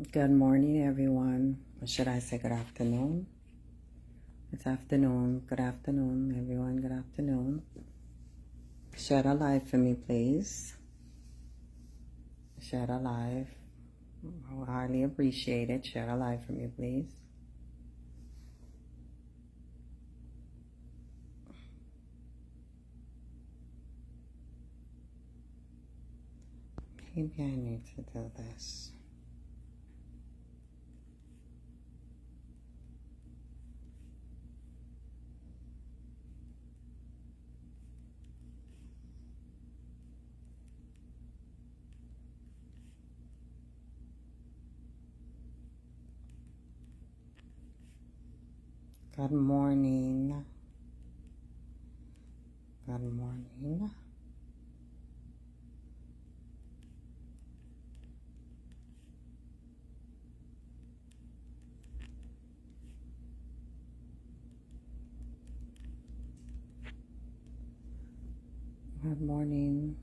Good morning, everyone. Or should I say good afternoon? It's afternoon. Good afternoon, everyone. Good afternoon. Share the live for me, please. Share the live. I would highly appreciate it. Share the live for me, please. Maybe I need to do this. Good morning. Good morning. Good morning.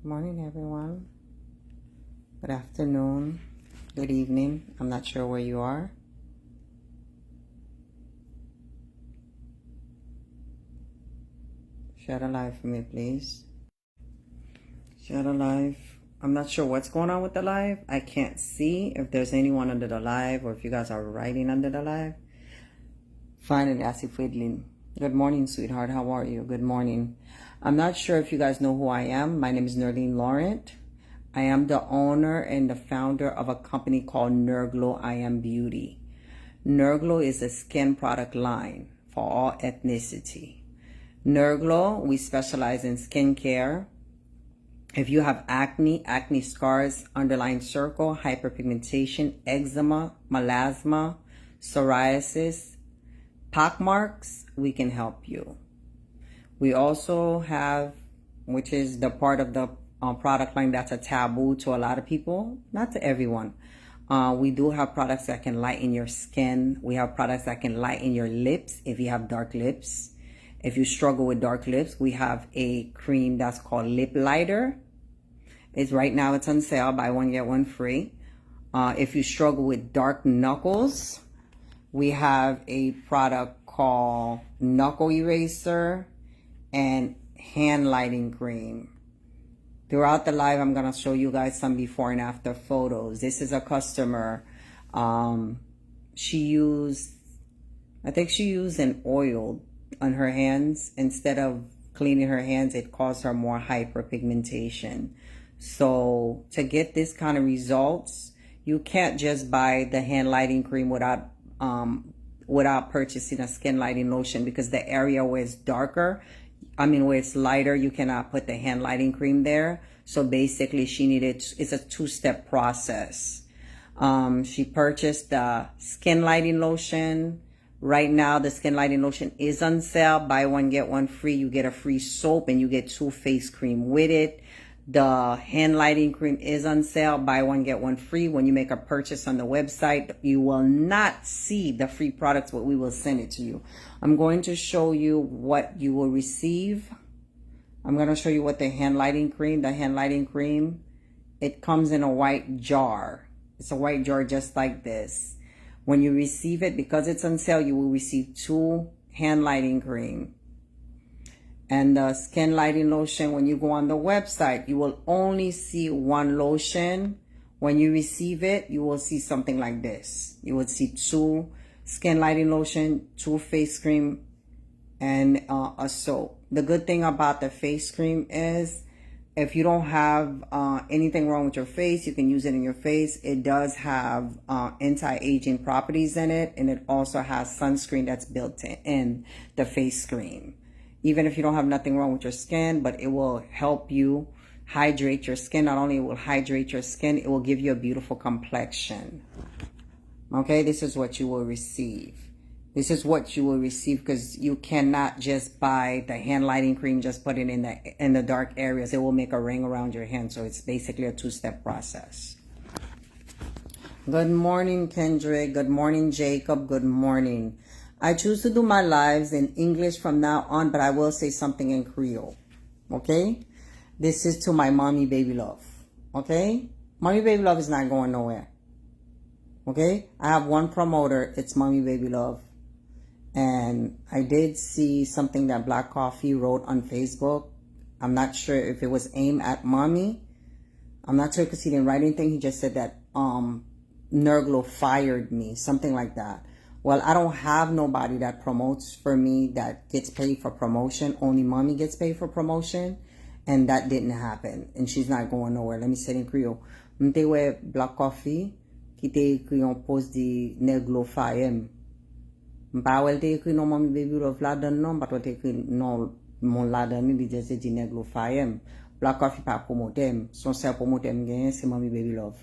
Good morning, everyone. Good afternoon. Good evening. I'm not sure where you are. Share the live for me, please. Share the live. I'm not sure what's going on with the live. I can't see if there's anyone under the live or if you guys are writing under the live. Finally, Asi Fidlin. Good morning, sweetheart. How are you? Good morning. I'm not sure if you guys know who I am. My name is Nerlyne. I am the owner and the founder of a company called Nurgllo I Am Beauty. Nurgllo is a skin product line for all ethnicity. Nurgllo, we specialize in skincare. If you have acne scars, underlying circle, hyperpigmentation, eczema, melasma, psoriasis, pockmarks, we can help you. We also have, which is the part of the product line that's a taboo to a lot of people, not to everyone. We do have products that can lighten your skin. We have products that can lighten your lips if you have dark lips. If you struggle with dark lips, we have a cream that's called Lip Lighter. Right now it's on sale, buy one get one free. If you struggle with dark knuckles, we have a product called Knuckle Eraser and Hand Lighting Cream. Throughout the live, I'm going to show you guys some before and after photos. This is a customer. I think she used an oil on her hands. Instead of cleaning her hands, it caused her more hyperpigmentation. So to get this kind of results, you can't just buy the hand lighting cream without purchasing a skin lighting lotion, because the area where it's darker, where it's lighter, you cannot put the hand lighting cream there. So basically it's a two-step process. She purchased the skin lighting lotion. Right now, the skin lighting lotion is on sale. Buy one, get one free. You get a free soap and you get 2 face cream with it. The hand lighting cream is on sale. Buy one, get one free. When you make a purchase on the website, you will not see the free products, but we will send it to you. I'm going to show you what you will receive. I'm going to show you what the hand lighting cream, it comes in a white jar. It's a white jar just like this. When you receive it, because it's on sale, you will receive 2 hand lighting cream. And the skin lighting lotion, when you go on the website, you will only see 1 lotion. When you receive it, you will see something like this. You will see 2 skin lighting lotion, 2 face cream, and a soap. The good thing about the face cream is if you don't have anything wrong with your face, you can use it in your face. It does have anti-aging properties in it, and it also has sunscreen that's built in the face cream. Even if you don't have nothing wrong with your skin, but it will help you hydrate your skin. Not only will it hydrate your skin, it will give you a beautiful complexion. Okay, this is what you will receive. This is what you will receive, because you cannot just buy the hand lighting cream, just put it in the dark areas. It will make a ring around your hand. So it's basically a two-step process. Good morning, Kendrick. Good morning, Jacob. Good morning. I choose to do my lives in English from now on, but I will say something in Creole. Okay? This is to my mommy baby love. Okay? Mommy baby love is not going nowhere. Okay? I have one promoter. It's mommy baby love. And I did see something that Black Coffee wrote on Facebook. I'm not sure if it was aimed at mommy. I'm not sure because he didn't write anything. He just said that Nurgllo fired me, something like that. Well, I don't have nobody that promotes for me that gets paid for promotion. Only mommy gets paid for promotion. And that didn't happen. And she's not going nowhere. Let me say it in Creole. Mte we Black Coffee ki te ekri yon post di Nurgllo fire. Mpa wel te ekri non mommy baby love la dan non, but te ekri non mon la dan ni di jese di Nurgllo fire. Black Coffee pa promotem. Son se promotem gen, se mommy baby love.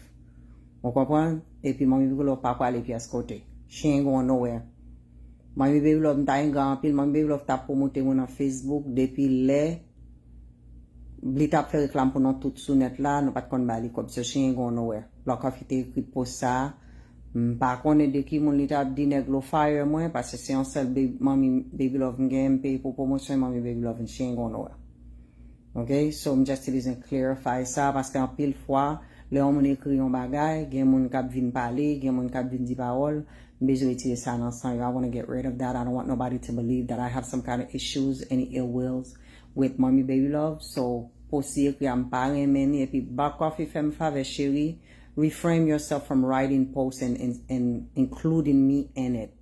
On comprend? Et puis mommy baby love pa kwa ale pi as kote. She ain't going nowhere. Mommy baby love mta yon gan pil, mommy baby love ta promote moun on Facebook depi le bli tap fe reklam pou non tout sou net la, nou pat kon bali kob, so she ain't going nowhere. Black Coffee te ekri post sa. Par contre, de qui mon l'état dit Nurgllo fire moi parce que c'est un seul mommy baby love game pay pour promotion mommy baby love and she ain't going nowhere. Okay, so I'm just to clarify ça parce qu'en pile fois les hommes écrit un bagay, gen moun k'ap vinn parler, gen moun k'ap vinn di parole, besoin utiliser ça ensemble. I want to get rid of that. I don't want nobody to believe that I have some kind of issues, any ill wills with mommy baby love. So pour si écrit am parler meni et puis Black Coffee fait me faveur chérie. Reframe yourself from writing posts and including me in it.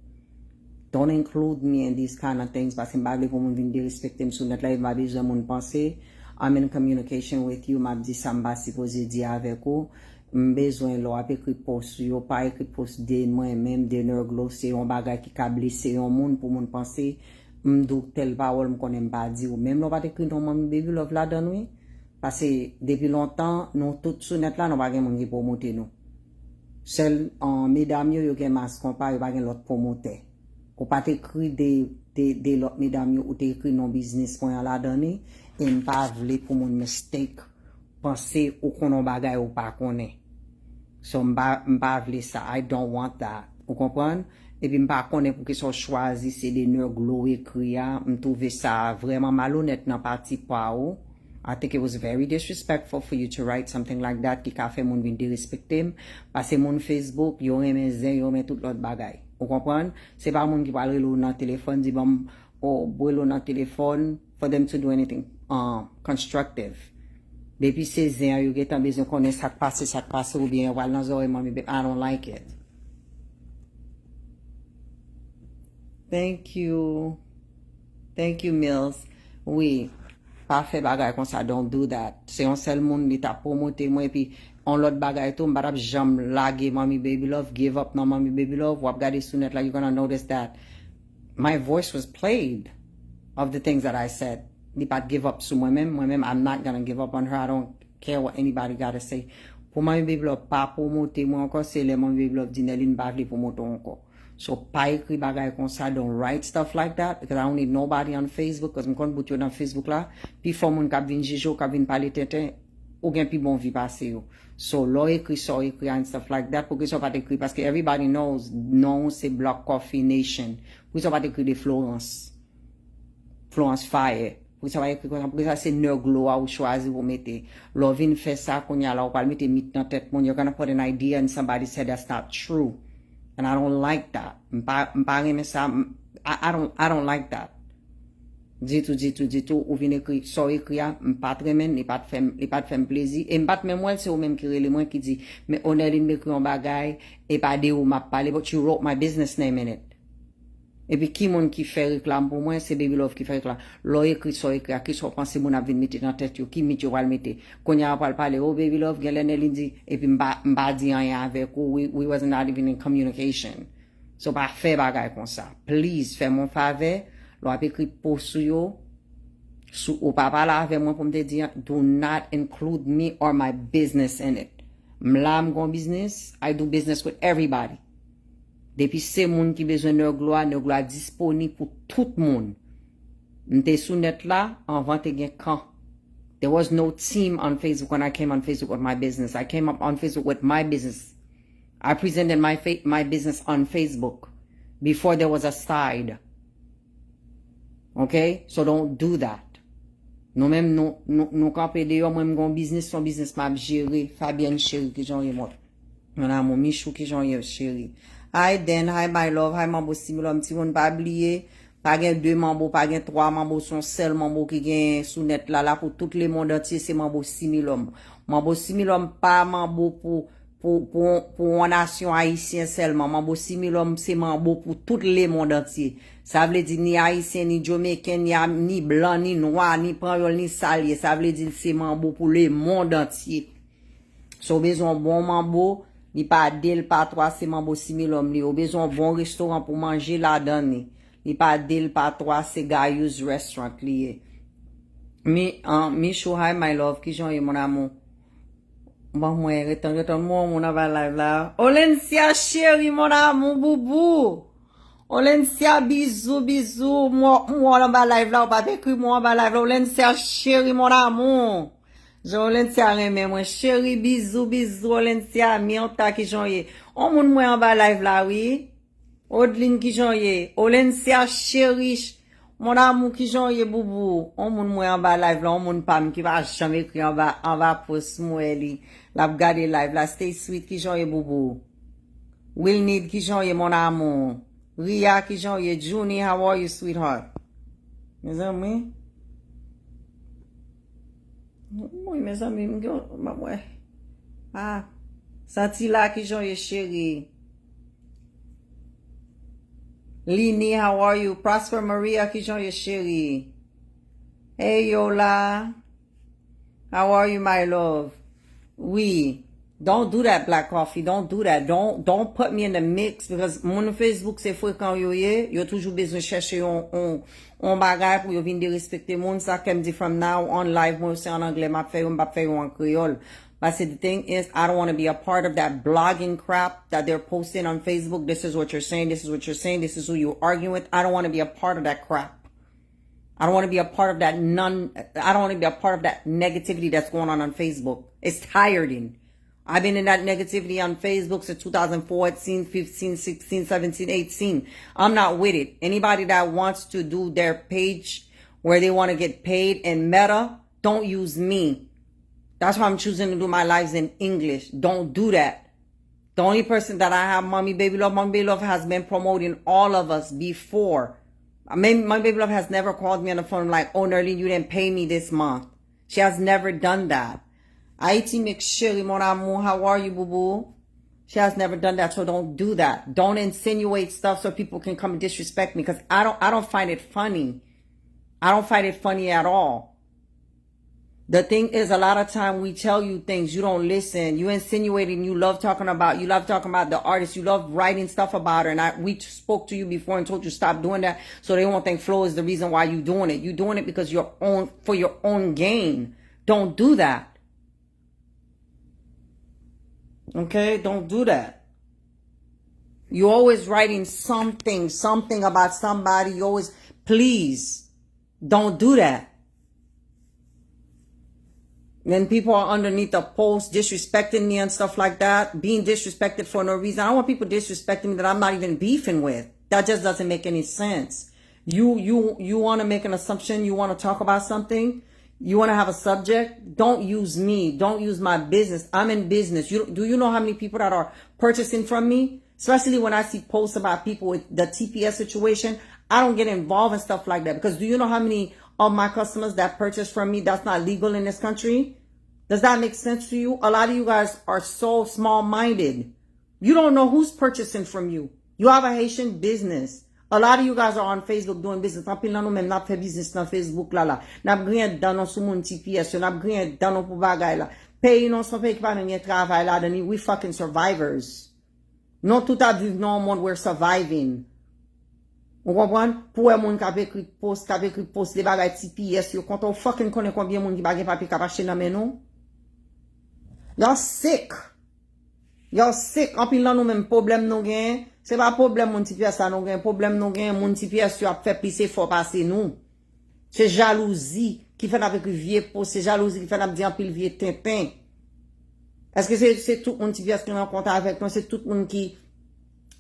Don't include me in these kind of things. Parce que m'ba pour moun vin disrespecter m'sou net la, m'ba besoin moun penser. I'm in communication with you. M'a dit ça m'ba supposé dire avec ou. M'besoin lo ap écrit post yo, pas écrit post de moi-même de Nurgllo, c'est un bagay qui ka blessé yon moun pour moun penser m'dou tel parole m'konnen pas di ou. Même lo pas écrit non mommy baby love la dan oui. Parce que depuis longtemps, nous tout sous net là, nous pas gen moun qui promote nous. Seul en mesdames yo gen masque on pas yo pas gen l'autre promoteur. Ou pas écrit des l'autre mesdames yo ou écrit non business point là donné et m'pa vle pour mon mistake penser ou konon bagay ou pas connaît. So m'pa vle ça. I don't want that. Vous comprenez? Et puis m'pa connaît pour que soit choisi c'est des Nurgllo écrit a, m'trouve ça vraiment malhonnête dans parti pa ou. I think it was very disrespectful for you to write something like that ki ka fe moun vin disrespecte m. Parce moun Facebook, yo reme zen, yo reme tout l'autre bagay. Ou kompren? Se pa moun ki pal relo nan telefon, di bam, brelo nan telefon, for them to do anything constructive. Depi se zen, yo getan bezon konen sak pase ou bien wal nan zore mami, but I don't like it. Thank you. Thank you, Mills. Oui. Pas fait bagay comme ça, don't do that. C'est un seul monde qui t'a promoté moi et puis on l'autre bagay tout, m'barap jam lage mommy baby love, give up non mommy baby love, wap gade sou net like you're gonna notice that my voice was played of the things that I said. Li pat give up sou moi-même, I'm not gonna give up on her. I don't care what anybody gotta say. Pour mommy baby love, pas promoter moi encore, c'est les mommy baby love di Nerlyne pas vle promoter encore. So, pas écrit bagay comme ça, don't write stuff like that, because I don't need nobody on Facebook, because m'kon bout yo dans Facebook là, puis faut moun kap vin jijo, kap vin parler tenten, ou gen pi bon vi passe yo. So, lo écrit so écrit and stuff like that, pour que ça pas écrit, parce que everybody knows, non, c'est Black Coffee Nation. Pour ça pas écrit de Florence Fire. Pour ça pas écrit comme ça, pour ça c'est Nurgllo ou choisi vous mettez. Lo vin fait ça, qu'on y a là, ou pas mettez mit dans tête moun, you're gonna put an idea and somebody said that's not true. And I don't like that. I don't like that. Du tout, ou vin écrit, so écrit, m'pas tremen, li pat fèm plaisir. Et m'pas même moi, c'est ou même qui rele moi qui dit, mais on est m'écrit un bagay, et pas de ou m'a parlé, but you wrote my business name in it. Et puis, qui moun qui fait réclame pour moi, c'est Baby Love qui fait réclame. L'on écrit, so écrit, qui soit pensé moun a vin mette dans tête yo, qui mit yo wal mette. Qu'on y a pas parler, oh Baby Love, gen Nerlyne dit, et puis m'ba di rien avec ou, we wasn't not even in communication. So, pas fait bagay comme ça. Please, fais mon faveur, l'on a écrit pour sou yo, ou pas parler avec moi pour me dire, do not include me or my business in it. M'la m'gon business, I do business with everybody. Depuis c'est moun qui besoin Nurgllo disponible pour tout monde. M'te sous net là, avant te gen quand. There was no team on Facebook when I came on Facebook with my business. I came up on Facebook with my business. I presented my business on Facebook before there was a side. Okay? So don't do that. Nous même nous camper dehors, moi mon business, son business m'a géré, Fabienne chérie qui j'en ai moi. On a mon Michou qui j'en ai chérie. Hi Dan, hi my love, hi Manbo 6milòm, ti moun pas oublier. Pas gen 2 Manbo, pas gen 3 Manbo, son seul Manbo qui gen sous net là pour tout le monde entier, c'est Manbo 6milòm. Manbo 6milòm pas Manbo pour une nation haïtienne seulement. Manbo 6milòm c'est Manbo pour tout le monde entier. Ça veut dire ni haïtien, ni jamaïcain, ni blanc, ni noir, ni panyol, ni salier. Ça veut dire c'est Manbo pour le monde entier. So besoin bon Manbo, ni pas del pas 3 c'est Manbo 6milòm li. Ou besoin bon restaurant pour manger là-dedans. Ni pas del pas 3 c'est Gaius restaurant li. Mi show hi my love qui j'en mon amour. Bon moi retourne moi mon va live là. Olencia chérie mon amour boubou. Olencia bisous moi on va live là, pas écrit moi on va live là. Olencia chérie mon amour. Olencia remet moi chérie bisous Olencia mi on ta qui j'en on moun moi en bas live là oui. Odeline qui j'en Olencia chérie mon amour qui j'en boubou. On moun moi en bas live là, on moun pam qui va jamais écrire en bas post moi li. La regarder live là, stay sweet qui j'en boubou. Will need qui j'en mon amour. Ria qui j'en Juni, how are you sweetheart? Mes amis. Oui, mes amis, ouais. Ah, Santila qui j'en chérie. Lini, how are you? Prosper Maria qui j'en chérie. Hey Yola. How are you, my love? Oui. Don't do that, Black Coffee. Don't do that. Don't put me in the mix because mon Facebook c'est fréquent yo toujours besoin chercher on bagay pour yo vinn de respecter moun ça comme dit from now on live moi c'est en anglais m'a fait en créole. But the thing is, I don't want to be a part of that blogging crap that they're posting on Facebook. This is what you're saying. This is what you're saying. This is who you're arguing with. I don't want to be a part of that crap. I don't want to be a part of that I don't want to be a part of that negativity that's going on Facebook. It's tiring. I've been in that negativity on Facebook since 2014, 15, 16, 17, 18. I'm not with it. Anybody that wants to do their page where they want to get paid in Meta, don't use me. That's why I'm choosing to do my lives in English. Don't do that. The only person that I have, Mommy Baby Love has been promoting all of us before. My Baby Love has never called me on the phone like, oh, Nerlyne, you didn't pay me this month. She has never done that. Haiti McSherry, mon amour, how are you, boo-boo? She has never done that, so don't do that. Don't insinuate stuff so people can come and disrespect me, because I don't find it funny. I don't find it funny at all. The thing is, a lot of time we tell you things, you don't listen. You insinuating, you love talking about the artist, you love writing stuff about her, and we spoke to you before and told you stop doing that, so they won't think Flo is the reason why you doing it. You doing it because for your own gain. Don't do that. Okay, don't do that. You're always writing something about somebody. You always, please, don't do that. Then people are underneath the post disrespecting me and stuff like that, being disrespected for no reason. I don't want people disrespecting me that I'm not even beefing with. That just doesn't make any sense. You want to make an assumption. You want to talk about something. You want to have a subject? Don't use me. Don't use my business. I'm in business. Do you know how many people that are purchasing from me? Especially when I see posts about people with the TPS situation. I don't get involved in stuff like that. Because do you know how many of my customers that purchase from me that's not legal in this country? Does that make sense to you? A lot of you guys are so small-minded. You don't know who's purchasing from you. You have a Haitian business. A lot of you guys are on Facebook doing business. Anpil nan nou men nap fe business nan Facebook la. Nap gren dan nou sou moun TPS yo. Nap gren dan nou pou bagay la. Pay non son pay ki pa men gen travay la. Dani we fucking survivors. Non tout a viv nan moun we're surviving. Ou kompran? Pou e moun kap ekri post de bagay TPS yo. Konton fucking konen konbyen moun ki bagay papi kap achete nan men nou? Y'all sick. Y'all sick. Anpil nan nou men problem nou gen. C'est pas problème mon petit pièce ça nous gagne problème nous gagne mon petit pièce tu a fait plus fort passer nous. C'est jalousie qui fait avec vieux pour c'est jalousie qui fait avec dire pile vieux tintin. Est-ce que c'est tout mon petit pièce qui est en contact avec nous, c'est tout le monde qui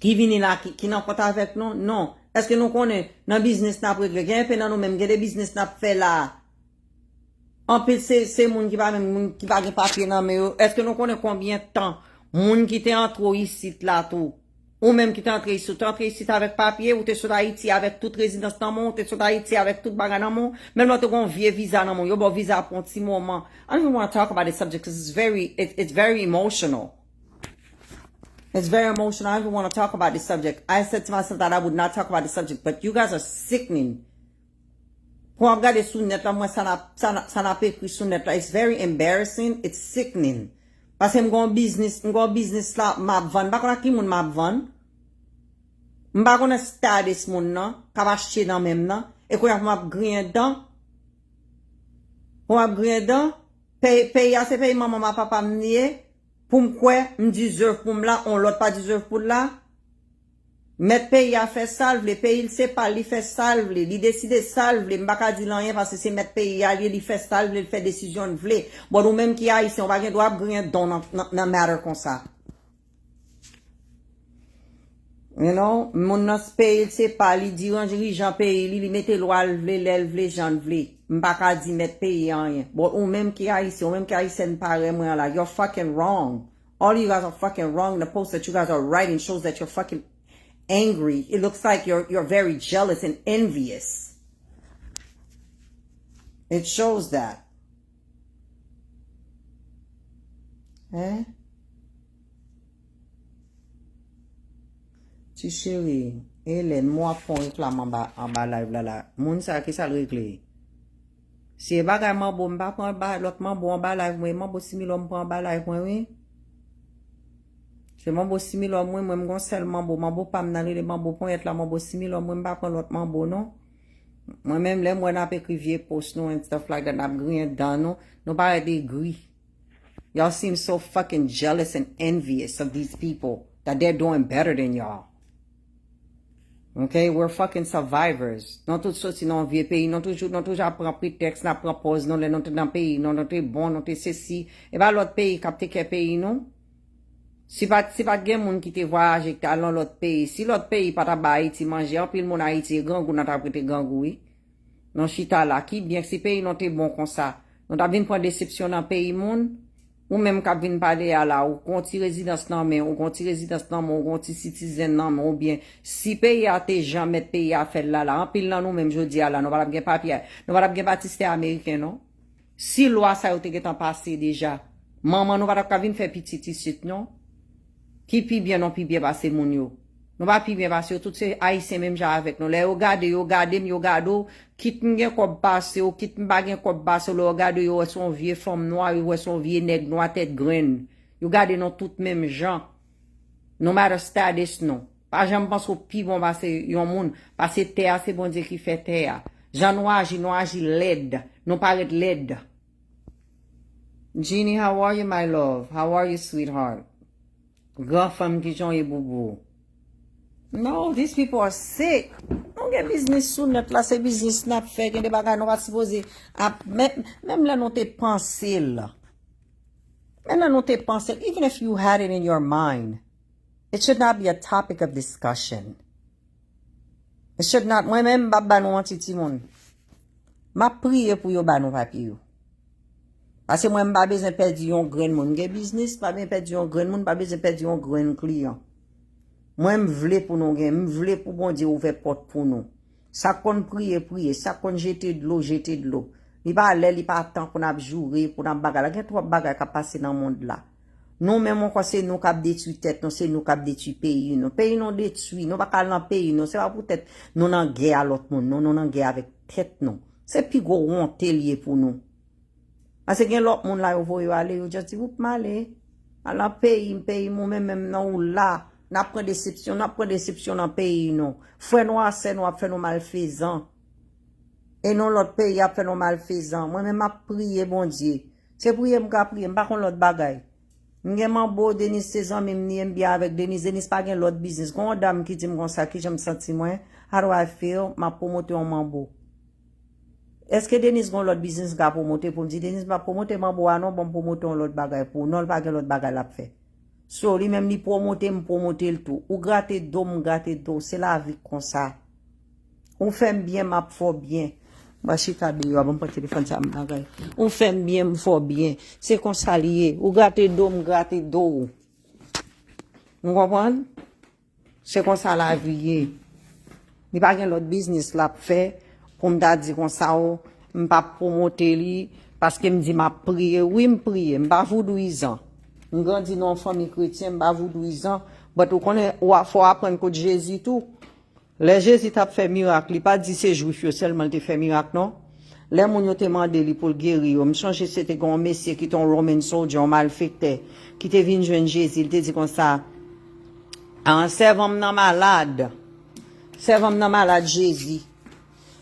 vient là qui est en contact avec nous? Non. Est-ce que nous connaissons dans business n'a réglé gain dans nous même des business n'a fait là. En plus c'est monde qui va même qui va papier dans mais est-ce que nous connaissons combien de temps monde qui était entré ici là tout? Ou même qui t'entre ici, avec papier, ou t'es sur Haïti avec toute résidence dans mon, t'es sur Haïti avec toute bagarre dans mon, même là t'as un vieux visa dans mon, yo bon visa pour un petit moment. I don't even want to talk about this subject because it's very emotional. It's very emotional. I don't even want to talk about this subject. I said to myself that I would not talk about this subject, but you guys are sickening. Pour regarder sous net là, moi ça n'a pas écrit sous net là. It's very embarrassing. It's sickening. Parce que m'gon business là, m'a vendre. Pas qu'on qui moun m'a vendre. M'pa qu'on status moun nan, ka va acheter dans même nan. Et qu'on m'a grien dedans. On m'a grien dedans. Paye assez paye maman, ma papa m'nié. Pour m'kwe, m'deserve pour m'la, on l'autre pas deserve pour là. Mettre pays à faire salve, les pays, il sait pas, il fait salve, il décide salve, m'pa ka di rien parce que c'est mettre pays à il fait salve, il fait décision vle. Bon, nous même qui a ici, on va gen droit grien dedans dans matter comme ça. You know, mon nas pays, il sait pas, il dit, dirigeant pays, il mette loi, vle, j'en vle. M'pa ka di mettre pays en rien. Bon, ou même qui a ici, ou même qui a ici, n'pare moi là, you're fucking wrong. All you guys are fucking wrong. The post that you guys are writing shows that you're fucking angry. It looks like you're very jealous and envious. It shows that. Hein? Tu chérie, Hélène, moi, font réclame en bas live là. Moun sa qui ça le réglé. Si bagay Manbo, m'pa prend bas, l'autre Manbo en bas live, moi, Manbo 6milòm prend en bas live, moi, oui. C'est Manbo 6milòm, moi, m'gon sel Manbo pas m'nale les Manbo pour être là, Manbo 6milòm, moi, m'pa prend l'autre Manbo, non. Moi-même, là, moi, n'a pas écrit vieux post, non, and stuff like that, n'a grien dans, non. Nous pas des gris. Y'all seem so fucking jealous and envious of these people that they're doing better than y'all. Okay, we're fucking survivors. Non tout ça sinon vieux pays, non toujours prend prétexte, n'a propose non les non dans pays, non t'es bon, non t'es ceci. Et ben l'autre pays capter quel pays non? Si pas gen moun qui te voyage qui allons l'autre pays, si l'autre pays pas ta ba Haïti manger, en pile mon Haïti gangou n'a ta prêté gangou oui. Non chita là qui bien que ces pays non t'es bon comme ça. Non t'a vinn prendre déception dans pays moun. Ou même k'ap vin parler à la, ou konti résidence nan men, ou konti résidence nan men, ou konti citizen nan men, ou bien, si pays a te jamais pays a fait là, en pile nan nou même jodi à la, nous va gen papier, nous va gen baptiste américain, non? Si loi ça yote getan passé déjà, maman nous va vin faire petit ici, non? Qui pi bien non pi bien passé moun yo? Nous va pi bien passer tout ces haïtiens même ja avec nous. Les yo gade, quitte m'gen kob passer, ou quitte m'ba gen kob passer, le gade yo son vieux femme noire, ou son vieux nèg noir tête graine. Yo gade non tout même gens. No matter status non. Pas jamais pense au pi bon passer yon moun, parce que terre c'est bon Dieu qui fait terre. Jean noir laid, non paraît laid. Jeannie, how are you my love? How are you sweetheart? Grand femme qui j'en est boubou. No, these people are sick. On get business sous net là, c'est business snap fait, des bagages nous va supposer même là non t'es pensé là. Même là non t'es pensé, even if you had it in your mind, it should not be a topic of discussion. It should not, moi-même baba nou an titi moun. Ma priye pour yo ba nou papier yo. Parce que moi m'pa besoin perdre yon grain moun, gen business, pas besoin perdre yon grain moun, pas besoin perdre yon grain client. Moi, m'vle pour nous gen, m'vle pour bon Dieu ouvert porte pour nous. Ça qu'on prier, ça qu'on jeter de l'eau. Il pas aller, il pas temps pour n'a jouer, pour n'a bagarre. Il y a trop bagarre qui passe dans le monde là. Nous même on c'est nous qui détruit tête, non c'est nous qui détruit pays, non pays non détruit, nous pas dans pays, non c'est pas peut-être nous en guerre à l'autre monde, non en guerre avec tête non. C'est plus gros honte lié pour nous. Parce que l'autre monde là, vous voyez aller, vous juste vous m'aller. À la pays moi même non là. N'a pas déception dans le pays, non. Frère noir, c'est nous a fait nos malfaisants. Et non, l'autre pays a fait nos malfaisants. Moi-même, m'a prié, bon Dieu. C'est prier, m'ka prier, m'pa kon l'autre bagay. M'gen Manbo, Denis ses amis m'niem bien avec Denis. Denis pas gen l'autre business. Gon dame qui dit comme ça, qui j'aime senti moi. How do I feel? Ma promote en Manbo. Est-ce que Denis gon l'autre business ka promote pour me dire Denis ma promote Manbo ah non bon promote l'autre bagay pour non pas gen l'autre bagay la fait. So lui même li promote le tout. Ou gratte do, c'est la vie comme ça. On fait bien m'a fort bien. Ba chita de yo bon pas téléphone ça bagay. On fait bien fort bien. C'est comme ça lié. Ou gratte do. Vous comprenez? C'est comme ça la vie. Il pas gen l'autre business la fait pour me dire comme ça on pas promoter li parce que me dit m'a prier. Oui me prier, m'pa voudouisant. On grandit dans une famille chrétienne, m'pa voudouisant, mais on connaît faut apprendre que Jésus tout. Les Jésus t'a fait miracle, il pas dit c'est juif seulement il fait miracle non. Les moun yo te mandé li pour guérir, me changer c'était un monsieur qui ton Roman soldier malfecté qui te vinn joindre Jésus, il te dit comme ça. En servant nan malade. Servant nan malade Jésus.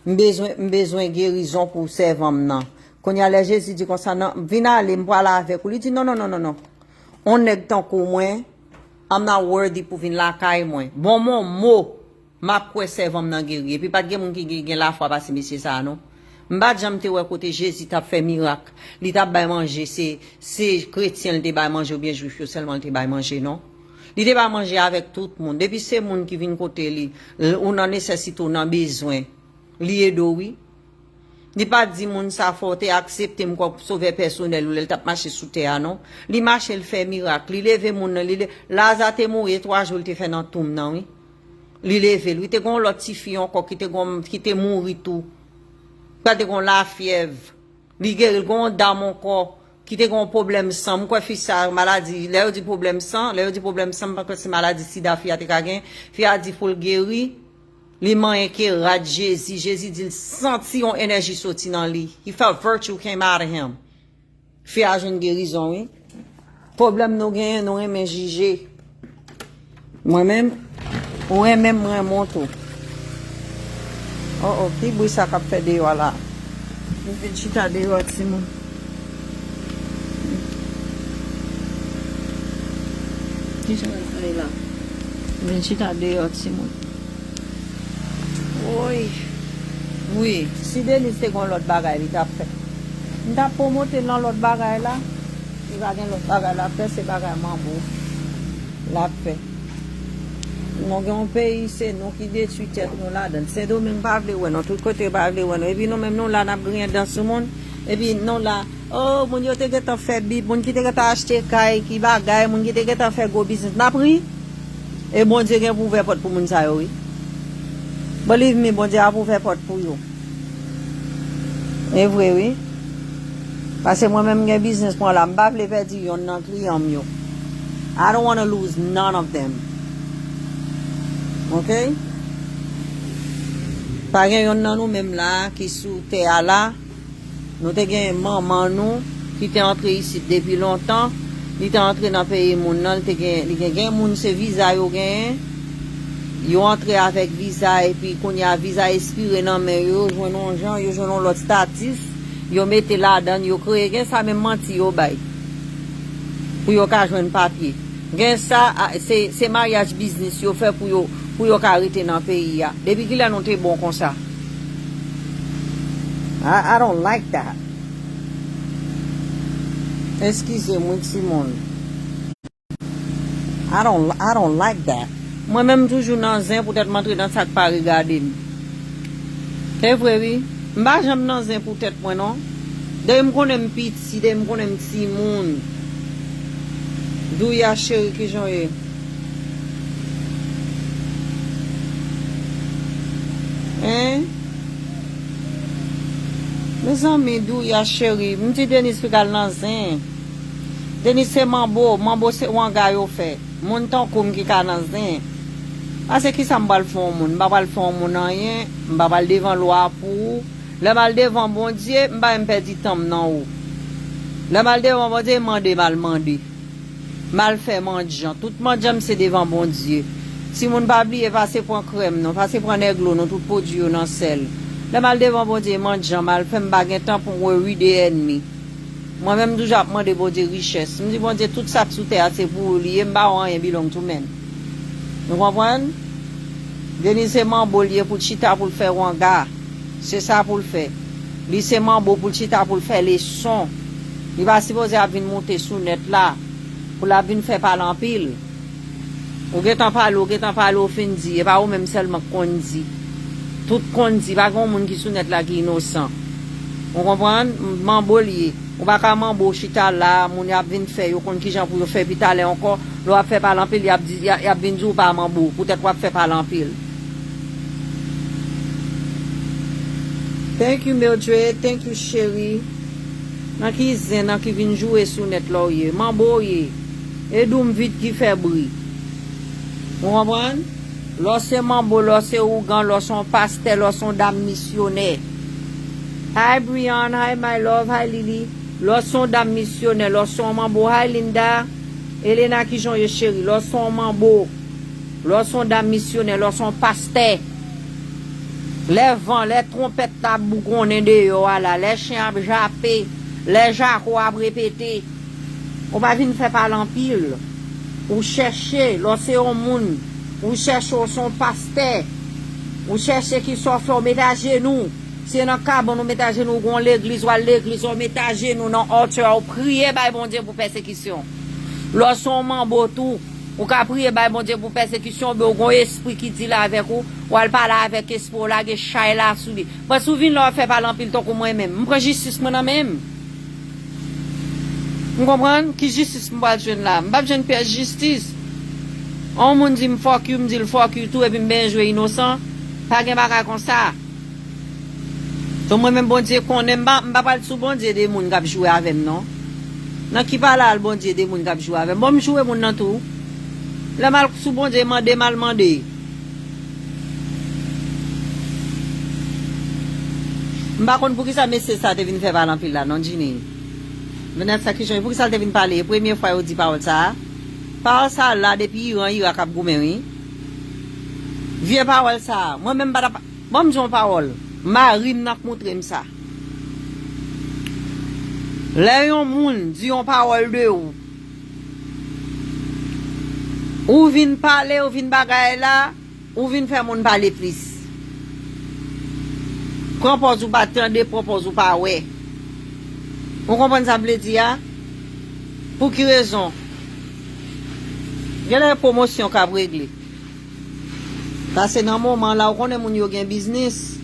M'besoin guérison pour servant nan. Quand y a les Jésus dit comme ça non, vina aller m'poala avec ou, il dit non. On est tant que moi, I'm not worthy pour venir la caille moi. Bon mon mot m'a quoi servant nan guérir et puis pas de moun qui gen la foi parce monsieur ça non. M'ba jam te wè côté Jésus t'a fait miracle. Li t'a bay manger c'est chrétien li te bay manger ou bien juif seulement li te bay manger non. Li te bay manger avec tout le monde. Depuis c'est moun qui vinn côté li, on en nécessite on en besoin. Li edo oui. Li pas di moun sa forte accepter m'ko sauver personnel ou le t'a marcher sous terre non. Li marche le fait miracle. Li leve moun li Lazare te mourir 3 jours te fait dans tombe non oui. Li leve lui te gon l'autre ti fille encore qui te mourir tout. Pas te gon la fièvre. Li guéri gon dame encore qui te gon problème sang quoi fi ça maladie là dit problème sang parce que c'est maladie sida fi a te kagen fi a dit faut le guérir. Li man qui rad Jésus dit senti une énergie sorti dans lui. He felt virtue came out of him. Fi a une guérison oui. Problème nous gagne nous aime juger. Moi-même moi monto. Oh, petit bruit ça qu'a fait dehors là. Une petite à dehors Simon. Qui ça va là? Une petite à dehors Simon. Oui, si Denis te gon l'autre bagaille il t'a fait. Il t'a promoté dans l'autre bagaille là. Il va gagner l'autre bagaille là fait c'est bagaille Manbo. La fait. Nous avons un pays, c'est nous qui détruisons tête nous là-dedans. C'est domaine pas vle ouais, non tout côté pas vle ouais. Et puis nous même nous là n'a rien dans ce monde. Et puis nous là, oh mon yo te geta fait bib, mon qui te geta acheter caille qui bagaille, mon qui te geta fait go business n'a pris. Et bon Dieu gen pour faire porte pour moun sa yo oui. Believe me, bon Dieu a pour faire porte pour yo. Et vrai oui. Parce que moi-même j'ai business pour là, m'pa vle perdre yon nan client yo. I don't want to lose none of them. OK? Par exemple, nous même là qui sous terre là, nous te gen maman nous qui t'est entré ici depuis longtemps, il t'est entré dans pays moun nan, te gen moun se visa yo gen. Yo entré avec visa et puis qu'on y a visa expiré nan mais yo joindon gens, yo joindon l'autre status, yo mette là-dedans, yo créé gen ça même menti yo bay. Pour yo ka joindre papier. Gen ça c'est mariage business yo fait pour yo arrêter dans le pays. Depuis qu'il a noté bon comme ça. I don't like that. Excusez-moi, Simon. I don't like that. Moi-même, toujours dans zin, peut-être m'entrer dans ça pas regarder. C'est vrai, oui. M'ba j'aime dans zin, peut-être, moi, non? De m'konnen petit, de m'konnen petit monde. D'où y a chéri qui j'en ai. Hein? Mes amis, d'où y a chéri? M'ti Denis fikal nan zin. Denis c'est Manbo c'est wanga yo fait. Mon temps comme qui ka nan zin. Parce que ça m'bal font moun, m'ba le font moun rien, m'ba le devant loi pour. Le mal devant bon Dieu, m'ba m'perdi temps nan ou. Le mal devant bon Dieu, mandé. Mal fait mendiant. Tout mendiant c'est devant bon Dieu. Si moun pa oublier passer pour crème non, passer pour Nurgllo non tout produit dans sel. Le mal devant bon Dieu mendiant mal fait m'ba gen temps pour oui des ennemis. Moi-même, toujours, je demande bon Dieu richesse. Je me dis, bon Dieu, tout ça sous terre, c'est pour lui. Je ne rien belong to men. Vous comprenez? Denis, c'est Manbo pour chita pour le faire en gars. C'est ça pour le faire. Lui, c'est Manbo pour chita pour le faire les sons. Il va supposer venir monter sous net là. Pour la venir faire parler en pile. Ou getan parle au fin dit. Et pas ou même seulement qu'on dit. Tout qu'on dit. Pas qu'on monde qui sous net là qui est innocent. Vous comprenez? Manbo lié. On va pas Manbo chita là. Mon y a venir faire. Yo kon qui j'en pour faire pitaler encore. L'on a fait parler en pile. Il a venir dire pas Manbo. Peut-être qu'on fait parler en pile. Thank you, Mildred. Thank you, Sherry. Nan ki zen, nan ki vin jouer sous net là, ye. Manbo, ye. Et doum vite qui fait bruit. Vous comprenez? Lorsque Manbo, lorsque Ougan, lorsque son pasteur, lorsque son dame missionnaire. Hi, Brian. Hi, my love. Hi, Lily. Lorsque son dame missionnaire, lorsque son Manbo. Hi, Linda. Elena qui joue, chérie. Lorsque son Manbo. Lorsque son dame missionnaire, lorsque son pasteur. Les vents, les trompettes tabou qu'on est dehors là, les chiens jappés, les jacques à répéter. On va venir faire parler en pile. Ou chercher, l'océan monde, ou chercher son pasteur, ou chercher qui soit fait, on met à genoux. Si dans le cas, on met à genoux, on l'église, on met à genoux, dans l'autre, on prie, bon Dieu, pour persécution. Lorsqu'on Manbo tout, ou ka prier bay bon Dieu pour persécution, mais on esprit qui dit là avec vous, ou al parler avec esprit là, que chay là sous lui. Parce que souvent là fait parler en pile ton comme moi même. M'prend justice moi même. Vous comprenez? Qui justice m'pa jeune là? M'pa jeune faire justice. On moun dit fuck you, m'dit fuck you tout et puis m'ben jouer innocent. Pas gen bagay comme ça. Donc moi même bon Dieu connaît m'pa parler sous bon Dieu des moun qui jouer avec non. Nan qui parle là bon Dieu des moun qui jouer avec. Bon m'jouer moun nan tout. Le mal sous bon Dieu mandé mal mandé. M'pa konn pour qui ça monsieur ça te vinn faire parler en pile là non dîner. Venez ça qui joue pour qui ça te vinn parler première fois on dit parole ça. Parole ça là depuis il a cap goumé oui. Vieux parole ça. Moi même pas bon m'jon parole. Marine n'a montré ça. Là yon moun dit yon parole de ou vin parler, ou vin bagay là, ou vin faire moun parler plus. Propose ou pas tendre, propose ou pas ouais. On comprend ça veut dire? Pour qui raison? Il y a la promotion qu'a réglé. Parce que dans le moment là, on connaît moun yo gen business.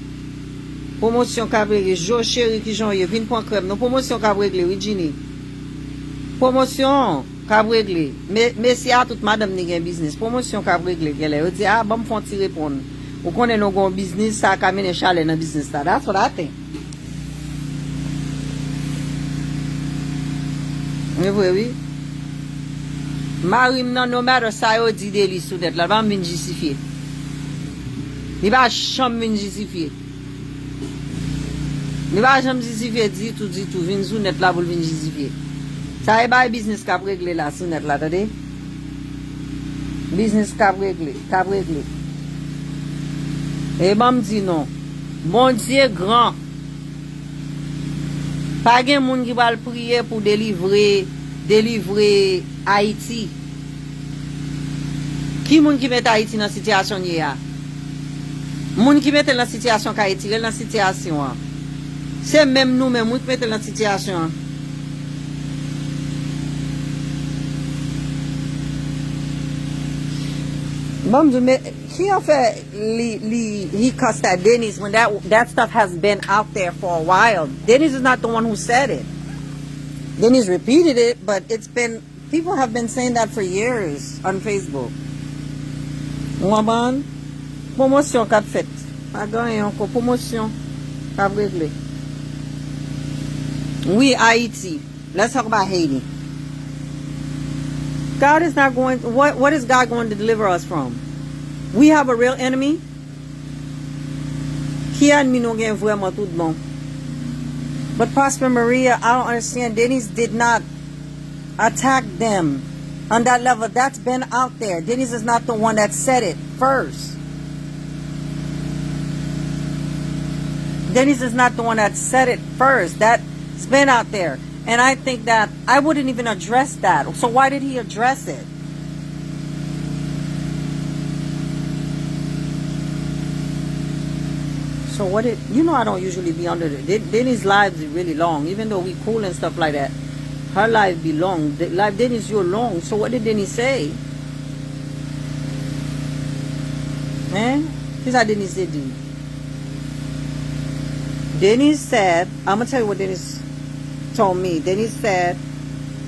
Promotion qu'a réglé. Jo chéri qui j'en y vin point crème. Non promotion qu'a réglé, oui Ginny. Promotion qu'a réglé. Mais si a toute madame ni gen business, promotion qu'a réglé qu'elle est. Dit ah bon me font tirer répondre. Ou connaît nos gon business ça ka mène chalet dans business là. That's what I think. Oui. Marim nan no matter ça yo dit de li sou net là, va me justifier. Il va jamais me justifier. Il va jamais justifier dit tout vinn sou net là pour venir justifier. Ça est pas business qu'a réglé là sou net là, attendez. Business qu'a réglé. Et bon me dit non. Bon Dieu grand. Pas gen moun qui va le prier pour délivrer Haïti. Qui moun qui met Haïti dans situation ni a? Moun qui met dans situation Haïti, dans situation. C'est même nous même qui met dans situation. Bon, mais qui a fait he cussed at Dennis when that stuff has been out there for a while? Dennis is not the one who said it. Dennis repeated it, but people have been saying that for years on Facebook. Ouaban, promotion qu'a fait. Pas gagné encore promotion qu'a réglé. Oui, Haiti. Let's talk about Haiti. God is not going. What is God going to deliver us from? We have a real enemy. Qui a mis nous gain vraiment tout bon. But Prosper Maria, I don't understand. Dennis did not attack them on that level. That's been out there. Dennis is not the one that said it first. Dennis is not the one that said it first. That's been out there. And I think that I wouldn't even address that. So why did he address it? So what did, you know, I don't usually be under the, Denny's lives is really long. Even though we cool and stuff like that, her life be long. The life Denny's your long. So what did Denny say? Man, here's how Denny said. Denny said, I'm gonna tell you what Denny told me. Denny said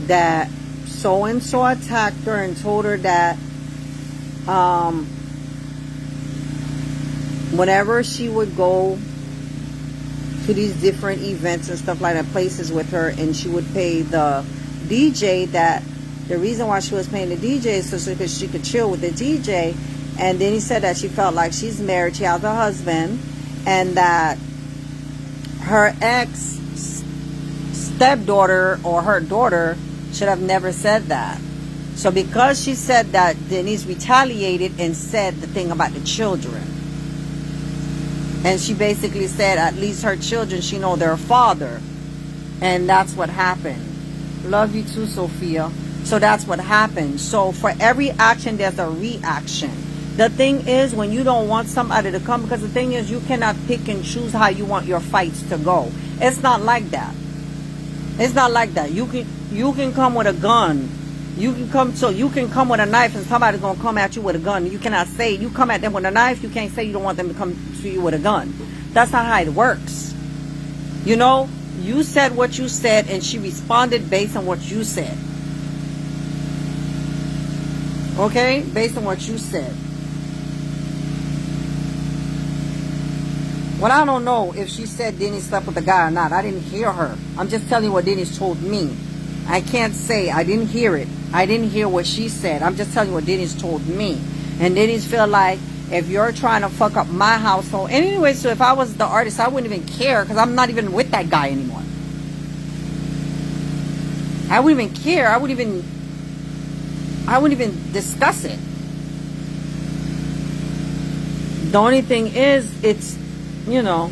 that so and so attacked her and told her that whenever she would go to these different events and stuff like that, places with her, and she would pay the DJ, that the reason why she was paying the DJ is so she could chill with the DJ. And then he said that she felt like she's married, she has a husband, and that her ex stepdaughter or her daughter should have never said that. So because she said that, Denise retaliated and said the thing about the children. And she basically said at least her children, she know their father. And that's what happened. Love you too, Sophia. So that's what happened. So for every action, there's a reaction. The thing is, when you don't want somebody to come, because the thing is, you cannot pick and choose how you want your fights to go. It's not like that. It's not like that. You can come with a gun. You can come with a knife, and somebody's gonna come at you with a gun. You cannot say you come at them with a knife. You can't say you don't want them to come to you with a gun. That's not how it works. You know, you said what you said, and she responded based on what you said. Okay, based on what you said. Well, I don't know if she said Denny slept with a guy or not. I didn't hear her. I'm just telling you what Denny's told me. I can't say. I didn't hear it. I didn't hear what she said. I'm just telling you what Denny's told me. And Denny's feel like if you're trying to fuck up my household. And anyway, so if I was the artist, I wouldn't even care, because I'm not even with that guy anymore. I wouldn't even care. I wouldn't even discuss it. The only thing is, it's, you know,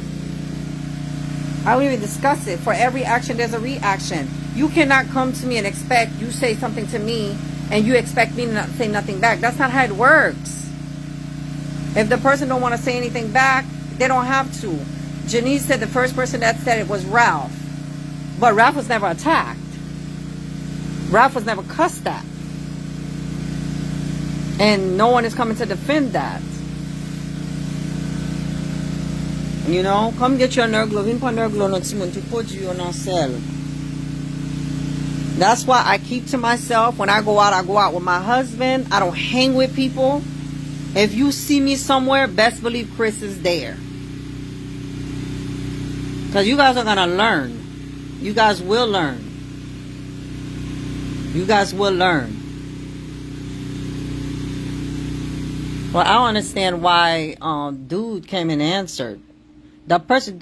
I wouldn't even discuss it. For every action, there's a reaction. You cannot come to me and expect you say something to me and you expect me to not say nothing back. That's not how it works. If the person don't want to say anything back, they don't have to. Janice said the first person that said it was Ralph. But Ralph was never attacked. Ralph was never cussed at. And no one is coming to defend that. You know, come get your Nurgllo. Vin pa Nurgllo non si moun tu put you on cell. That's why I keep to myself. When I go out with my husband. I don't hang with people. If you see me somewhere, best believe Chris is there. Because you guys are going to learn. You guys will learn. You guys will learn. Well, I don't understand why dude came and answered. The person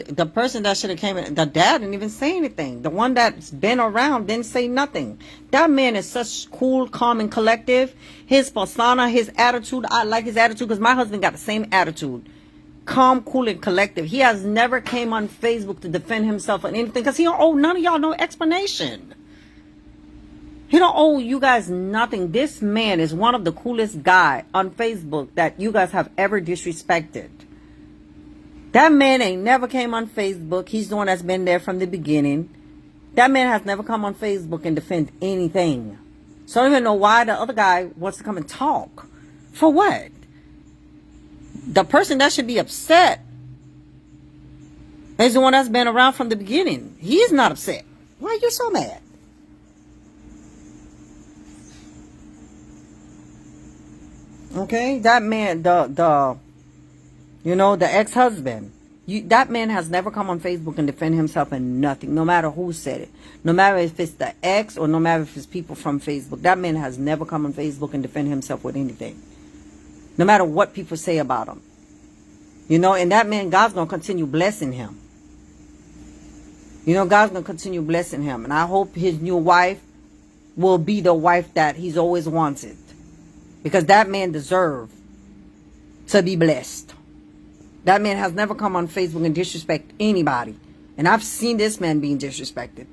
that should have came in, the dad didn't even say anything. The one that's been around didn't say nothing. That man is such cool, calm, and collective. His persona, his attitude, I like his attitude because my husband got the same attitude. Calm, cool, and collective. He has never came on Facebook to defend himself or anything because he don't owe none of y'all no explanation. He don't owe you guys nothing. This man is one of the coolest guy on Facebook that you guys have ever disrespected. That man ain't never came on Facebook. He's the one that's been there from the beginning. That man has never come on Facebook and defend anything. So I don't even know why the other guy wants to come and talk. For what? The person that should be upset is the one that's been around from the beginning. He's not upset. Why are you so mad? Okay, that man, you know, the ex-husband, that man has never come on Facebook and defend himself and nothing, no matter who said it. No matter if it's the ex or no matter if it's people from Facebook. That man has never come on Facebook and defend himself with anything. No matter what people say about him. You know, and that man, God's going to continue blessing him. You know, God's going to continue blessing him. And I hope his new wife will be the wife that he's always wanted. Because that man deserves to be blessed. That man has never come on Facebook and disrespect anybody. And I've seen this man being disrespected.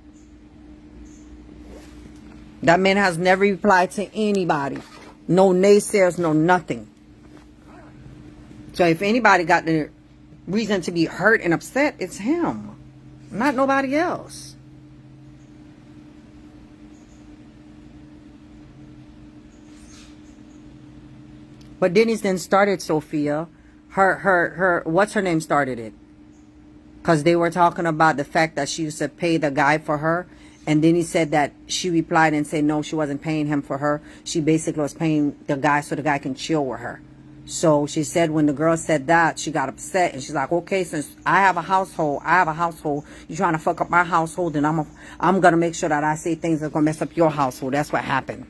That man has never replied to anybody. No naysayers, no nothing. So if anybody got the reason to be hurt and upset, it's him, not nobody else. But Denny's then started Sophia. Her, what's her name started it? Because they were talking about the fact that she used to pay the guy for her. And then he said that she replied and said, no, she wasn't paying him for her. She basically was paying the guy so the guy can chill with her. So she said when the girl said that, she got upset. And she's like, okay, since I have a household, you're trying to fuck up my household, and I'm going to make sure that I say things that are going to mess up your household. That's what happened.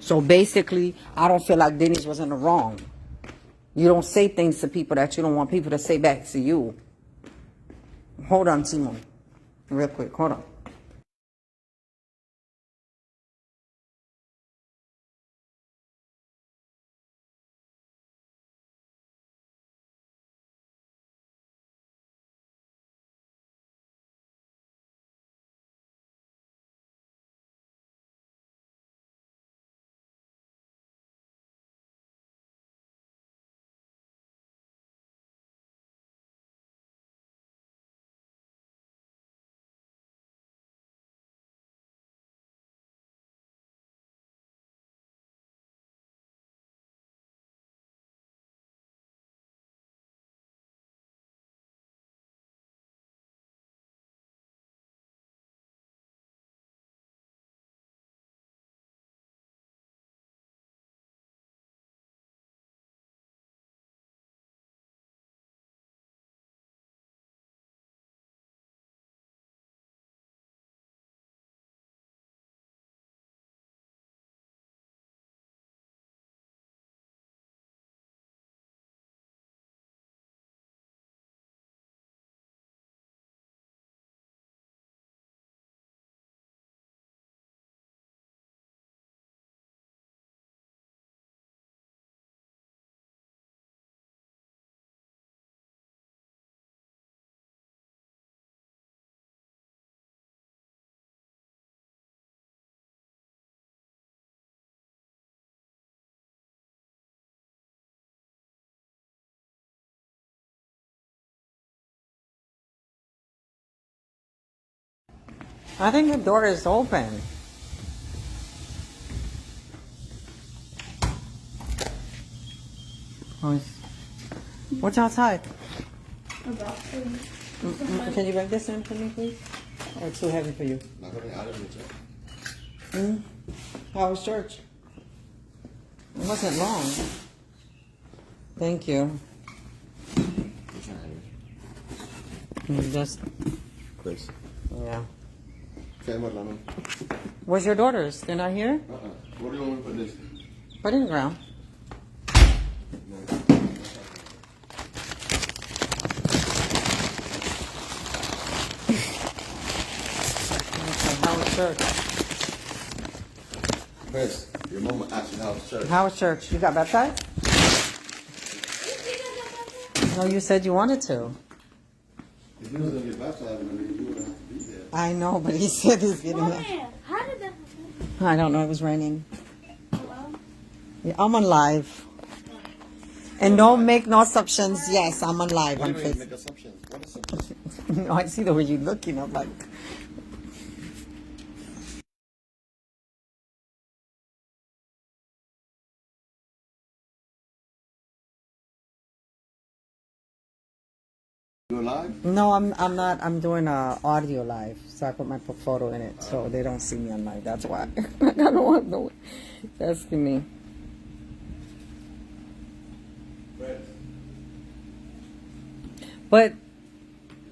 So basically, I don't feel like Denny's was in the wrong. You don't say things to people that you don't want people to say back to you. Hold on, Simon. Real quick, hold on. I think the door is open. What's outside? Can you bring this in for me, please? Or it's too heavy for you? How was church? It wasn't long. Thank you. Just Chris. yeah. Okay, what, Lemon? Where's your daughters? They're not here? What do you want me to put this? Put it in the ground. How was church? Chris, your mama asked you how was church. How was church? You got baptized? No, you said you wanted to. If you was going to get baptized, I mean, you would have to be there. I know, but he said he's getting it. How did that happen? I don't know. It was raining. Hello? Yeah, I'm on live. And don't make no assumptions. Yes, I'm on live What on do you mean Facebook. make assumptions? What assumptions? No, I see the way you're looking. I'm like, You alive? no, I'm not. I'm doing a audio live, so I put my photo in it, so they don't see me on live. That's why. I don't want no asking me. But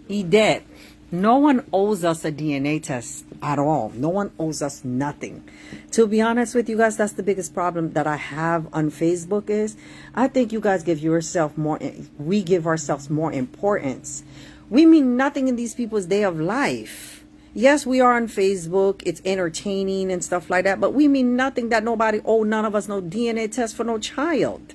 Edet, no one owes us a DNA test at all. No one owes us nothing. To be honest with you guys, that's the biggest problem that I have on Facebook is I think you guys give yourself more, we give ourselves more importance. We mean nothing in these people's day of life. Yes, we are on Facebook. It's entertaining and stuff like that. But we mean nothing that nobody, none of us no DNA test for no child.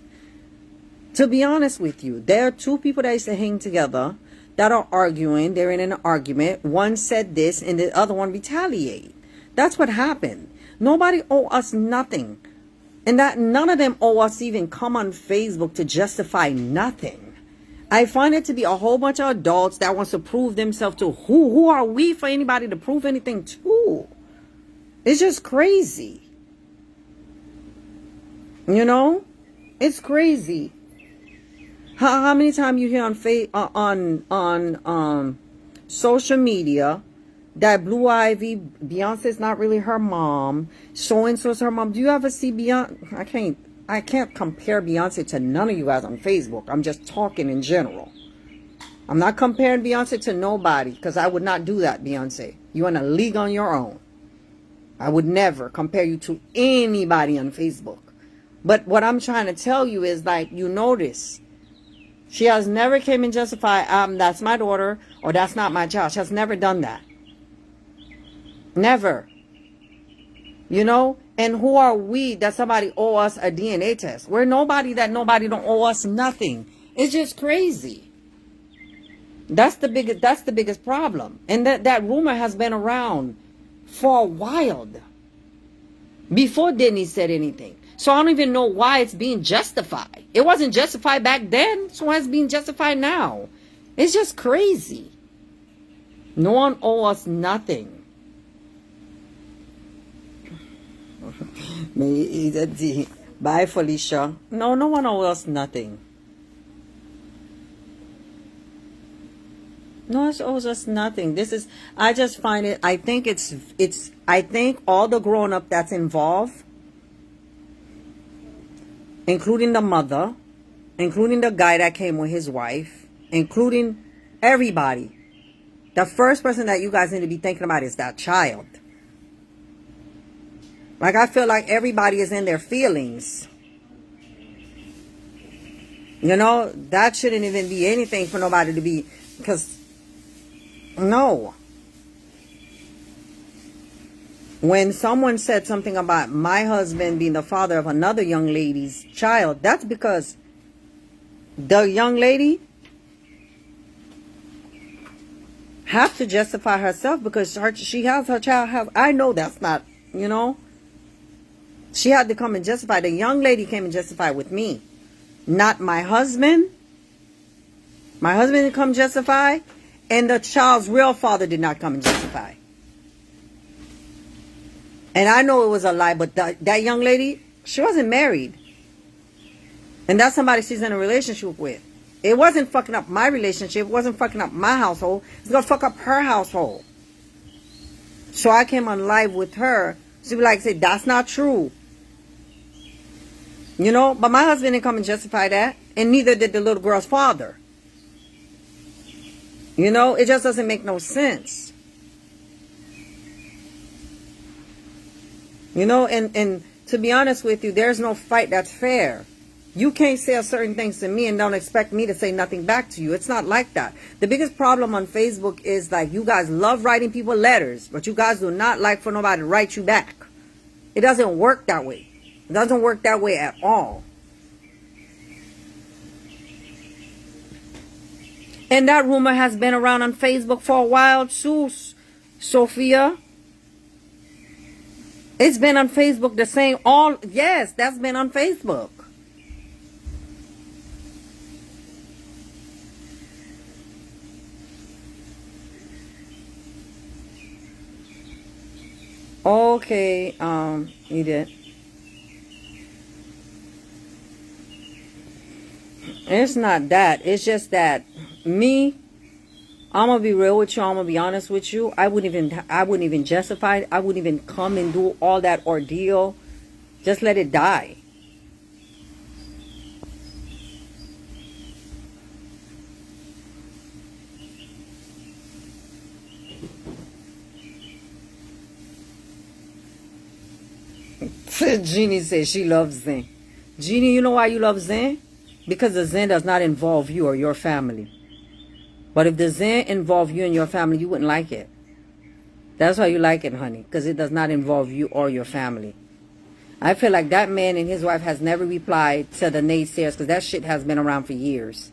To be honest with you, there are two people that used to hang together that are arguing. They're in an argument. One said this and the other one retaliate. That's what happened. Nobody owe us nothing. And that none of them owe us even come on Facebook to justify nothing. I find it to be a whole bunch of adults that wants to prove themselves to who? Who are we for anybody to prove anything to? It's just crazy. You know? It's crazy. How many times you hear on social media that Blue Ivy, Beyonce's not really her mom, so-and-so's her mom. Do you ever see Beyonce? I can't compare Beyonce to none of you guys on Facebook. I'm just talking in general. I'm not comparing Beyonce to nobody because I would not do that, Beyonce. You're in a league on your own. I would never compare you to anybody on Facebook. But what I'm trying to tell you is, like, you notice, she has never came and justified, that's my daughter or that's not my child. She has never done that. Never. You know? And who are we that somebody owe us a DNA test? We're nobody that nobody don't owe us nothing. It's just crazy. That's the biggest problem. And that rumor has been around for a while. Before Disney said anything. So I don't even know why it's being justified. It wasn't justified back then, so why it's being justified now? It's just crazy. No one owe us nothing. Bye, Felicia. No one owes us nothing. No one owes us nothing. I just find it, I think I think all the grown up that's involved, including the mother, including the guy that came with his wife, including everybody, the first person that you guys need to be thinking about is that child. Like, I feel like everybody is in their feelings. You know, that shouldn't even be anything for nobody to be, because, no. When someone said something about my husband being the father of another young lady's child, that's because the young lady has to justify herself because she has her child. I know that's not, you know. She had to come and justify. The young lady came and justified with me. Not my husband. My husband didn't come justify. And the child's real father did not come and justify. And I know it was a lie, but that young lady, she wasn't married. And that's somebody she's in a relationship with. It wasn't fucking up my relationship. It wasn't fucking up my household. It's going to fuck up her household. So I came on live with her. She'd be like, say, that's not true. You know, but my husband didn't come and justify that. And neither did the little girl's father. You know, it just doesn't make no sense. You know, and to be honest with you, there's no fight that's fair. You can't say certain things to me and don't expect me to say nothing back to you. It's not like that. The biggest problem on Facebook is, like, you guys love writing people letters, but you guys do not like for nobody to write you back. It doesn't work that way. It doesn't work that way at all. And that rumor has been around on Facebook for a while too, Sophia. It's been on Facebook the same, yes, that's been on Facebook. Okay, you did. It's not that. It's just that me, I'm gonna be real with you. I'm gonna be honest with you. I wouldn't even justify it. I wouldn't even come and do all that ordeal. Just let it die. Jeannie says she loves Zen. Jeannie, you know why you love Zen? Because the Zen does not involve you or your family. But if the Zen involved you and your family, you wouldn't like it. That's why you like it, honey. Because it does not involve you or your family. I feel like that man and his wife has never replied to the naysayers, because that shit has been around for years.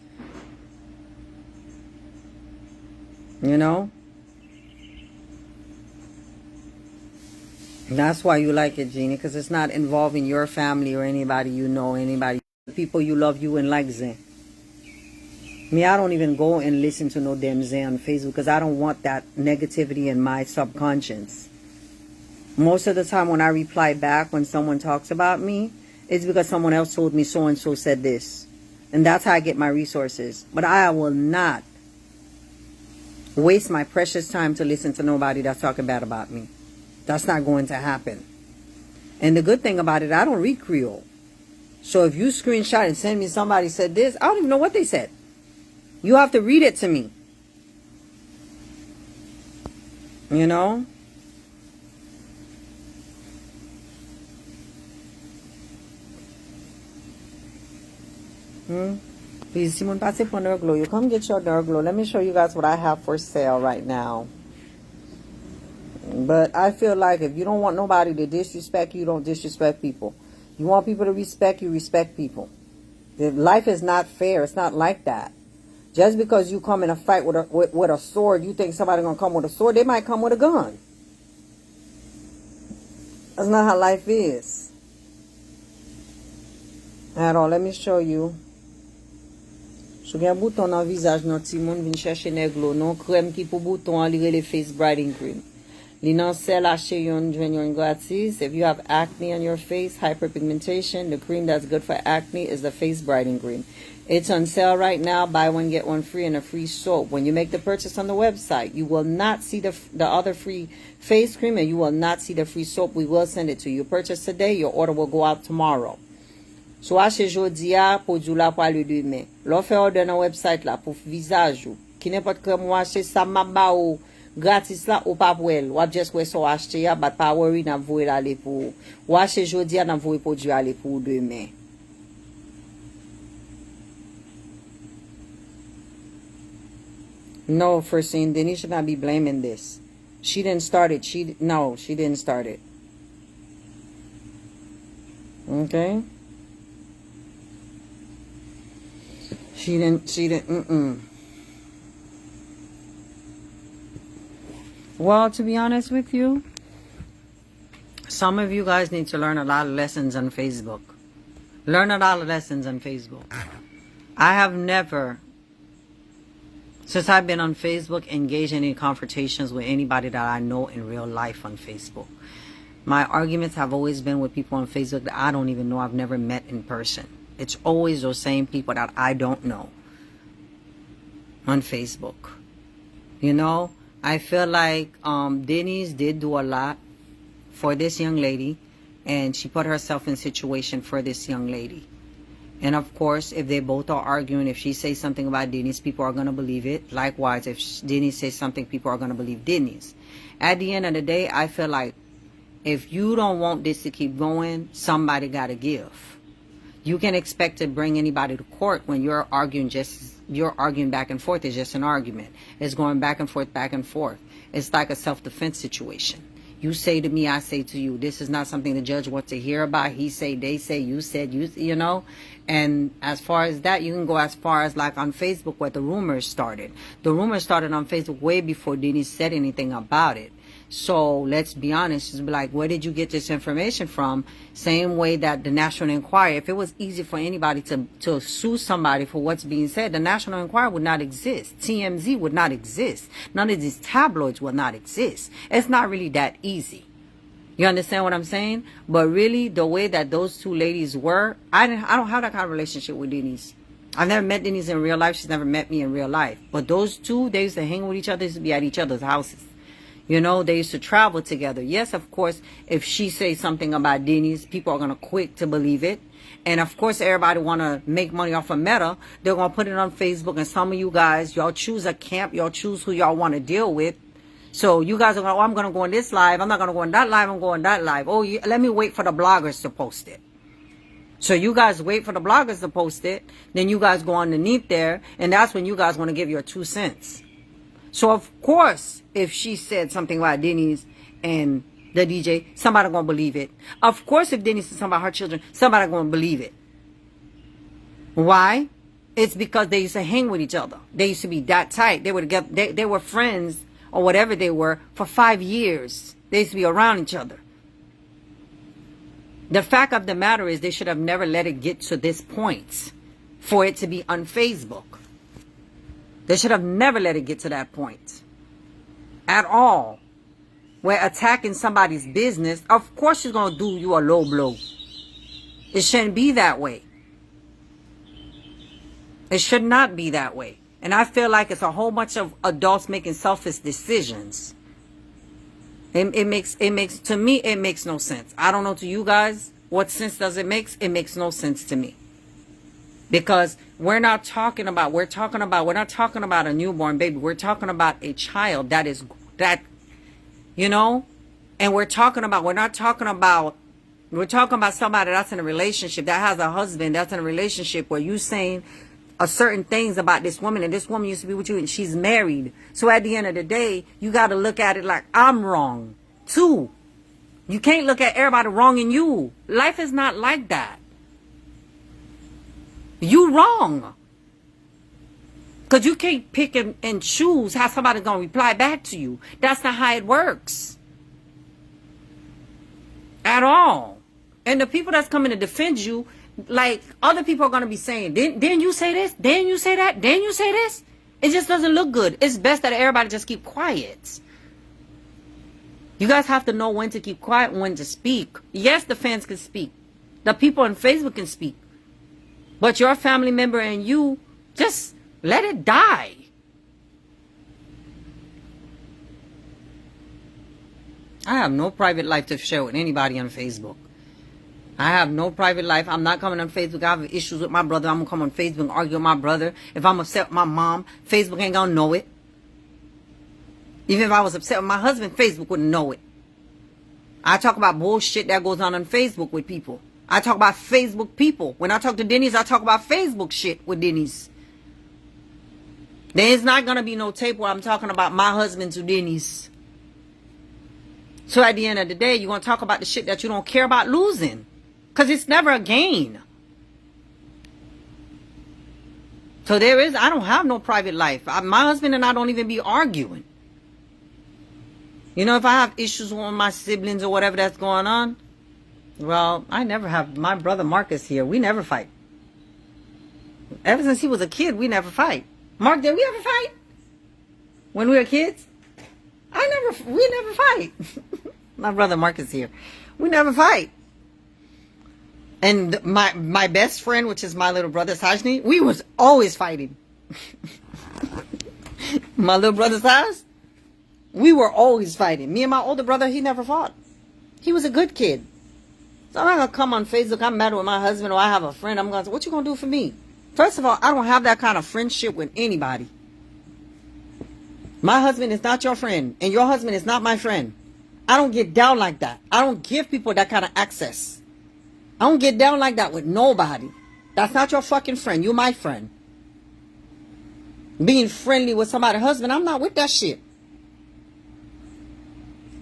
You know? That's why you like it, Jeannie, because it's not involving your family or anybody you know, anybody, people you love you and like Zen. Me, I don't even go and listen to no damn Zen on Facebook because I don't want that negativity in my subconscious. Most of the time when I reply back when someone talks about me, it's because someone else told me so-and-so said this. And that's how I get my resources. But I will not waste my precious time to listen to nobody that's talking bad about me. That's not going to happen. And the good thing about it, I don't read Creole. So if you screenshot and send me somebody said this, I don't even know what they said. You have to read it to me. You know? Please, Simon, pass it for Nurgllo. You come get your Nurgllo. Let me show you guys what I have for sale right now. But I feel like if you don't want nobody to disrespect you, don't disrespect people. You want people to respect you, respect people. Life is not fair. It's not like that. Just because you come in a fight with a sword, you think somebody's going to come with a sword, they might come with a gun. That's not how life is. At all. Let me show you. So gen bouton nan visage nan ti moun vin cherche Nurgllo. Non crème ki pou bouton li rele face brightening cream. Li nan sel ache yon jwen yon gratis. If you have acne on your face, hyperpigmentation, the cream that's good for acne is the face brightening cream. It's on sale right now. Buy one, get one free and a free soap. When you make the purchase on the website, you will not see the other free face cream and you will not see the free soap. We will send it to you. Purchase today, your order will go out tomorrow. So ache jodi a pou djou la pou ale demain. Lo fe order nan website la pou visage ou. Ki nepot krem ou ache sa maba ou gratis la ou pa pou el. Wap just we so ache ya bat pa worry nan voué ale pou. Ou ache jodi a nan voué pou djou ale pou demain. No, Francine, Denise should not be blaming this. She didn't start it. She didn't start it. Okay? She didn't, Well, to be honest with you, some of you guys need to learn a lot of lessons on Facebook. Learn a lot of lessons on Facebook. I have never, since I've been on Facebook, engaged in any confrontations with anybody that I know in real life on Facebook. My arguments have always been with people on Facebook that I don't even know, I've never met in person. It's always those same people that I don't know on Facebook. You know, I feel like Denise did do a lot for this young lady, and she put herself in a situation for this young lady. And of course, if they both are arguing, if she says something about Denise, people are going to believe it. Likewise, if Denise says something, people are going to believe Denise. At the end of the day, I feel like if you don't want this to keep going, somebody got to give. You can expect to bring anybody to court when you're arguing back and forth. It's just an argument. It's going back and forth, back and forth. It's like a self-defense situation. You say to me, I say to you. This is not something the judge wants to hear about. He say, they say, you said, you know. And as far as that, you can go as far as like on Facebook where the rumors started. The rumors started on Facebook way before Denise said anything about it. So let's be honest, just be like, where did you get this information from? Same way that the National Enquirer, if it was easy for anybody to sue somebody for what's being said, the National Enquirer would not exist. TMZ would not exist. None of these tabloids would not exist. It's not really that easy. You understand what I'm saying? But really, the way that those two ladies were, I don't have that kind of relationship with Denise. I've never met Denise in real life. She's never met me in real life. But those two, they used to hang with each other. They used to be at each other's houses. You know, they used to travel together. Yes, of course, if she says something about Denise, people are going to quick to believe it. And of course, everybody want to make money off of Meta. They're going to put it on Facebook. And some of you guys, y'all choose a camp. Y'all choose who y'all want to deal with. So you guys are going, oh, I'm going to go on this live. I'm not going to go on that live. I'm going on that live. Oh, let me wait for the bloggers to post it. So you guys wait for the bloggers to post it. Then you guys go underneath there. And that's when you guys want to give your 2 cents. So, of course, if she said something about Denise and the DJ, somebody going to believe it. Of course, if Denise said something about her children, somebody going to believe it. Why? It's because they used to hang with each other. They used to be that tight. They were friends or whatever they were for 5 years. They used to be around each other. The fact of the matter is they should have never let it get to this point for it to be on Facebook. They should have never let it get to that point at all. Where attacking somebody's business, of course she's going to do you a low blow. It shouldn't be that way. It should not be that way. And I feel like it's a whole bunch of adults making selfish decisions. It makes to me, it makes no sense. I don't know to you guys, what sense does it make? It makes no sense to me. Because we're not talking about a newborn baby. We're talking about a child you know, and we're talking about somebody that's in a relationship, that has a husband, that's in a relationship where you saying certain things about this woman, and this woman used to be with you and she's married. So at the end of the day, you got to look at it like I'm wrong too. You can't look at everybody wronging you. Life is not like that. You wrong. Because you can't pick and choose how somebody's going to reply back to you. That's not how it works. At all. And the people that's coming to defend you, like other people are going to be saying, didn't you say this? Didn't you say that? Didn't you say this? It just doesn't look good. It's best that everybody just keep quiet. You guys have to know when to keep quiet and when to speak. Yes, the fans can speak. The people on Facebook can speak. But your family member and you, just let it die. I have no private life to share with anybody on Facebook. I have no private life. I'm not coming on Facebook. I have issues with my brother. I'm going to come on Facebook and argue with my brother. If I'm upset with my mom, Facebook ain't going to know it. Even if I was upset with my husband, Facebook wouldn't know it. I talk about bullshit that goes on Facebook with people. I talk about Facebook people. When I talk to Denny's, I talk about Facebook shit with Denny's. There's not going to be no tape where I'm talking about my husband to Denny's. So at the end of the day, you're going to talk about the shit that you don't care about losing. Because it's never a gain. So I don't have no private life. My husband and I don't even be arguing. You know, if I have issues with my siblings or whatever that's going on, well, I never have. My brother Marcus here, we never fight. Ever since he was a kid, we never fight. Mark, did we ever fight? When we were kids? We never fight. My brother Marcus here. We never fight. And my best friend, which is my little brother Sajni, we was always fighting. My little brother Saj, we were always fighting. Me and my older brother, he never fought. He was a good kid. So I'm not going to come on Facebook, I'm mad with my husband, or I have a friend, I'm going to say, what you going to do for me? First of all, I don't have that kind of friendship with anybody. My husband is not your friend, and your husband is not my friend. I don't get down like that. I don't give people that kind of access. I don't get down like that with nobody. That's not your fucking friend. You're my friend. Being friendly with somebody's husband, I'm not with that shit.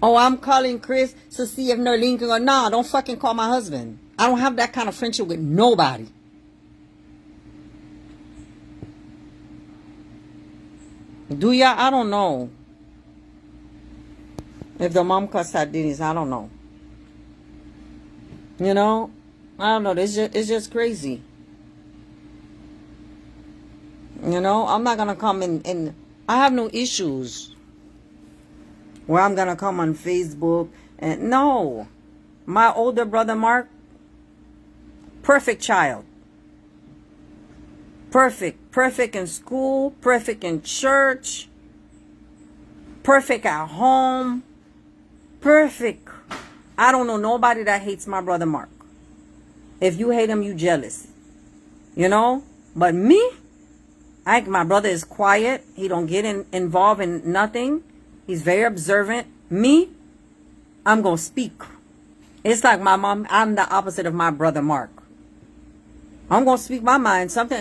Oh, I'm calling Chris to see if Nerlyne can go. Nah, don't fucking call my husband. I don't have that kind of friendship with nobody. Do ya? I don't know. If the mom cussed at Denny's, I don't know. You know? I don't know. It's just crazy. You know? I'm not going to come and I have no issues where I'm going to come on Facebook. And no. My older brother, Mark, perfect child. Perfect. Perfect in school. Perfect in church. Perfect at home. Perfect. I don't know nobody that hates my brother Mark. If you hate him, you jealous. You know? But me, my brother is quiet. He don't get involved in nothing. He's very observant. Me, I'm going to speak. It's like my mom. I'm the opposite of my brother Mark. I'm going to speak my mind. Something,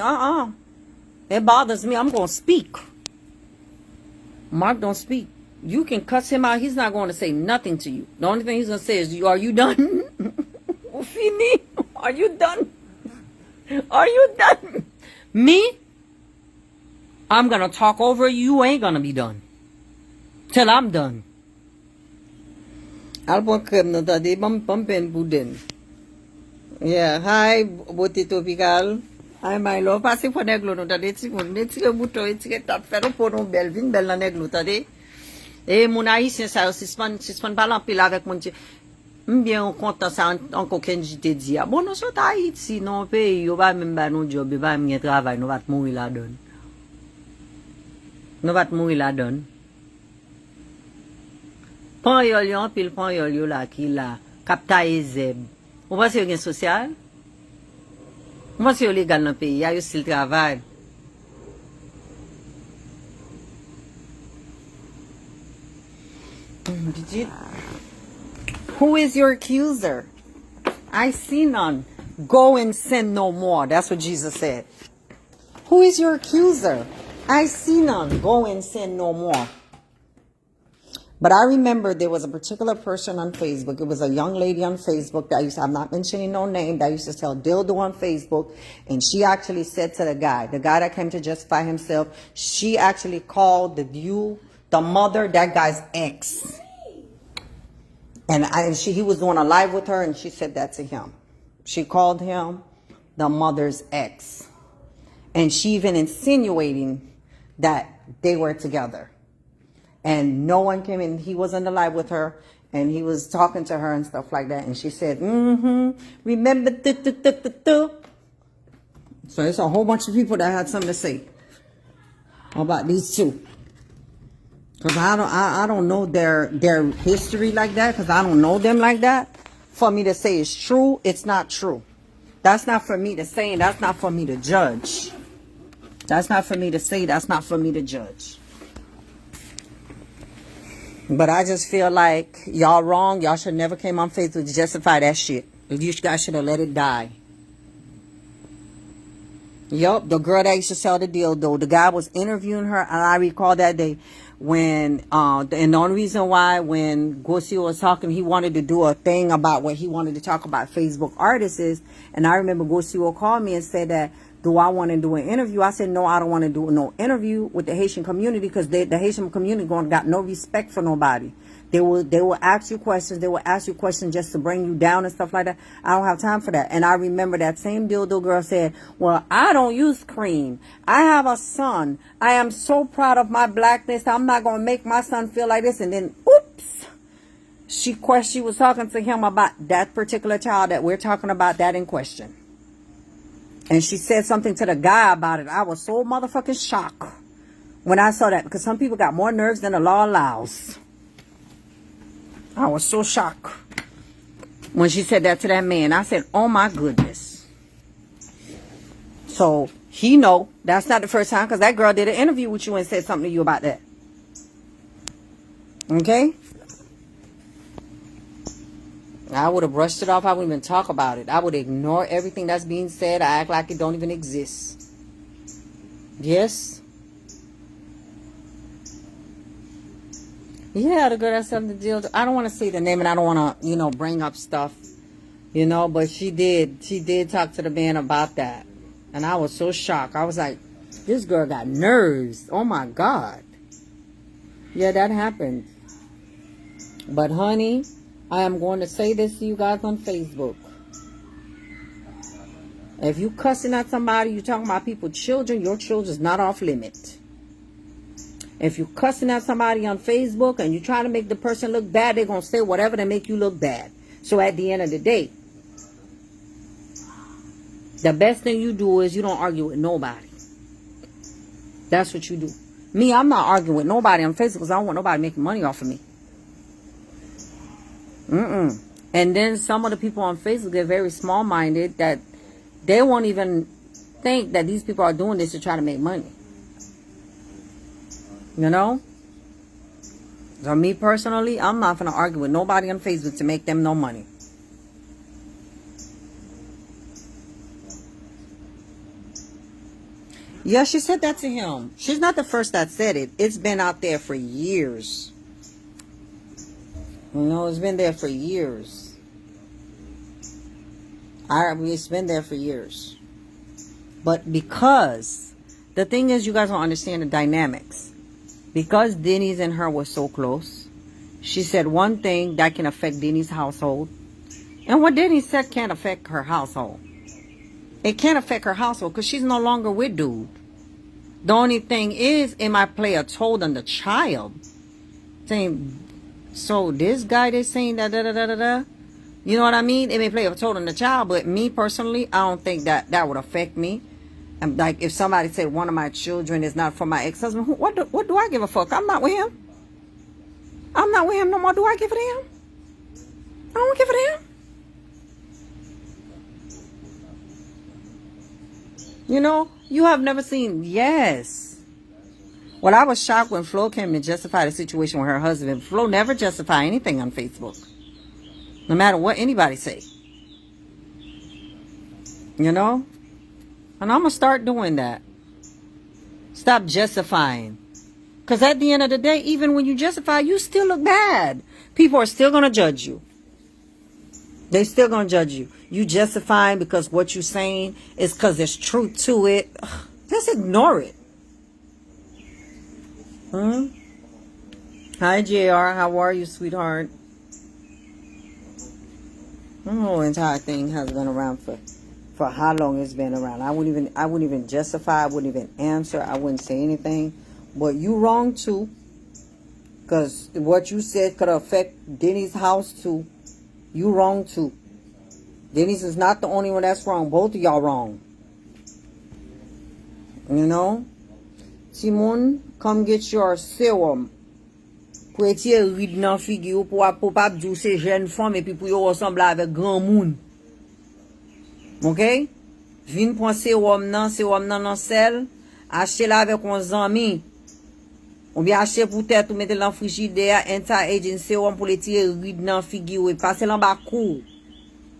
it bothers me. I'm going to speak. Mark don't speak. You can cuss him out. He's not going to say nothing to you. The only thing he's going to say is, are you done? Vini, are you done? Are you done? Me? I'm going to talk over you. You ain't going to be done. Till I'm done. Yeah, hi, beauty tropical. Hi, my love. Passez pour Nurgllo, nous t'avons dit, le bouton, et t'as fait pour nous belle, vine belle dans Nurgllo, t'as dit. Et mon haïtien, ça, si je pas l'empile avec mon Dieu. Bien content ça encore qu'un j'étais dit. Bon, nous sommes Haïti, non, pays, on va même pas nous job, on va même travail, nous va mourir la donne. Nous va mourir la donne. Pan yon pile pan yon là qui là, capta et zeb. On va se yon social. On va se yon légal dans le pays, il y a aussi le travail. Pitit. Who is your accuser? I see none. Go and sin no more. That's what Jesus said. Who is your accuser? I see none. Go and sin no more. But I remember there was a particular person on Facebook. It was a young lady on Facebook that used to, I'm not mentioning no name, that used to sell dildo on Facebook. And she actually said to the guy that came to justify himself, she actually called the mother, that guy's ex. And he was doing a live with her, and she said that to him. She called him the mother's ex. And she even insinuating that they were together. And no one came in. He was on the live with her, and he was talking to her and stuff like that. And she said, remember, So it's a whole bunch of people that had something to say about these two. Because I don't know their history like that, because I don't know them like that. For me to say it's true, it's not true. That's not for me to say, and that's not for me to judge. That's not for me to say, that's not for me to judge. But I just feel like y'all wrong. Y'all should never came on Facebook to justify that shit. You guys should have let it die. Yup, the girl that used to sell the dildo, the guy was interviewing her, and I recall that day when, and the only reason why when Gosio was talking, he wanted to do a thing about what he wanted to talk about Facebook artists, and I remember Gosio called me and said that, do I want to do an interview? I said, no, I don't want to do no interview with the Haitian community, because the Haitian community got no respect for nobody. They will ask you questions. They will ask you questions just to bring you down and stuff like that. I don't have time for that. And I remember that same dildo girl said, well, I don't use cream. I have a son. I am so proud of my blackness. I'm not going to make my son feel like this. And then, oops, she was talking to him about that particular child that we're talking about, that in question. And she said something to the guy about it. I was so motherfucking shocked when I saw that, because some people got more nerves than the law allows. I was so shocked when she said that to that man. I said, oh my goodness. So he know that's not the first time, because that girl did an interview with you and said something to you about that. Okay? I would have brushed it off. I wouldn't even talk about it. I would ignore everything that's being said. I act like it don't even exist. Yes? Yeah, the girl that selling the deal. I don't want to say the name, and I don't want to, bring up stuff, but she did talk to the man about that. And I was so shocked. I was like, this girl got nerves. Oh my God. Yeah, that happened. But honey, I am going to say this to you guys on Facebook. If you cussing at somebody, you talking about people's children, your children's not off limit. If you cussing at somebody on Facebook and you trying to make the person look bad, they're going to say whatever to make you look bad. So at the end of the day, the best thing you do is you don't argue with nobody. That's what you do. Me, I'm not arguing with nobody on Facebook because I don't want nobody making money off of me. And then some of the people on Facebook, they're very small-minded, that they won't even think that these people are doing this to try to make money. So me personally, I'm not going to argue with nobody on Facebook to make them no money. Yeah, she said that to him. She's not the first that said it. It's been out there for years. It's been there for years. It's been there for years. But because, the thing is, you guys don't understand the dynamics. Because Denny's and her were so close, she said one thing that can affect Denny's household. And what Denny said can't affect her household. It can't affect her household because she's no longer with dude. The only thing is, it might play a toll on the child. Saying, so this guy that's saying da da da da da da. You know what I mean? It may play a toll on the child, but me personally, I don't think that would affect me. And like if somebody said one of my children is not for my ex-husband, what do I give a fuck? I'm not with him. I'm not with him no more. Do I give a damn? I don't give a damn. You know, you have never seen, yes. Well, I was shocked when Flo came to justify the situation with her husband. Flo never justify anything on Facebook. No matter what anybody say. You know? And I'm going to start doing that. Stop justifying. Because at the end of the day, even when you justify, you still look bad. People are still going to judge you. They still going to judge you. You justifying because what you're saying is because there's truth to it. Ugh, just ignore it. Hi, JR. How are you, sweetheart? The whole entire thing has been around for how long it's been around. I wouldn't even justify. I wouldn't even answer. I wouldn't say anything. But you wrong too. Because what you said could affect Denny's house too. You wrong too. Denny's is not the only one that's wrong. Both of y'all wrong. You know? Simone, come get your serum. Pour etirer ride nan figure pour pas dire c'est jeune femme et puis pour yo ressembler avec grand moun. OK? Vin prendre serum nan sel, acheter là avec un zami. Ou bien acheter pour tête ou mettre dans frigidaire anti-aging serum pour les tirer ride nan figure et passer dans bas cou.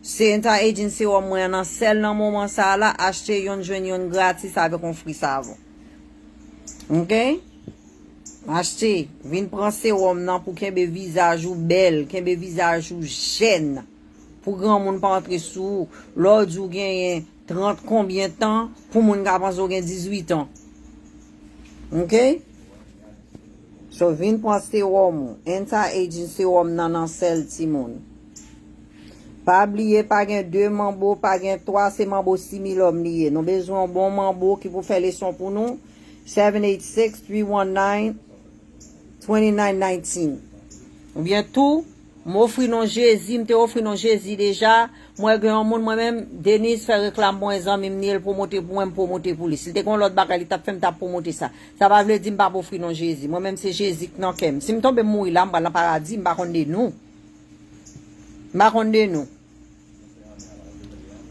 C'est anti-aging serum moi nan sel nan moment ça là, acheter yon joine yon gratis avec un fruit savon. OK? Acheter, vin prendre serum nan pour qu'un visage ou belle, qu'un visage ou jeune. Pour grand monde pas entrer sous, l'autre ou gagne 30 combien de temps pour moun ka pense ou gagne 18 ans. OK? So vin prendre serum, anti-aging serum nan sel ti moun. Pas oublier pas gain 2 Manbo, pas gain 3 c'est Manbo 6milòm lié. Nous besoin bon Manbo qui pour faire les sons pour nous. 786-319-2919. Ou bien tout, m'offre non Jésus, m'te offre non Jésus déjà. Moi grand monde moi-même Denise fait réclame bon exemple m'nil pour monter pour moi promoter pour lui. Si te kon l'autre bagay t'a fait t'a promoter ça. Ça va veut dire m'pa offre non Jésus. Moi-même c'est Jésus qui non kem. Si m'tombe mourir là, m'pa dans paradis, m'pa konde nous. M'pa konde nous.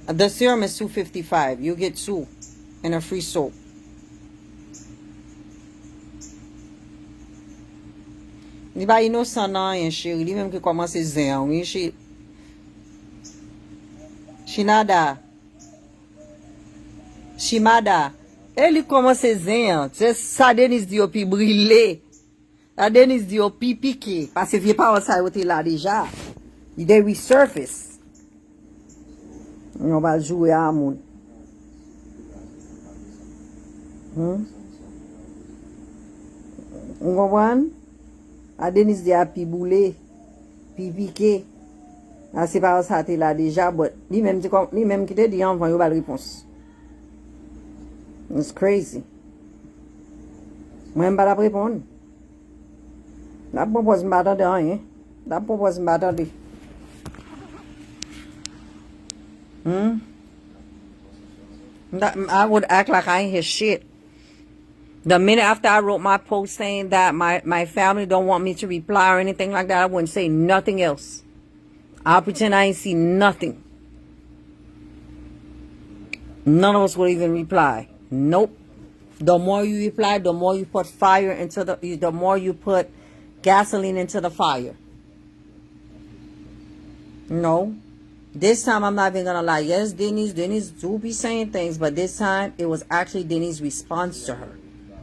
The serum is $2.55. You get 2 and a free soap. Li ba innocent nan yon chéri, li même qui commence zen, oui, Shinada. Shimada. Et li commence zen, c'est ça Denise di pi brûlé. La Denise di pi piqué parce que vieux pas ça était là déjà. Il dey resurface. On va jouer à moun. On comprend? A Denise de a pi boulé, pi piqué. A c'est pas ça t'es là déjà, but lui même qui te dit envoie pas de réponse. It's crazy. Moi même pas la répondre. La propose m'attendre de rien. La propose m'attendre. I would act like I ain't hear shit. The minute after I wrote my post saying that my family don't want me to reply or anything like that, I wouldn't say nothing else. I'll pretend I ain't see nothing. None of us would even reply. Nope. The more you reply, the more you put fire into the more you put gasoline into the fire. No. This time, I'm not even going to lie. Yes, Denise do be saying things, but this time, it was actually Denise's response to her.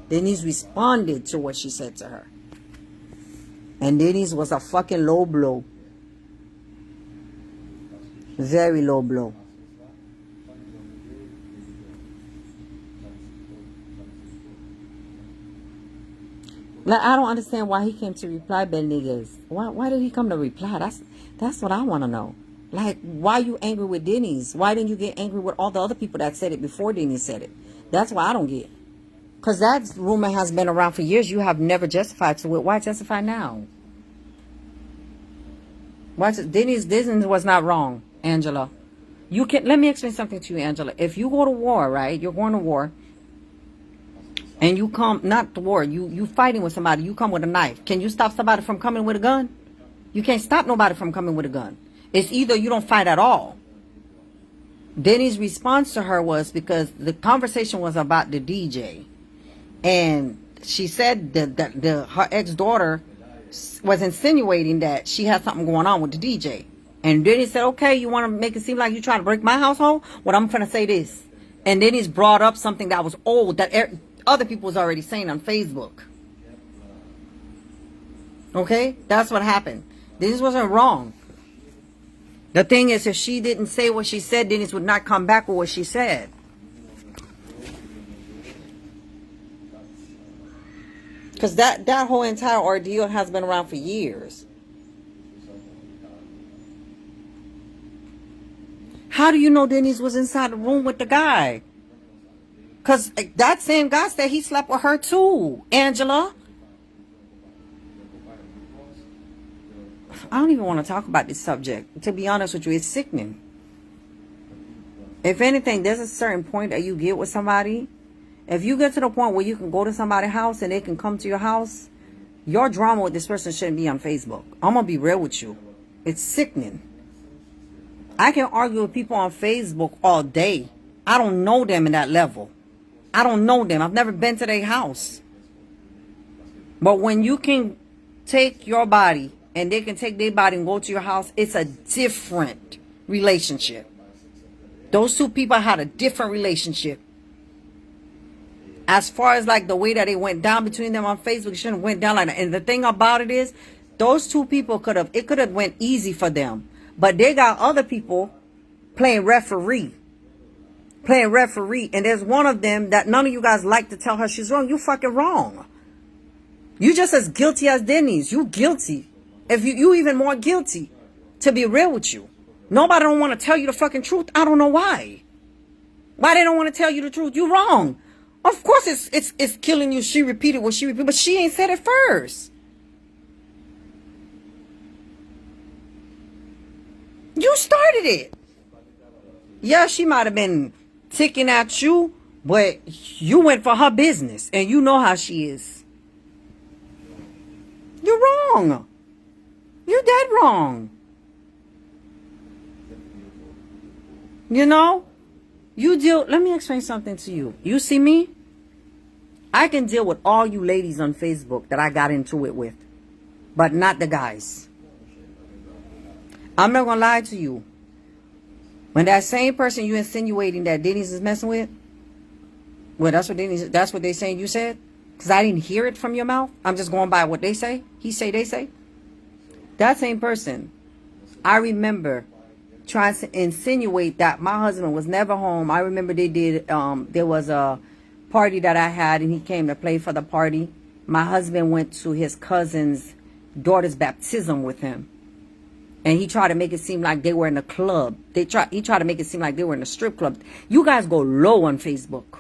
Denise responded to what she said to her. And Denise was a fucking low blow. Very low blow. Like, I don't understand why he came to reply, Ben niggas. Why did he come to reply? That's what I want to know. Like, why you angry with Denny's? Why didn't you get angry with all the other people that said it before Denny said it? That's why I don't get. Because that rumor has been around for years. You have never justified to it. Why justify now? Denny's was not wrong, Angela. You can let me explain something to you, Angela. If you go to war, right? You're going to war, and you come not to war. You fighting with somebody. You come with a knife. Can you stop somebody from coming with a gun? You can't stop nobody from coming with a gun. It's either you don't fight at all. Denny's response to her was because the conversation was about the DJ, and she said that her ex-daughter was insinuating that she had something going on with the DJ. And Denny said, okay, you want to make it seem like you're trying to break my household? Well, I'm going to say this. And then he's brought up something that was old that other people was already saying on Facebook. Okay? That's what happened. Dennis wasn't wrong. The thing is, if she didn't say what she said, Dennis would not come back with what she said. Because that whole entire ordeal has been around for years. How do you know Dennis was inside the room with the guy? Because that same guy said he slept with her too, Angela. I don't even want to talk about this subject. To be honest with you, it's sickening. If anything, there's a certain point that you get with somebody. If you get to the point where you can go to somebody's house and they can come to your house, your drama with this person shouldn't be on Facebook. I'm going to be real with you. It's sickening. I can argue with people on Facebook all day. I don't know them in that level. I don't know them. I've never been to their house. But when you can take your body and they can take their body and go to your house, it's a different relationship. Those two people had a different relationship. As far as like the way that it went down between them on Facebook, it shouldn't have went down like that. And the thing about it is, those two people could have went easy for them. But they got other people playing referee. And there's one of them that none of you guys like to tell her she's wrong. You fucking wrong. You just as guilty as Denny's. You guilty. If you even more guilty, to be real with you. Nobody don't want to tell you the fucking truth. I don't know why. Why they don't want to tell you the truth? You wrong. Of course it's killing you. She repeated what she repeated, but she ain't said it first. You started it. Yeah, she might have been ticking at you, but you went for her business, and you know how she is. You're wrong. You're dead wrong. You know? Let me explain something to you. You see me? I can deal with all you ladies on Facebook that I got into it with, but not the guys. I'm not gonna lie to you. When that same person you insinuating that Denny's is messing with, well, that's what they saying you said? Because I didn't hear it from your mouth. I'm just going by what they say. He say, they say. That same person, I remember trying to insinuate that my husband was never home. I remember they did, there was a party that I had and he came to play for the party. My husband went to his cousin's daughter's baptism with him. And he tried to make it seem like they were in a club. He tried to make it seem like they were in a strip club. You guys go low on Facebook.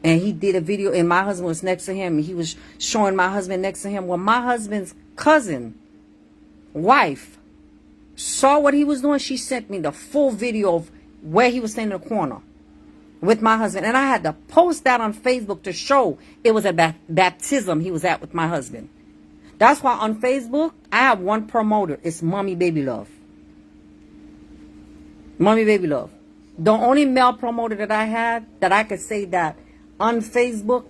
And he did a video and my husband was next to him. And he was showing my husband next to him. Well, my husband's cousin, wife, saw what he was doing. She sent me the full video of where he was standing in the corner with my husband. And I had to post that on Facebook to show it was a baptism he was at with my husband. That's why on Facebook, I have one promoter. It's Mommy Baby Love. Mommy Baby Love. The only male promoter that I had that I could say that on Facebook,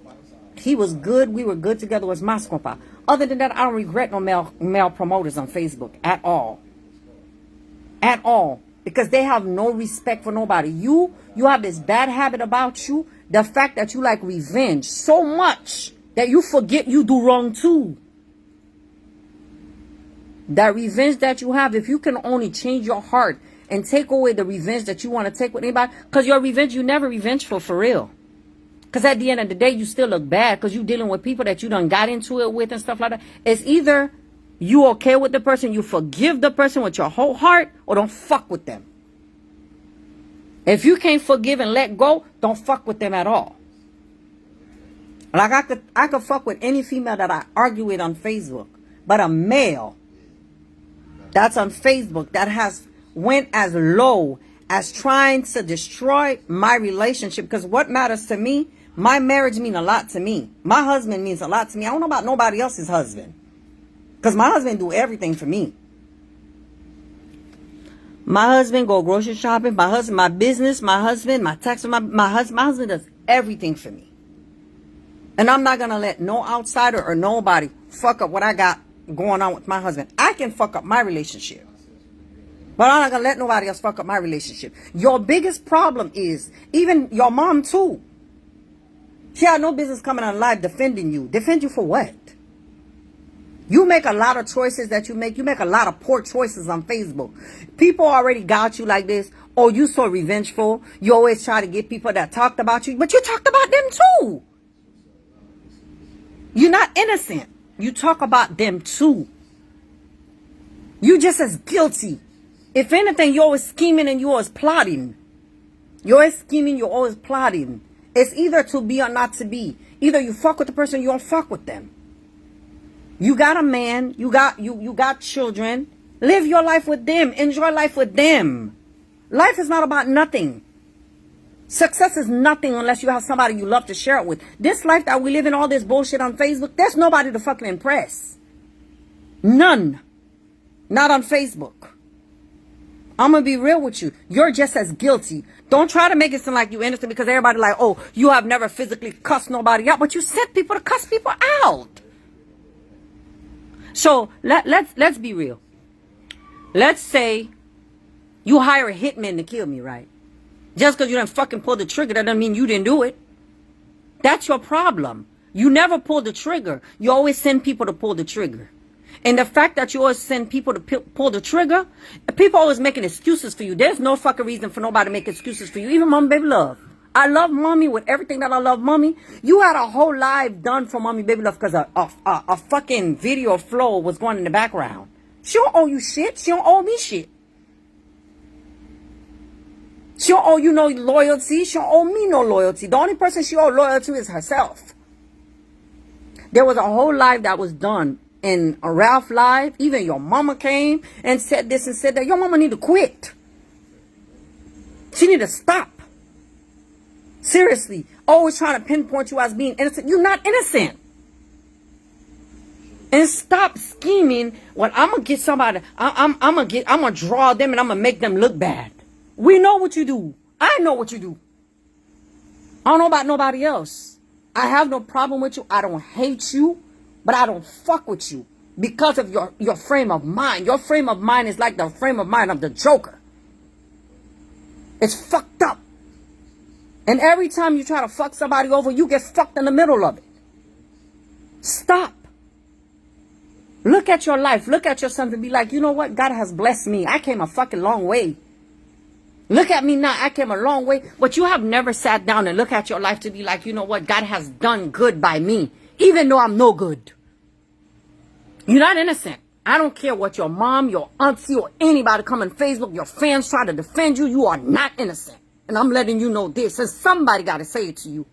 he was good, we were good together, was Mascopa. Other than that, I don't regret no male promoters on Facebook at all. At all. Because they have no respect for nobody. You have this bad habit about you. The fact that you like revenge so much that you forget you do wrong too. That revenge that you have, if you can only change your heart and take away the revenge that you want to take with anybody, because your revenge, you never revengeful for real. Because at the end of the day, you still look bad because you're dealing with people that you done got into it with and stuff like that. It's either You okay with the person, you forgive the person with your whole heart, or don't fuck with them. If you can't forgive and let go, don't fuck with them at all. Like I could fuck with any female that I argue with on Facebook, but a male that's on Facebook that has went as low as trying to destroy my relationship, because what matters to me, my marriage means a lot to me. My husband means a lot to me. I don't know about nobody else's husband, because my husband do everything for me. My husband go grocery shopping. My husband, my business, my husband, my tax, my husband does everything for me. And I'm not going to let no outsider or nobody fuck up what I got going on with my husband. I can fuck up my relationship, but I'm not going to let nobody else fuck up my relationship. Your biggest problem is, even your mom too, she had no business coming on live defending you. Defend you for what? You make a lot of choices that you make. You make a lot of poor choices on Facebook. People already got you like this. Oh, you so revengeful. You always try to get people that talked about you, but you talked about them too. You're not innocent. You talk about them too. You just as guilty. If anything, you're always scheming and you're always plotting. You're always scheming, you're always plotting. It's either to be or not to be. Either you fuck with the person, you don't fuck with them. You got a man, you got children. Live your life with them. Enjoy life with them. Life is not about nothing. Success is nothing unless you have somebody you love to share it with. This life that we live in, all this bullshit on Facebook, there's nobody to fucking impress. None. Not on Facebook. I'm going to be real with you. You're just as guilty. Don't try to make it seem like you're innocent, because everybody like, oh, you have never physically cussed nobody out, but you sent people to cuss people out. So let's be real. Let's say you hire a hitman to kill me, right? Just because you didn't fucking pull the trigger, that doesn't mean you didn't do it. That's your problem. You never pull the trigger. You always send people to pull the trigger. And the fact that you always send people to pull the trigger, people always making excuses for you. There's no fucking reason for nobody to make excuses for you. Even Mommy Baby Love. I love Mommy with everything that I love Mommy. You had a whole live done for Mommy Baby Love because a fucking video flow was going in the background. She don't owe you shit. She don't owe me shit. She don't owe you no loyalty. She don't owe me no loyalty. The only person she owe loyalty to is herself. There was a whole live that was done in a Ralph live. Even your mama came and said this and said that. Your mama need to quit. She need to stop. Seriously. Always trying to pinpoint you as being innocent. You're not innocent. And stop scheming. Well, I'm going to get somebody. I'm going to draw them and I'm going to make them look bad. We know what you do. I know what you do. I don't know about nobody else. I have no problem with you. I don't hate you, but I don't fuck with you because of your frame of mind. Your frame of mind is like the frame of mind of the Joker. It's fucked up. And every time you try to fuck somebody over, you get fucked in the middle of it. Stop. Look at your life. Look at yourself and be like, you know what? God has blessed me. I came a fucking long way. Look at me now. I came a long way. But you have never sat down and looked at your life to be like, you know what? God has done good by me, even though I'm no good. You're not innocent. I don't care what your mom, your auntie, or anybody come on Facebook, your fans try to defend you. You are not innocent. And I'm letting you know this. And somebody got to say it to you.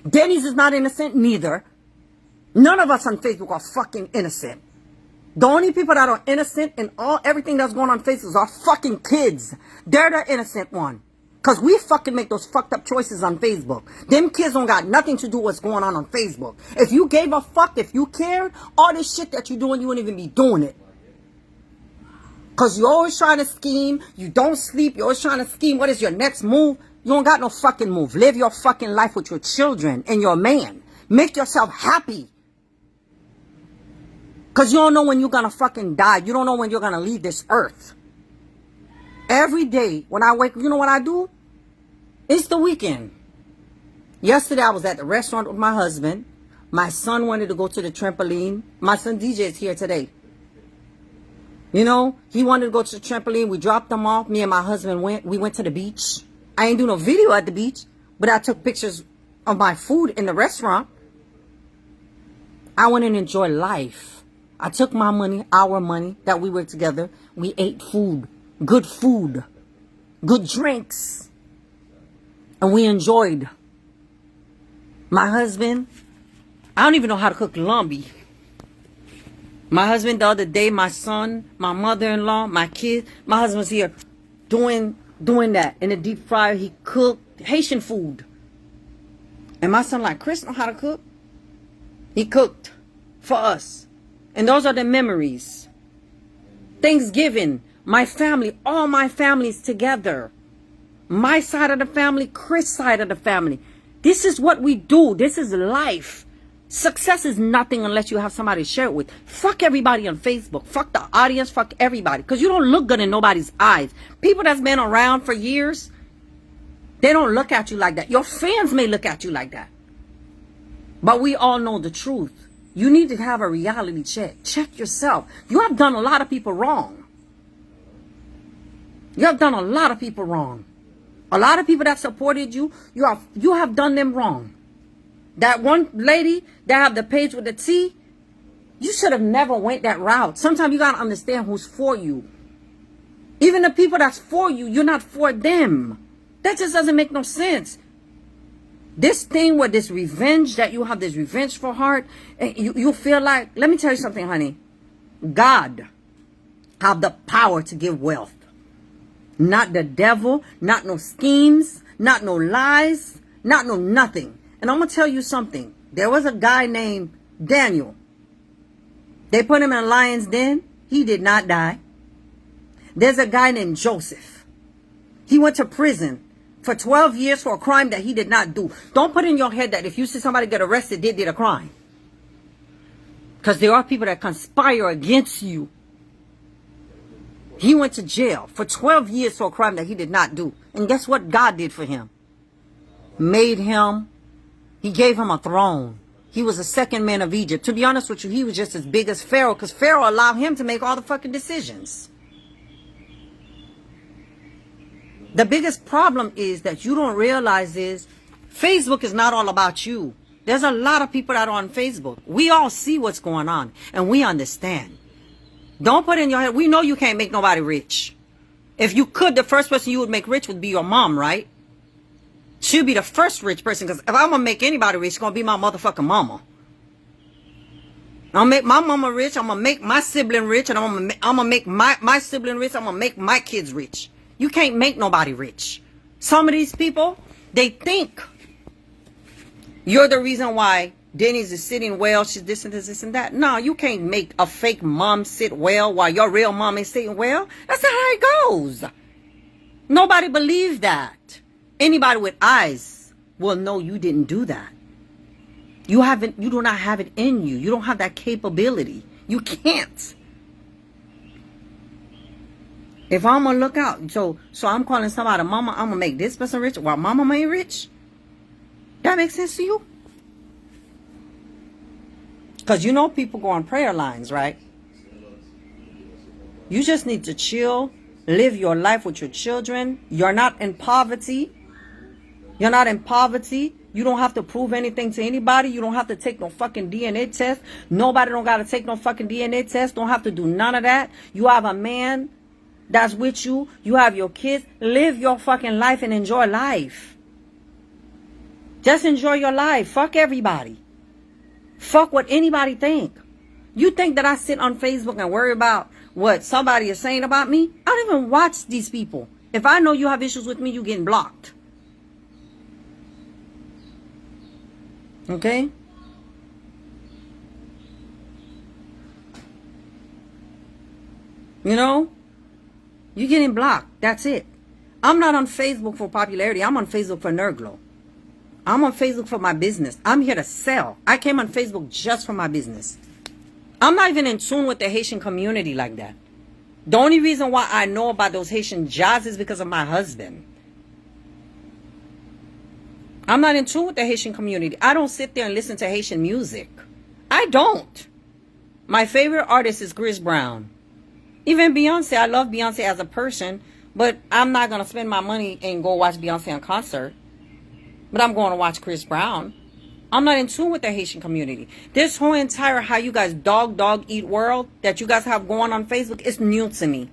Denny's is not innocent neither. None of us on Facebook are fucking innocent. The only people that are innocent in everything that's going on Facebook are fucking kids. They're the innocent one. Because we fucking make those fucked up choices on Facebook. Them kids don't got nothing to do with what's going on Facebook. If you gave a fuck, if you cared, all this shit that you're doing, you wouldn't even be doing it. Because you're always trying to scheme. You don't sleep. You're always trying to scheme. What is your next move? You don't got no fucking move. Live your fucking life with your children and your man. Make yourself happy. Because you don't know when you're going to fucking die. You don't know when you're going to leave this earth. Every day when I wake up, you know what I do? It's the weekend. Yesterday I was at the restaurant with my husband. My son wanted to go to the trampoline. My son DJ is here today. You know, he wanted to go to the trampoline. We dropped him off. Me and my husband went. We went to the beach. I ain't do no video at the beach, but I took pictures of my food in the restaurant. I want to enjoy life. I took my money, our money that we were together. We ate food, good drinks. And we enjoyed. My husband, I don't even know how to cook lambi. My husband the other day, my son, my mother-in-law, my kids, my husband was here doing that in the deep fryer. He cooked Haitian food. And my son like, Chris know how to cook. He cooked for us. And those are the memories. Thanksgiving, my family, all my families together. My side of the family, Chris' side of the family. This is what we do. This is life. Success is nothing unless you have somebody to share it with. Fuck everybody on Facebook. Fuck the audience. Fuck everybody. Because you don't look good in nobody's eyes. People that's been around for years, they don't look at you like that. Your fans may look at you like that. But we all know the truth. You need to have a reality check. Check yourself. You have done a lot of people wrong. You have done a lot of people wrong. A lot of people that supported you, you have done them wrong. That one lady that have the page with the T, you should have never went that route. Sometimes you got to understand who's for you. Even the people that's for you, you're not for them. That just doesn't make no sense. This thing with this revenge, that you have this revengeful heart, and you feel like, let me tell you something, honey. God have the power to give wealth. Not the devil, not no schemes, not no lies, not no nothing. And I'm going to tell you something. There was a guy named Daniel. They put him in a lion's den. He did not die. There's a guy named Joseph. He went to prison for 12 years for a crime that he did not do. Don't put in your head that if you see somebody get arrested, they did a crime. Because there are people that conspire against you. He went to jail for 12 years for a crime that he did not do. And guess what God did for him? Made him. He gave him a throne. He was the second man of Egypt. To be honest with you, he was just as big as Pharaoh, because Pharaoh allowed him to make all the fucking decisions. The biggest problem is that you don't realize is Facebook is not all about you. There's a lot of people that are on Facebook. We all see what's going on, and we understand. Don't put in your head, we know you can't make nobody rich. If you could, the first person you would make rich would be your mom, right? She'll be the first rich person, because if I'm going to make anybody rich, it's going to be my motherfucking mama. I'm going to make my mama rich, I'm going to make my sibling rich, and I'm going to make my sibling rich, I'm going to make my kids rich. You can't make nobody rich. Some of these people, they think you're the reason why Denny's is sitting well, she's this and this and that. No, you can't make a fake mom sit well while your real mom is sitting well. That's not how it goes. Nobody believes that. Anybody with eyes will know you didn't do that. You do not have it in you. You don't have that capability. You can't. If I'm gonna look out, so I'm calling somebody mama, I'm gonna make this person rich while mama ain't rich. That makes sense to you? Because you know people go on prayer lines, right? You just need to chill, live your life with your children. You're not in poverty. You're not in poverty. You don't have to prove anything to anybody. You don't have to take no fucking DNA test. Nobody don't got to take no fucking DNA test. Don't have to do none of that. You have a man that's with you. You have your kids. Live your fucking life and enjoy life. Just enjoy your life. Fuck everybody. Fuck what anybody think. You think that I sit on Facebook and worry about what somebody is saying about me? I don't even watch these people. If I know you have issues with me, you getting blocked. Okay? You know? You're getting blocked. That's it. I'm not on Facebook for popularity. I'm on Facebook for Nurgllo. I'm on Facebook for my business. I'm here to sell. I came on Facebook just for my business. I'm not even in tune with the Haitian community like that. The only reason why I know about those Haitian jazz is because of my husband. I'm not in tune with the Haitian community. I don't sit there and listen to Haitian music. I don't. My favorite artist is Chris Brown. Even Beyonce. I love Beyonce as a person, but I'm not going to spend my money and go watch Beyonce in concert. But I'm going to watch Chris Brown. I'm not in tune with the Haitian community. This whole entire how you guys dog eat world that you guys have going on Facebook is new to me.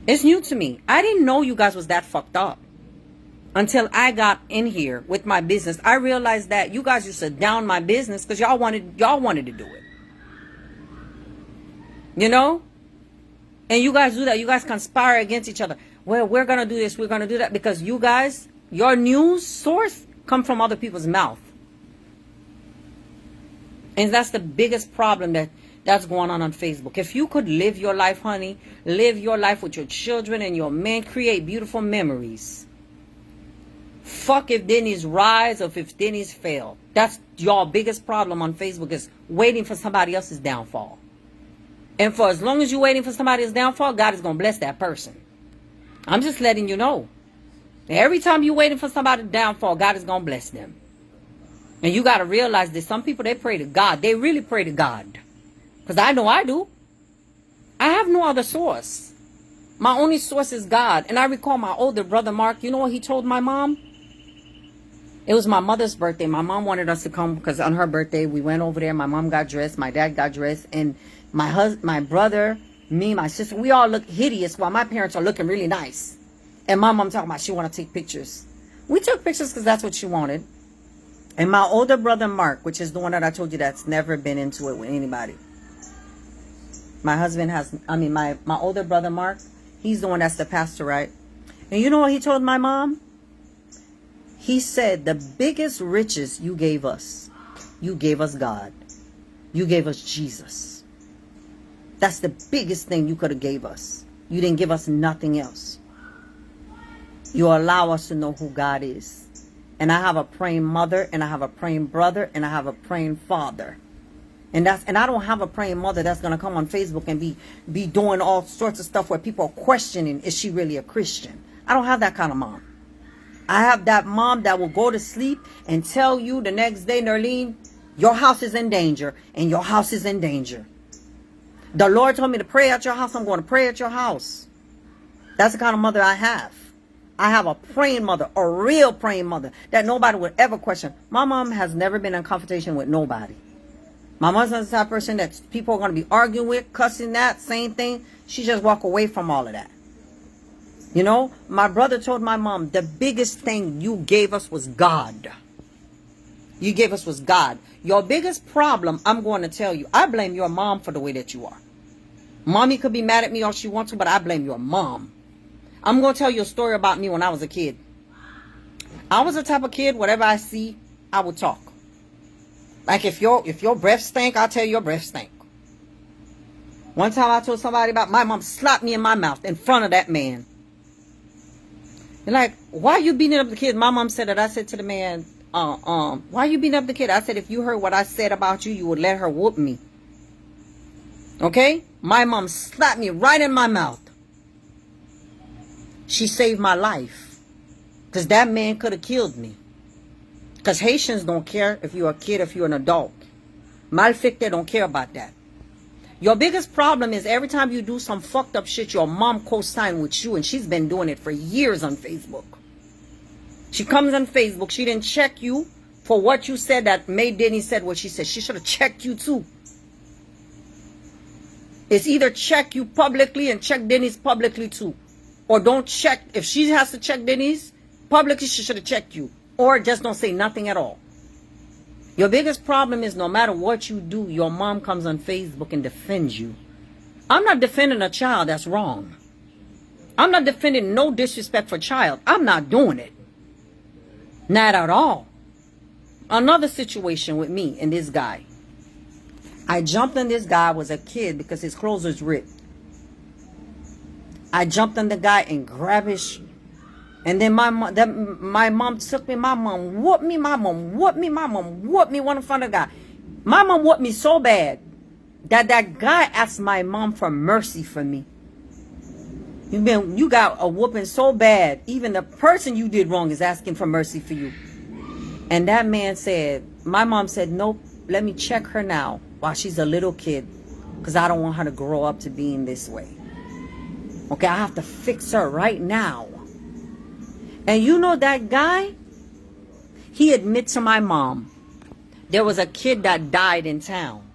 It's new to me. I didn't know you guys was that fucked up until I got in here with my business. I realized that you guys used to down my business because y'all wanted to do it. You know? And you guys do that. You guys conspire against each other. Well, we're going to do this. We're going to do that. Because you guys, your news source come from other people's mouth. And that's the biggest problem that's going on Facebook. If you could live your life, honey, live your life with your children and your men, create beautiful memories. Fuck if Denny's rise or if Denny's fail. That's your biggest problem on Facebook, is waiting for somebody else's downfall. And for as long as you're waiting for somebody's downfall, God is going to bless that person. I'm just letting you know. Every time you're waiting for somebody's downfall, God is going to bless them. And you got to realize that some people, they pray to God. They really pray to God. Because I know I do. I have no other source. My only source is God. And I recall my older brother, Mark, you know what he told my mom? It was my mother's birthday. My mom wanted us to come because on her birthday, we went over there. My mom got dressed. My dad got dressed. And my brother, me, my sister, we all look hideous while my parents are looking really nice. And my mom talking about she want to take pictures. We took pictures because that's what she wanted. And my older brother, Mark, which is the one that I told you that's never been into it with anybody. My husband has, my older brother, Mark, he's the one that's the pastor, right? And you know what he told my mom? He said, the biggest riches you gave us God. You gave us Jesus. That's the biggest thing you could have gave us. You didn't give us nothing else. You allow us to know who God is. And I have a praying mother, and I have a praying brother, and I have a praying father. And I don't have a praying mother that's going to come on Facebook and be doing all sorts of stuff where people are questioning, is she really a Christian? I don't have that kind of mom. I have that mom that will go to sleep and tell you the next day, Nerlyne, your house is in danger, and your house is in danger. The Lord told me to pray at your house. I'm going to pray at your house. That's the kind of mother I have. I have a praying mother, a real praying mother that nobody would ever question. My mom has never been in confrontation with nobody. My mom's not the type of person that people are going to be arguing with, cussing that, same thing. She just walk away from all of that. You know, my brother told my mom, the biggest thing you gave us was God. You gave us was God. Your biggest problem, I'm going to tell you, I blame your mom for the way that you are. Mommy could be mad at me all she wants to, but I blame your mom. I'm going to tell you a story about me when I was a kid. I was the type of kid, whatever I see, I would talk. Like if your breath stink, I'll tell you your breath stink. One time I told somebody about my mom slapped me in my mouth in front of that man. And like, why are you beating up the kid? My mom said that. I said to the man, why are you beating up the kid? I said, if you heard what I said about you, you would let her whoop me. Okay? My mom slapped me right in my mouth. She saved my life. Because that man could have killed me. Because Haitians don't care if you're a kid, if you're an adult. Malfecte don't care about that. Your biggest problem is every time you do some fucked up shit, your mom co-sign with you. And she's been doing it for years on Facebook. She comes on Facebook. She didn't check you for what you said that made Denny said what she said. She should have checked you too. It's either check you publicly and check Denny's publicly too. Or don't check. If she has to check Denny's publicly, she should have checked you. Or just don't say nothing at all. Your biggest problem is no matter what you do, your mom comes on Facebook and defends you. I'm not defending a child that's wrong. I'm not defending no disrespect for a child. I'm not doing it. Not at all. Another situation with me and this guy. I jumped on this guy. I was a kid because his clothes was ripped. I jumped on the guy and grabbed his... And then my mom took me. My mom whooped me. My mom whooped me. My mom whooped me one in front of the guy. My mom whooped me so bad that guy asked my mom for mercy for me. You got a whooping so bad, even the person you did wrong is asking for mercy for you. And that man said, my mom said, nope, let me check her now while she's a little kid, because I don't want her to grow up to being this way. Okay, I have to fix her right now. And you know that guy, He admit to my mom, there was a kid that died in town.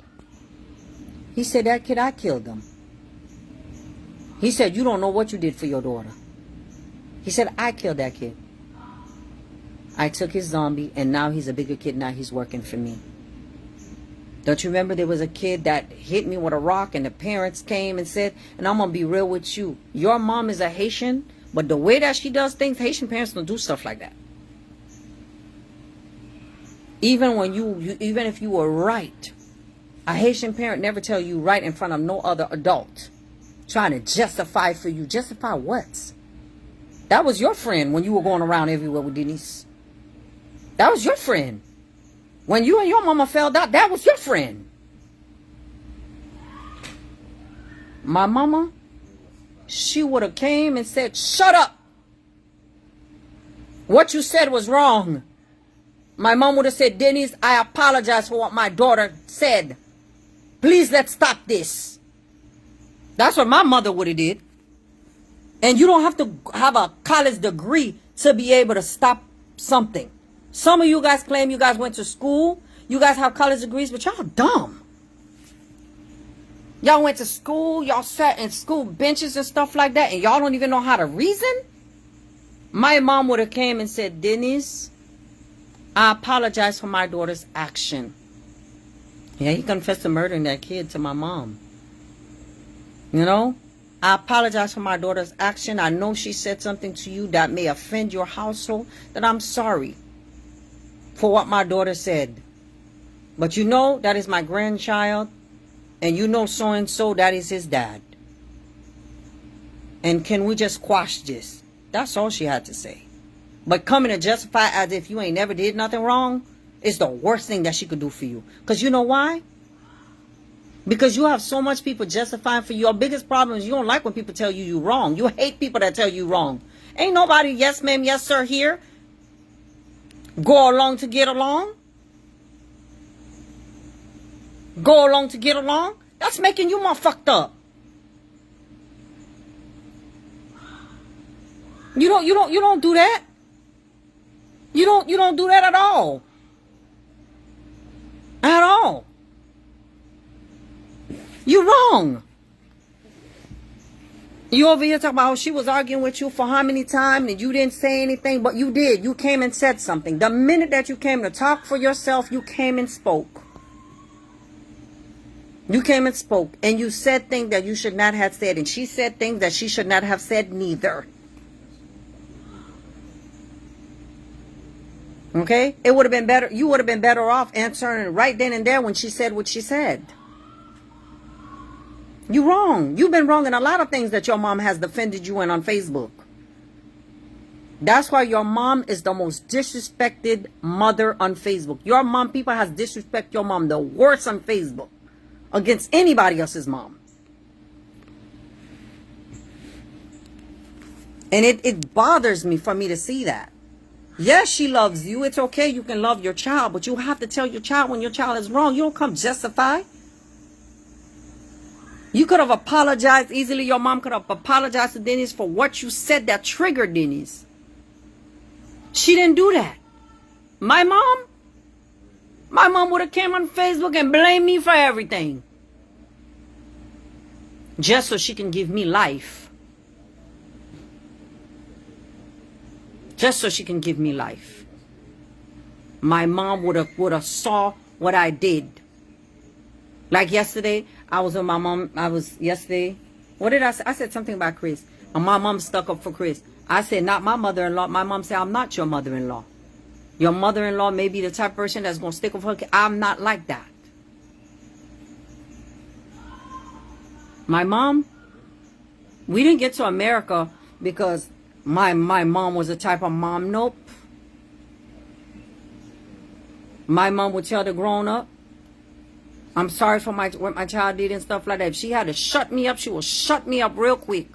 He said, that kid, I killed him. He said, you don't know what you did for your daughter. He said, I killed that kid. I took his zombie, and now he's a bigger kid. Now he's working for me. Don't you remember there was a kid that hit me with a rock, and the parents came and said, and I'm going to be real with you. Your mom is a Haitian, but the way that she does things, Haitian parents don't do stuff like that. Even when even if you were right, a Haitian parent never tell you right in front of no other adult. Trying to justify for you. Justify what? That was your friend when you were going around everywhere with Denise. That was your friend. When you and your mama fell out, that was your friend. My mama, she would have came and said, shut up. What you said was wrong. My mom would have said, Denise, I apologize for what my daughter said. Please, let's stop this. That's what my mother would have did. And you don't have to have a college degree to be able to stop something. Some of you guys claim you guys went to school. You guys have college degrees, but y'all dumb. Y'all went to school. Y'all sat in school benches and stuff like that, and y'all don't even know how to reason. My mom would have came and said, Denise, I apologize for my daughter's action. Yeah, he confessed to murdering that kid to my mom. You know, I apologize for my daughter's action. I know she said something to you that may offend your household. That I'm sorry for what my daughter said. But you know, that is my grandchild. And you know so-and-so, that is his dad. And can we just quash this? That's all she had to say. But coming to justify as if you ain't never did nothing wrong is the worst thing that she could do for you. Because you know why? Because you have so much people justifying for you. Your biggest problem is you don't like when people tell you you're wrong. You hate people that tell you wrong. Ain't nobody yes ma'am, yes sir here. Go along to get along. Go along to get along. That's making you more fucked up. You don't do that. You don't do that at all. At all. You're wrong. You over here talking about how she was arguing with you for how many times and you didn't say anything, but you did. You came and said something. The minute that you came to talk for yourself, you came and spoke. You came and spoke, and you said things that you should not have said, and she said things that she should not have said neither. Okay? It would have been better. You would have been better off answering right then and there when she said what she said. You're wrong. You've been wrong in a lot of things that your mom has defended you in on Facebook. That's why your mom is the most disrespected mother on Facebook. Your mom, people has disrespect your mom the worst on Facebook against anybody else's mom. And it bothers me for me to see that. Yes, she loves you. It's okay. You can love your child, but you have to tell your child when your child is wrong. You don't come justify. You could have apologized easily. Your mom could have apologized to Denise for what you said that triggered Denise. She didn't do that. My mom would have came on Facebook and blamed me for everything. Just so she can give me life. Just so she can give me life. My mom would have saw what I did. Like yesterday, I was with my mom. Yesterday. What did I say? I said something about Chris. And my mom stuck up for Chris. I said, not my mother-in-law. My mom said, I'm not your mother-in-law. Your mother-in-law may be the type of person that's going to stick up for her kid. I'm not like that. My mom, we didn't get to America because my mom was the type of mom. Nope. My mom would tell the grown-up, I'm sorry for what my child did and stuff like that. If she had to shut me up, she will shut me up real quick.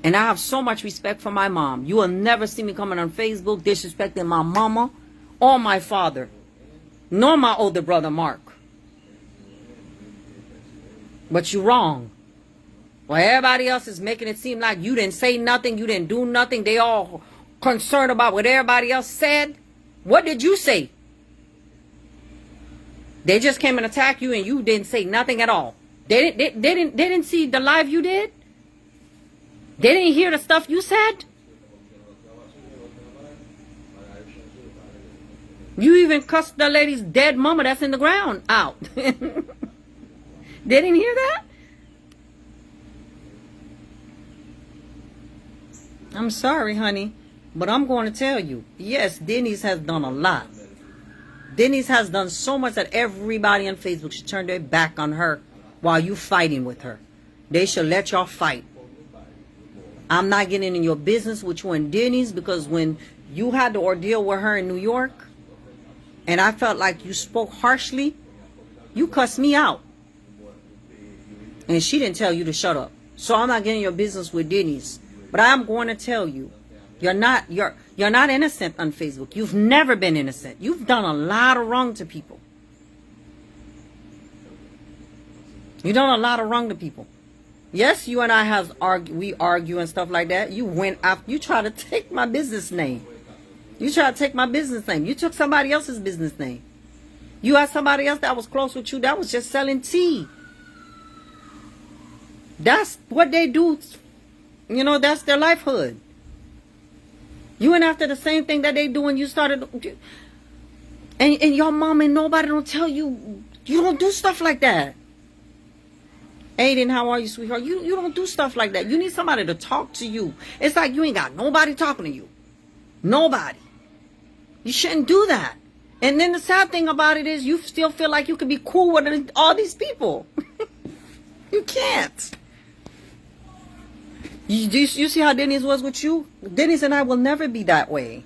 And I have so much respect for my mom. You will never see me coming on Facebook disrespecting my mama or my father, nor my older brother, Mark. But you're wrong. Well, everybody else is making it seem like you didn't say nothing, you didn't do nothing. They all concerned about what everybody else said. What did you say? They just came and attacked you and you didn't say nothing at all. They didn't see the live you did? They didn't hear the stuff you said? You even cussed the lady's dead mama that's in the ground out. They didn't hear that? I'm sorry, honey, but I'm going to tell you. Yes, Denise has done a lot. Denise has done so much that everybody on Facebook should turn their back on her while you fighting with her. They should let y'all fight. I'm not getting in your business with you and Denise, because when you had the ordeal with her in New York, and I felt like you spoke harshly, you cussed me out. And she didn't tell you to shut up. So I'm not getting your business with Denise. But I'm going to tell you, you're not innocent on Facebook. You've never been innocent. You've done a lot of wrong to people. You've done a lot of wrong to people. Yes, you and I we argue and stuff like that. You went after, you tried to take my business name. You tried to take my business name. You took somebody else's business name. You had somebody else that was close with you that was just selling tea. That's what they do. You know, that's their livelihood. You went after the same thing that they do when you started. And your mom and nobody don't tell you, you don't do stuff like that. Aiden, how are you, sweetheart? You don't do stuff like that. You need somebody to talk to you. It's like you ain't got nobody talking to you. Nobody. You shouldn't do that. And then the sad thing about it is you still feel like you can be cool with all these people. You can't. You see how Denise was with you? Denise and I will never be that way.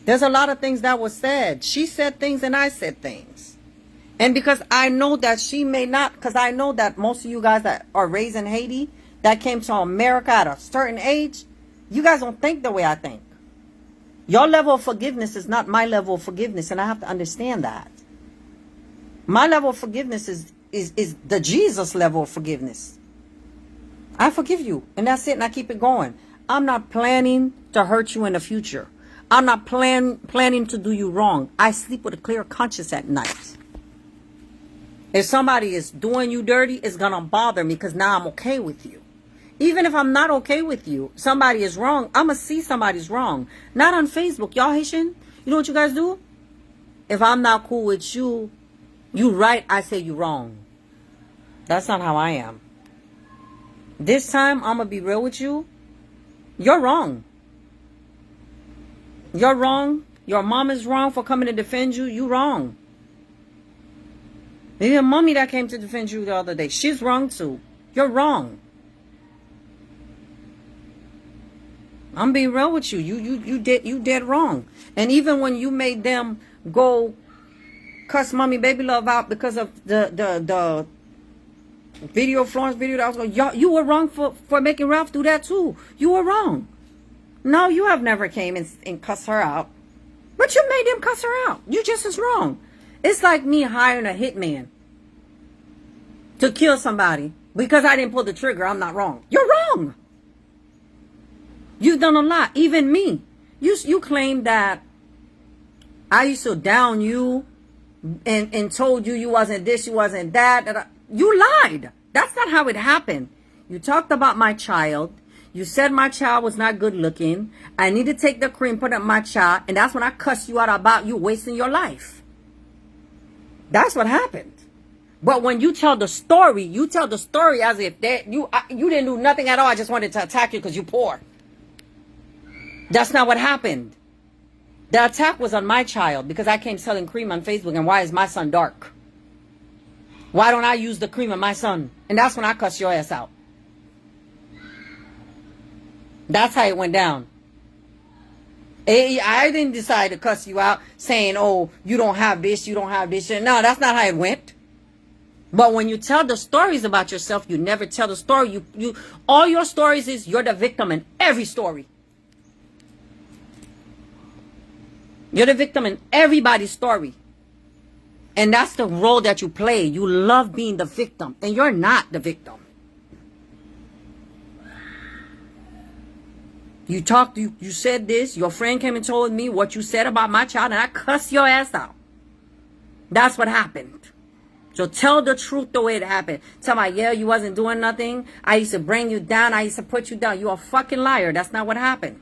There's a lot of things that was said. She said things and I said things. And because I know that she may not, because I know that most of you guys that are raised in Haiti, that came to America at a certain age, you guys don't think the way I think. Your level of forgiveness is not my level of forgiveness, and I have to understand that. My level of forgiveness is the Jesus level of forgiveness. I forgive you, and that's it, and I keep it going. I'm not planning to hurt you in the future. I'm not planning to do you wrong. I sleep with a clear conscience at night. If somebody is doing you dirty, it's going to bother me because now I'm okay with you. Even if I'm not okay with you, somebody is wrong, I'm going to see somebody's wrong. Not on Facebook. Y'all Haitian, you know what you guys do? If I'm not cool with you, you right, I say you wrong. That's not how I am. This time, I'm going to be real with you. You're wrong. You're wrong. Your mom is wrong for coming to defend you. You wrong. Maybe your mommy that came to defend you the other day, she's wrong too. You're wrong. I'm being real with you. You did wrong. And even when you made them go cuss mommy baby love out because of the video, Florence video that was going, you were wrong for making Ralph do that too. You were wrong. No, you have never came and cussed her out. But you made them cuss her out. You just as wrong. It's like me hiring a hitman to kill somebody because I didn't pull the trigger. I'm not wrong. You're wrong. You've done a lot. Even me. You claim that I used to down you and told you wasn't this, you wasn't that. You lied. That's not how it happened. You talked about my child. You said my child was not good looking. I need to take the cream, put it on my child. And that's when I cussed you out about you wasting your life. That's what happened. But when you tell the story as if you didn't do nothing at all. I just wanted to attack you because you're poor. That's not what happened. The attack was on my child because I came selling cream on Facebook. And why is my son dark? Why don't I use the cream on my son? And that's when I cussed your ass out. That's how it went down. I didn't decide to cuss you out saying, oh, you don't have this, you don't have this. No, that's not how it went. But when you tell the stories about yourself, you never tell the story. All your stories is you're the victim in every story. You're the victim in everybody's story. And that's the role that you play. You love being the victim. And you're not the victim. You talked, you said this. Your friend came and told me what you said about my child, and I cussed your ass out. That's what happened. So tell the truth the way it happened. Tell me, yeah, you wasn't doing nothing. I used to bring you down. I used to put you down. You're a fucking liar. That's not what happened.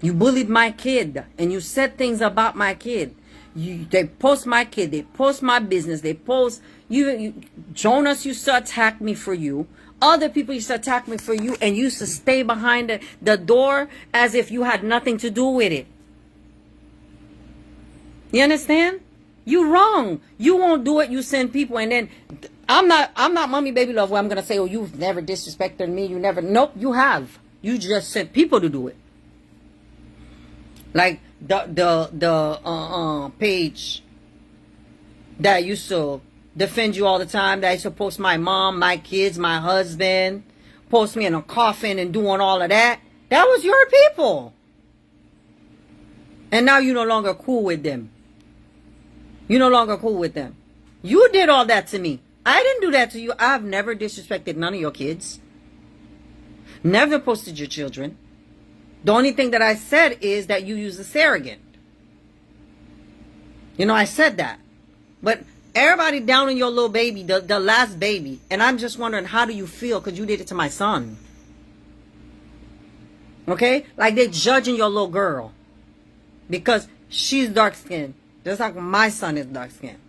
You bullied my kid, and you said things about my kid. They post my kid. They post my business. They post Jonas used to attack me for you. Other people used to attack me for you, and you used to stay behind the door as if you had nothing to do with it. You understand? You wrong. You won't do it. You send people, and then I'm not mommy baby love where I'm gonna say, oh, you've never disrespected me. You never. Nope, you have. You just sent people to do it. Like the page that used to defend you all the time, that used to post my mom, my kids, my husband, post me in a coffin and doing all of that. That was your people. And now you're no longer cool with them. You're no longer cool with them. You did all that to me. I didn't do that to you. I've never disrespected none of your kids. Never posted your children. The only thing that I said is that you use a surrogate. You know, I said that. But everybody down on your little baby, the last baby. And I'm just wondering, how do you feel? Because you did it to my son. Okay? Like they're judging your little girl. Because she's dark-skinned. Just like my son is dark-skinned.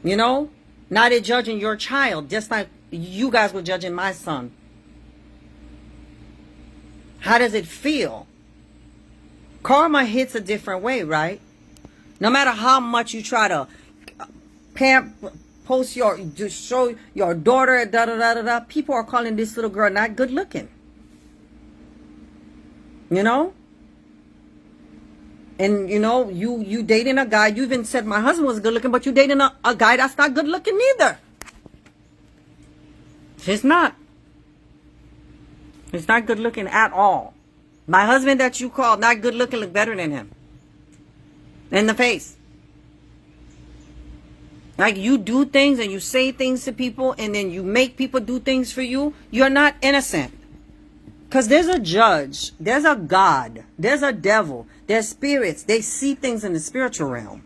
You know? Now they're judging your child. Just like you guys were judging my son. How does it feel? Karma hits a different way, right? No matter how much you try to post just show your daughter, da-da-da-da-da, people are calling this little girl not good looking. You know? And, you know, you dating a guy, you even said my husband was good looking, but you dating a guy that's not good looking neither. He's not. He's not good looking at all. My husband that you called not good looking look better than him. In the face. Like you do things and you say things to people and then you make people do things for you. You're not innocent. Because there's a judge. There's a God. There's a devil. There's spirits. They see things in the spiritual realm.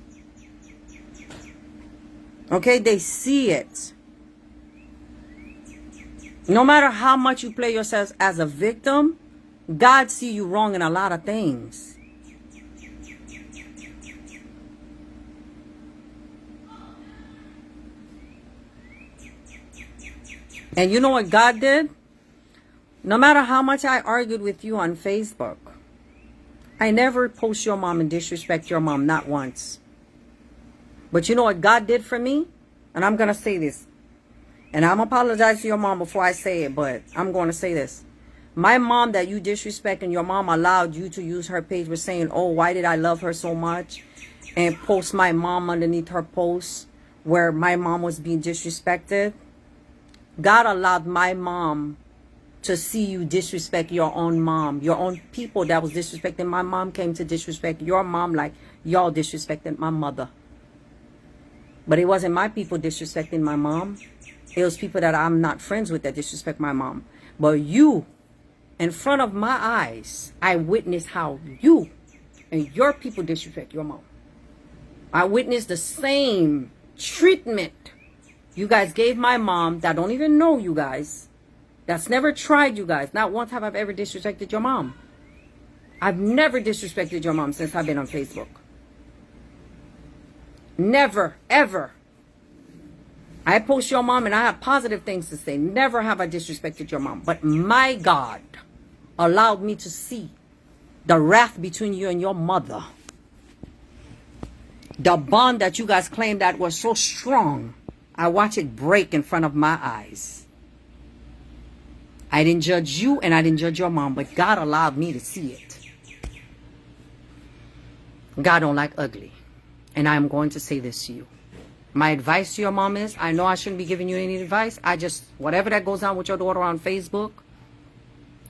Okay? They see it. No matter how much you play yourself as a victim, God see you wrong in a lot of things. And you know what God did? No matter how much I argued with you on Facebook, I never post your mom and disrespect your mom, not once. But you know what God did for me? And I'm going to say this. And I'm apologize to your mom before I say it, but I'm going to say this. My mom that you disrespect and your mom allowed you to use her page with saying, oh, why did I love her so much? And post my mom underneath her post where my mom was being disrespected. God allowed my mom to see you disrespect your own mom. Your own people that was disrespecting my mom came to disrespect your mom like y'all disrespected my mother. But it wasn't my people disrespecting my mom. It was people that I'm not friends with that disrespect my mom. But you, in front of my eyes, I witnessed how you and your people disrespect your mom. I witnessed the same treatment you guys gave my mom that don't even know you guys. That's never tried you guys. Not once have I ever disrespected your mom. I've never disrespected your mom since I've been on Facebook. Never, ever. I post your mom and I have positive things to say. Never have I disrespected your mom. But my God allowed me to see the wrath between you and your mother. The bond that you guys claimed that was so strong. I watch it break in front of my eyes. I didn't judge you and I didn't judge your mom. But God allowed me to see it. God don't like ugly. And I am going to say this to you. My advice to your mom is, I know I shouldn't be giving you any advice. Whatever that goes on with your daughter on Facebook,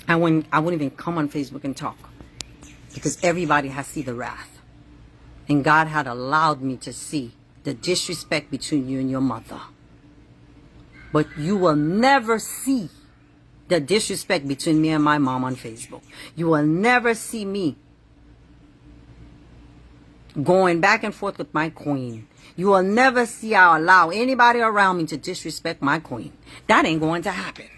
I wouldn't even come on Facebook and talk. Because everybody has seen the wrath. And God had allowed me to see the disrespect between you and your mother. But you will never see the disrespect between me and my mom on Facebook. You will never see me going back and forth with my queen. You will never see I allow anybody around me to disrespect my queen. That ain't going to happen.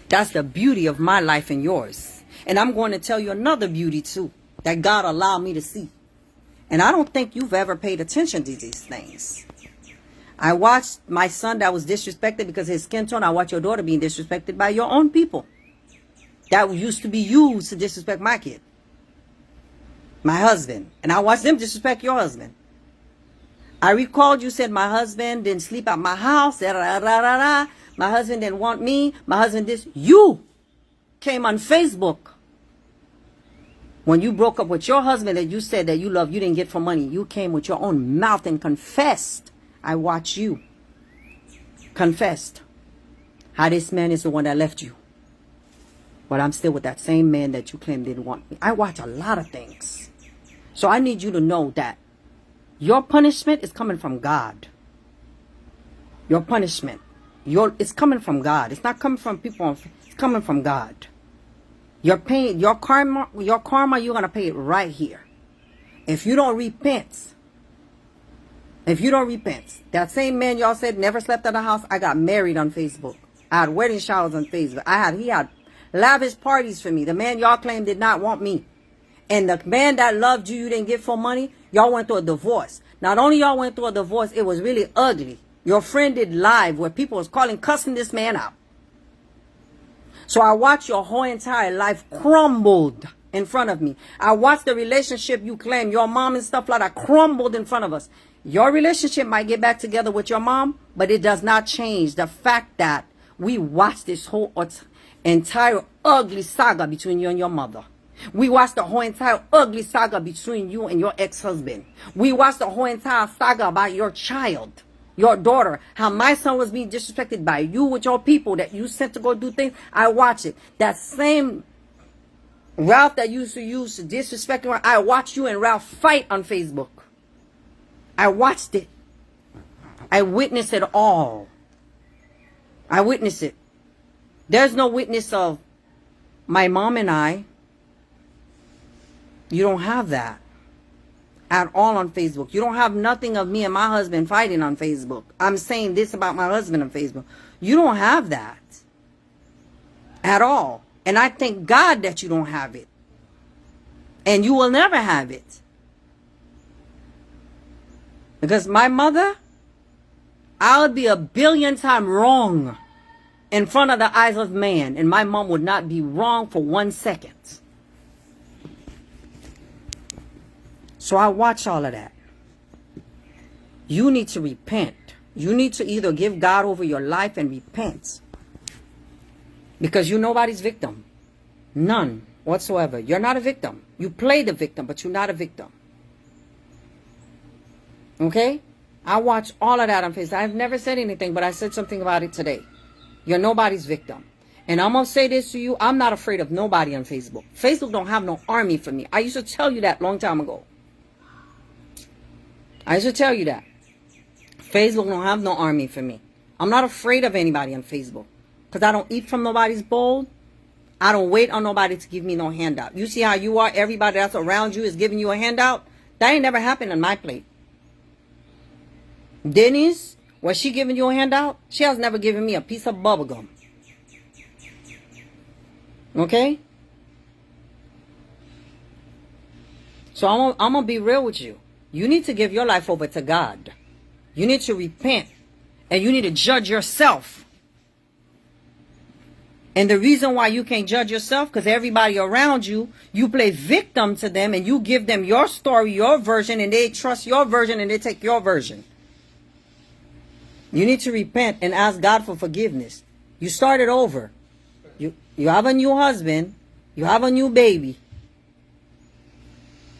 That's the beauty of my life and yours. And I'm going to tell you another beauty too, that God allowed me to see. And I don't think you've ever paid attention to these things. I watched my son that was disrespected because of his skin tone. I watched your daughter being disrespected by your own people. That used to be used to disrespect my kid. My husband. And I watched them disrespect your husband. I recalled you said my husband didn't sleep at my house. Da, da, da, da, da. My husband didn't want me. My husband this. You came on Facebook. When you broke up with your husband that you said that you love, you didn't get for money. You came with your own mouth and confessed. I watched you. Confessed. How this man is the one that left you. But I'm still with that same man that you claimed didn't want me. I watch a lot of things. So I need you to know that your punishment is coming from God. Your punishment. It's coming from God. It's not coming from people. It's coming from God. Your pain, your karma, you're going to pay it right here. If you don't repent. If you don't repent. That same man y'all said never slept at the house. I got married on Facebook. I had wedding showers on Facebook. He had lavish parties for me. The man y'all claimed did not want me. And the man that loved you didn't get for money. Y'all went through a divorce. Not only y'all went through a divorce, it was really ugly. Your friend did live where people was cussing this man out. So I watched your whole entire life crumbled in front of me. I watched the relationship you claim, your mom and stuff like that, crumbled in front of us. Your relationship might get back together with your mom, but it does not change the fact that we watched this whole entire ugly saga between you and your mother. We watched the whole entire ugly saga between you and your ex-husband. We watched the whole entire saga about your child, your daughter, how my son was being disrespected by you with your people that you sent to go do things. I watched it. That same Ralph that used to use to disrespect her, I watched you and Ralph fight on Facebook. I watched it. I witnessed it all. I witnessed it. There's no witness of my mom and I. You don't have that at all on Facebook. You don't have nothing of me and my husband fighting on Facebook. I'm saying this about my husband on Facebook. You don't have that at all. And I thank God that you don't have it. And you will never have it. Because my mother, I would be 1,000,000,000 times wrong in front of the eyes of man. And my mom would not be wrong for 1 second. So I watch all of that. You need to repent. You need to either give God over your life and repent. Because you're nobody's victim. None whatsoever. You're not a victim. You play the victim, but you're not a victim. Okay? I watch all of that on Facebook. I've never said anything, but I said something about it today. You're nobody's victim. And I'm going to say this to you. I'm not afraid of nobody on Facebook. Facebook don't have no army for me. I used to tell you that long time ago. I used to tell you that. Facebook don't have no army for me. I'm not afraid of anybody on Facebook. Because I don't eat from nobody's bowl. I don't wait on nobody to give me no handout. You see how you are? Everybody that's around you is giving you a handout. That ain't never happened on my plate. Denise, was she giving you a handout? She has never given me a piece of bubble gum. Okay? So I'm going to be real with you. You need to give your life over to God. You need to repent. And you need to judge yourself. And the reason why you can't judge yourself, because everybody around you, you play victim to them and you give them your story, your version, and they trust your version and they take your version. You need to repent and ask God for forgiveness. You started over. You have a new husband. You have a new baby.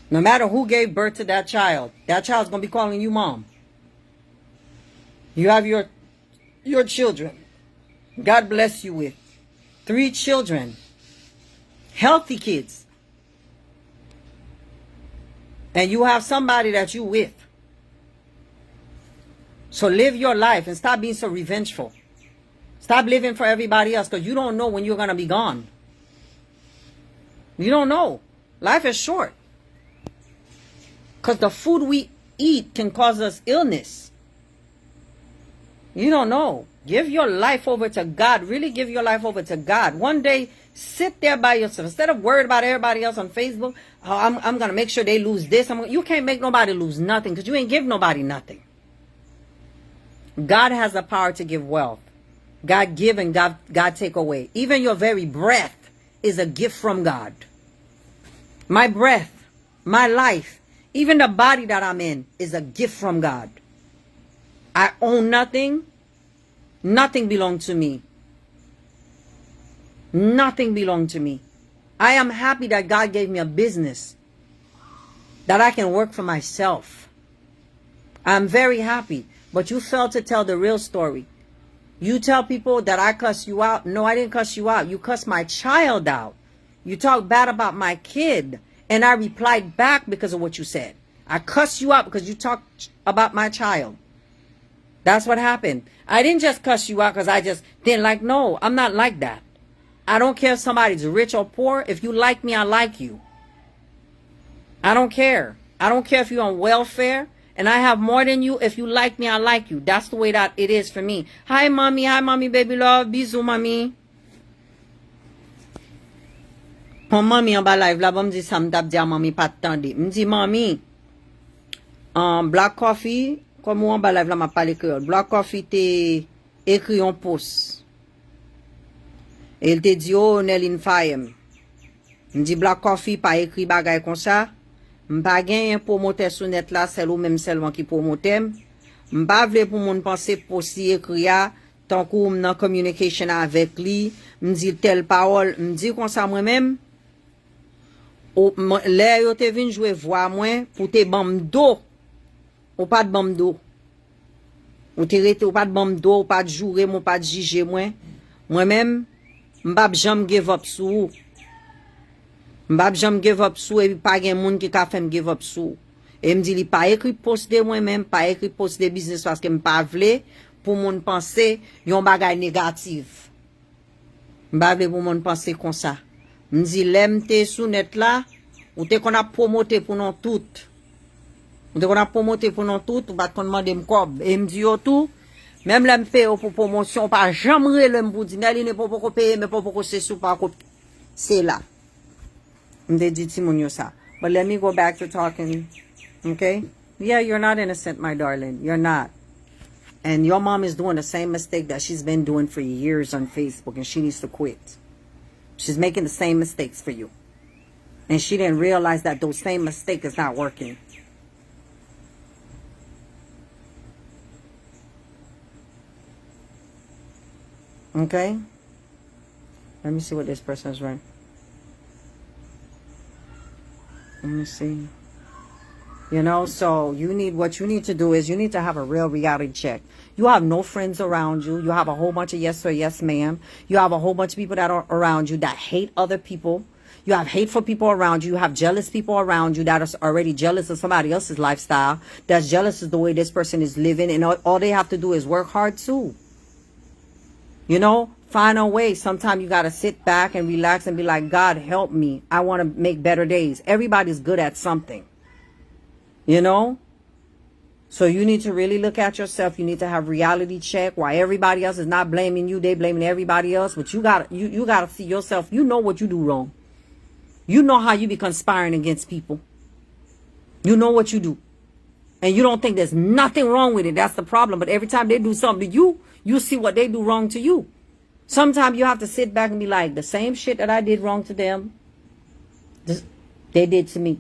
No matter who gave birth to that child's going to be calling you mom. You have your children. God bless you with 3 children. Healthy kids. And you have somebody that you with. So live your life and stop being so revengeful. Stop living for everybody else, because you don't know when you're going to be gone. You don't know. Life is short. Because the food we eat can cause us illness. You don't know. Give your life over to God. Really give your life over to God. One day, sit there by yourself. Instead of worried about everybody else on Facebook, oh, I'm going to make sure they lose this. You can't make nobody lose nothing, because you ain't give nobody nothing. God has the power to give wealth. God give and God take away. Even your very breath is a gift from God. My breath, my life, even the body that I'm in is a gift from God. I own nothing. Nothing belongs to me. Nothing belongs to me. I am happy that God gave me a business that I can work for myself. I'm very happy. But you failed to tell the real story. You tell people that I cuss you out. No, I didn't cuss you out. You cussed my child out. You talk bad about my kid. And I replied back because of what you said. I cussed you out because you talked about my child. That's what happened. I didn't just cuss you out because I just didn't like. No, I'm not like that. I don't care if somebody's rich or poor. If you like me, I like you. I don't care. I don't care if you're on welfare. And I have more than you. If you like me, I like you. That's the way that it is for me. Hi, mommy. Hi, mommy, baby love. Bisous, mommy. Mon mommy en bas live là, me dit ça, me tape dire mommy pas tande. Me dit mommy, Black Coffee, comme en bas live là m'a parlé créole. Black Coffee te écrit un post. Et il te dit oh Nerlyne Fayem. Me dit Black Coffee pas écrit bagay comme ça. M'pa gen promoteur sur net là, c'est ou même seulement qui promotem. M'pa vle pour moun penser posti écrit a tant qu'on nan communication avec lui, m'dit telle parole, m'dit comme ça moi-même. Là yo te vinn jouer voix moi pour te bam do. Ou pas de bam do. Ou te rete ou pas de bam do, ou pas de jouer, ou pas de juger moi. Moi-même, m'pa jam give up sou. M'bab jam give up sou et pas gen moun qui ka fait me give up sou. Et me dit li pas écrit post de moi-même, pas écrit post de business parce que m'pa vle pour moun penser yon bagay négatif. M'pa vle pour moun penser comme ça. Me dit l'aime te sou net là, ou te qu'on a promoté pour non tout. Ou te qu'on a promoté pour non tout, ou pas qu'on demande m'kob. Et me dit yo tout, même l'aime paye pour promotion, pas jamais l'aime pour dire Nerlyne pas pour payer mais pas pour c'est sou pas c'est là. But let me go back to talking, okay? Yeah, you're not innocent, my darling. You're not. And your mom is doing the same mistake that she's been doing for years on Facebook, and she needs to quit. She's making the same mistakes for you. And she didn't realize that those same mistakes is not working. Okay? Let me see what this person is writing. Let me see. You know, so what you need to do is you need to have a real reality check. You have no friends around you. You have a whole bunch of yes sir, yes ma'am. You have a whole bunch of people that are around you that hate other people. You have hateful people around you. You have jealous people around you that are already jealous of somebody else's lifestyle. That's jealous of the way this person is living. And all they have to do is work hard too. You know, find a way. Sometimes you got to sit back and relax and be like, God, help me. I want to make better days. Everybody's good at something. You know? So you need to really look at yourself. You need to have reality check. While everybody else is not blaming you, they blaming everybody else. But you got to see yourself. You know what you do wrong. You know how you be conspiring against people. You know what you do. And you don't think there's nothing wrong with it. That's the problem. But every time they do something to you, you see what they do wrong to you. Sometimes you have to sit back and be like, the same shit that I did wrong to them, they did to me.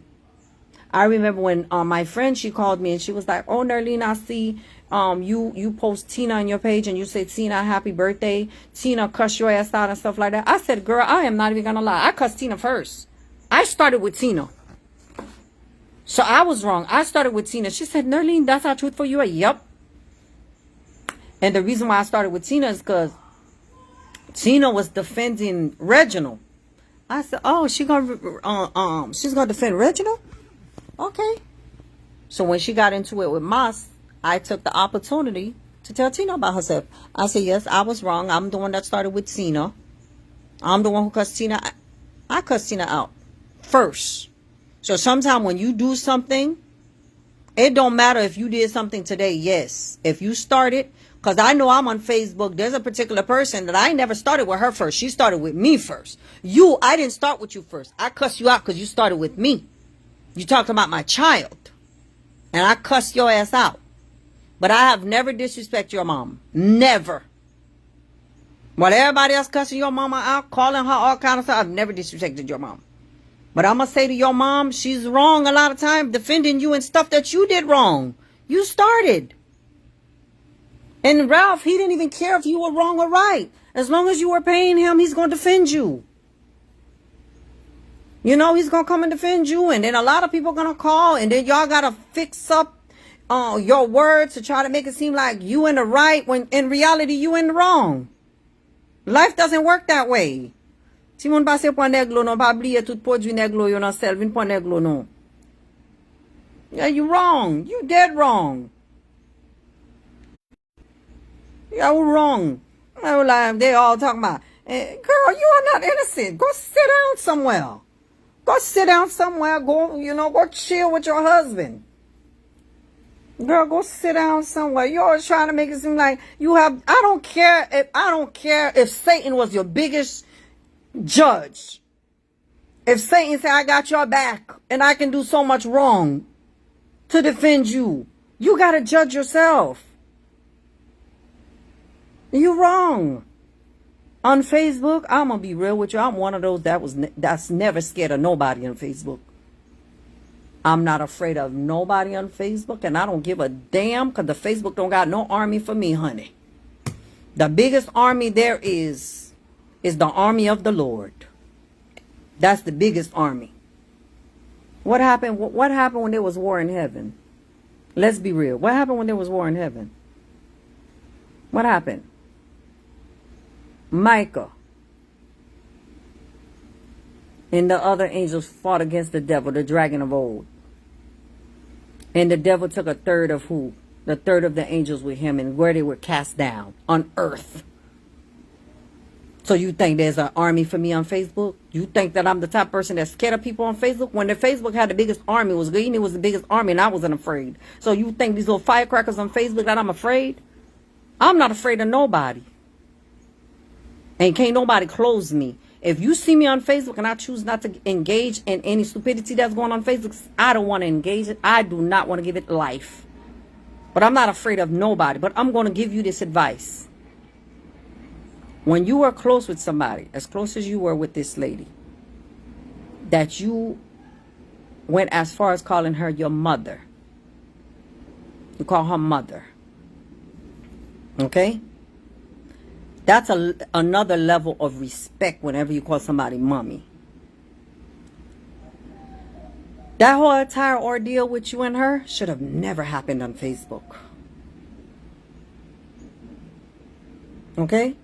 I remember when my friend, she called me and she was like, oh, Nerlyne, I see you post Tina on your page and you say, Tina, happy birthday. Tina cuss your ass out and stuff like that. I said, girl, I am not even going to lie. I cussed Tina first. I started with Tina. So I was wrong. I started with Tina. She said, Nerlyne, that's how truthful you are. Yep. And the reason why I started with Tina is because Tina was defending Reginald. I said, oh, she's gonna defend Reginald? Okay. So when she got into it with Moss, I took the opportunity to tell Tina about herself. I said, yes, I was wrong. I'm the one that started with Tina. I'm the one who cussed Tina. I cussed Tina out first. So sometimes when you do something, it don't matter if you did something today. Yes, if you started, because I know I'm on Facebook. There's a particular person that I never started with her first. She started with me first. I didn't start with you first. I cussed you out because you started with me. You talked about my child. And I cussed your ass out. But I have never disrespected your mom. Never. While everybody else cussing your mama out, calling her all kind of stuff, I've never disrespected your mom. But I'm going to say to your mom, she's wrong a lot of times defending you and stuff that you did wrong. You started. And Ralph, he didn't even care if you were wrong or right. As long as you were paying him, he's going to defend you. You know, he's going to come and defend you. And then a lot of people are going to call. And then y'all got to fix up your words to try to make it seem like you in the right when in reality you in the wrong. Life doesn't work that way. Si moun passe pou Nurgllo non pa bliye tout produit Nurgllo yo nan sel vin pou Nurgllo non. Yeah, you wrong. You dead wrong. Yeah, you wrong. They all talking about, girl, you are not innocent. Go sit down somewhere. Go sit down somewhere. Go chill with your husband. Girl, go sit down somewhere. You're always trying to make it seem like you have. I don't care if Satan was your biggest judge. If Satan said, I got your back and I can do so much wrong to defend you, you got to judge yourself. You wrong. On Facebook, I'm going to be real with you. I'm one of those that's never scared of nobody on Facebook. I'm not afraid of nobody on Facebook, and I don't give a damn because the Facebook don't got no army for me, honey. The biggest army there is the army of the Lord. That's the biggest army. What happened? What happened when there was war in heaven? Let's be real. What happened when there was war in heaven? What happened? Micah and the other angels fought against the devil, the dragon of old. And the devil took a third of who? The third of the angels with him, and where they were cast down on earth. So you think there's an army for me on Facebook? You think that I'm the type of person that's scared of people on Facebook? When the Facebook had the biggest army, was the biggest army, and I wasn't afraid. So you think these little firecrackers on Facebook that I'm afraid? I'm not afraid of nobody. And can't nobody close me. If you see me on Facebook and I choose not to engage in any stupidity that's going on Facebook, I don't want to engage it. I do not want to give it life. But I'm not afraid of nobody. But I'm going to give you this advice. When you are close with somebody, as close as you were with this lady, that you went as far as calling her your mother. You call her mother. Okay? That's another level of respect whenever you call somebody mommy. That whole entire ordeal with you and her should have never happened on Facebook. Okay?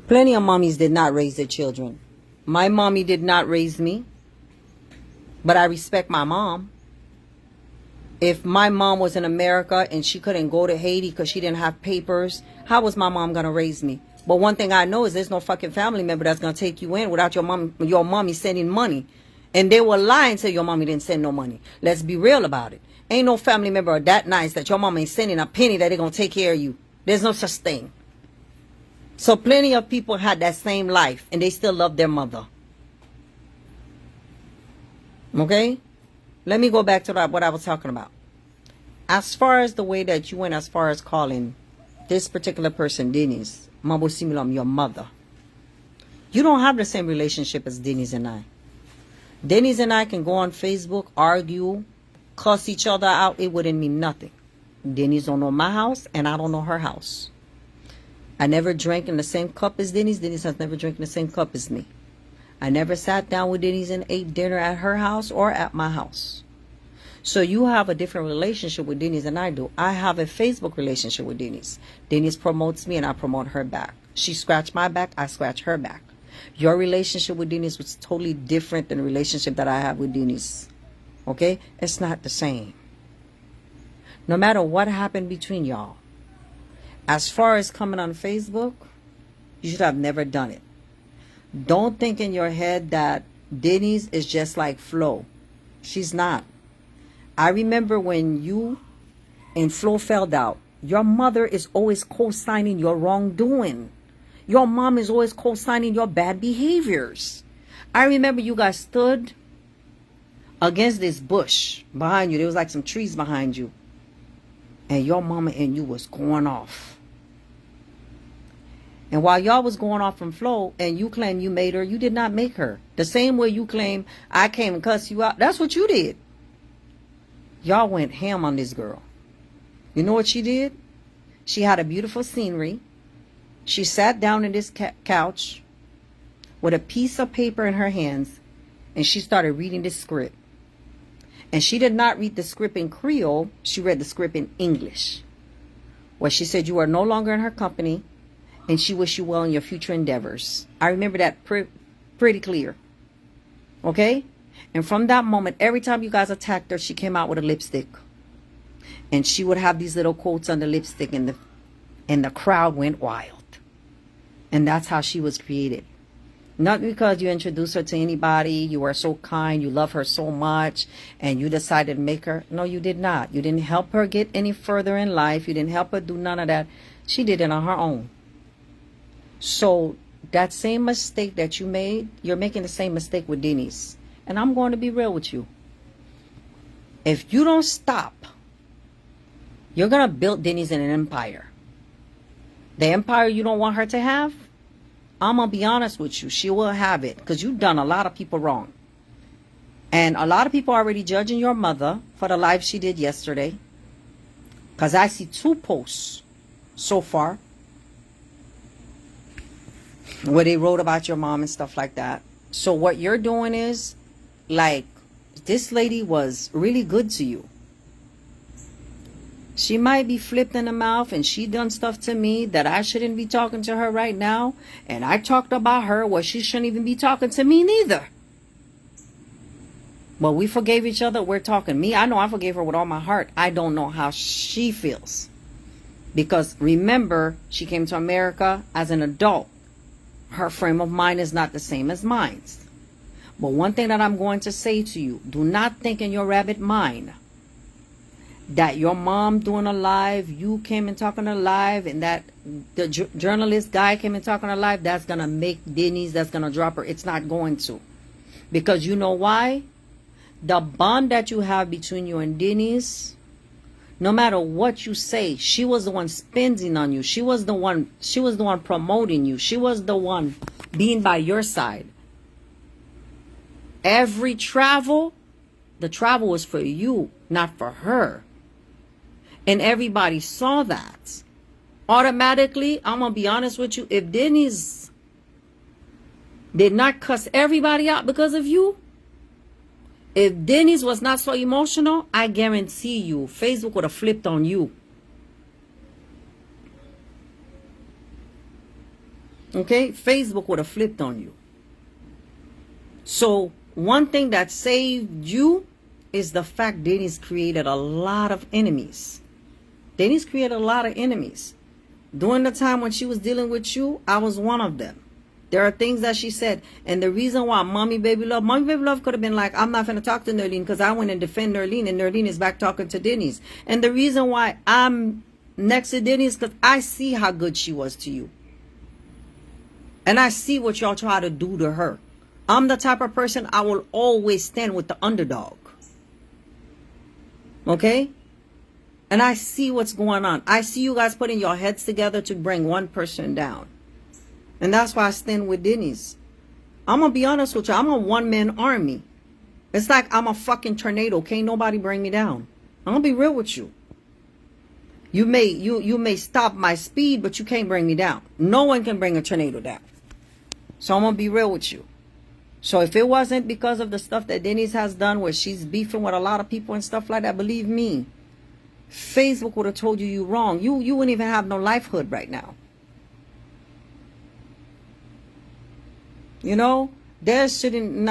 Plenty of mommies did not raise their children. My mommy did not raise me. But I respect my mom. If my mom was in America and she couldn't go to Haiti because she didn't have papers, how was my mom going to raise me? But one thing I know is there's no fucking family member that's going to take you in without your mommy sending money. And they were lying to your mommy didn't send no money. Let's be real about it. Ain't no family member that nice that your mom ain't sending a penny that they're going to take care of you. There's no such thing. So plenty of people had that same life and they still love their mother. Okay? Let me go back to what I was talking about. As far as the way that you went as far as calling this particular person, Denise, Manbo 6milòm, your mother. You don't have the same relationship as Denise and I. Denise and I can go on Facebook, argue, cuss each other out. It wouldn't mean nothing. Denise don't know my house and I don't know her house. I never drank in the same cup as Denise. Denise has never drank in the same cup as me. I never sat down with Denise and ate dinner at her house or at my house. So you have a different relationship with Denise than I do. I have a Facebook relationship with Denise. Denise promotes me and I promote her back. She scratched my back, I scratch her back. Your relationship with Denise was totally different than the relationship that I have with Denise. Okay? It's not the same. No matter what happened between y'all, As far as coming on Facebook, you should have never done it. Don't think in your head that Denise is just like Flo. She's not. I remember when you and Flo fell out, your mother is always co-signing your wrongdoing. Your mom is always co-signing your bad behaviors. I remember you guys stood against this bush behind you. There was like some trees behind you. And your mama and you was going off. And while y'all was going off from Flo and you claim you made her, you did not make her. The same way you claim I came and cussed you out. That's what you did. Y'all went ham on this girl. You know what she did? She had a beautiful scenery. She sat down in this couch with a piece of paper in her hands and she started reading this script. And she did not read the script in Creole. She read the script in English. Where she said you are no longer in her company and she wished you well in your future endeavors. I remember that pretty clear. Okay? And from that moment, every time you guys attacked her, she came out with a lipstick. And she would have these little quotes on the lipstick and the crowd went wild. And that's how she was created. Not because you introduced her to anybody, you were so kind, you love her so much, and you decided to make her. No, you did not. You didn't help her get any further in life. You didn't help her do none of that. She did it on her own. So that same mistake that you made, you're making the same mistake with Denise. And I'm going to be real with you. If you don't stop, you're going to build Denise in an empire. The empire you don't want her to have, I'm going to be honest with you, she will have it. Because you've done a lot of people wrong. And a lot of people are already judging your mother for the live she did yesterday. Because I see 2 posts so far where they wrote about your mom and stuff like that. So what you're doing is, like, this lady was really good to you. She might be flipped in the mouth and she done stuff to me that I shouldn't be talking to her right now. And I talked about her where she shouldn't even be talking to me neither. But we forgave each other. We're talking. Me, I know I forgave her with all my heart. I don't know how she feels. Because remember, she came to America as an adult. Her frame of mind is not the same as mine. But one thing that I'm going to say to you, do not think in your rabbit mind that your mom doing a live, you came and talking a live, and that the journalist guy came and talking a live, that's going to make Denise, that's going to drop her. It's not going to. Because you know why? The bond that you have between you and Denise, no matter what you say, she was the one spending on you. She was the one promoting you. She was the one being by your side. Every travel, the travel was for you, not for her. And everybody saw that. Automatically, I'm going to be honest with you, if Denise did not cuss everybody out because of you, if Denise was not so emotional, I guarantee you, Facebook would have flipped on you. Okay? Facebook would have flipped on you. So, one thing that saved you is the fact Denise created a lot of enemies. Denise created a lot of enemies. During the time when she was dealing with you, I was one of them. There are things that she said. And the reason why Mommy Baby Love could have been like, I'm not going to talk to Nerlyne because I went and defend Nerlyne and Nerlyne is back talking to Denise. And the reason why I'm next to Denise because I see how good she was to you. And I see what y'all try to do to her. I'm the type of person I will always stand with the underdog. Okay? And I see what's going on. I see you guys putting your heads together to bring one person down. And that's why I stand with Denise. I'm going to be honest with you. I'm a one-man army. It's like I'm a fucking tornado. Can't nobody bring me down. I'm going to be real with you. You may stop my speed, but you can't bring me down. No one can bring a tornado down. So I'm going to be real with you. So if it wasn't because of the stuff that Denise has done where she's beefing with a lot of people and stuff like that, believe me, Facebook would have told you you're wrong. You wouldn't even have no lifehood right now. You know, there shouldn't,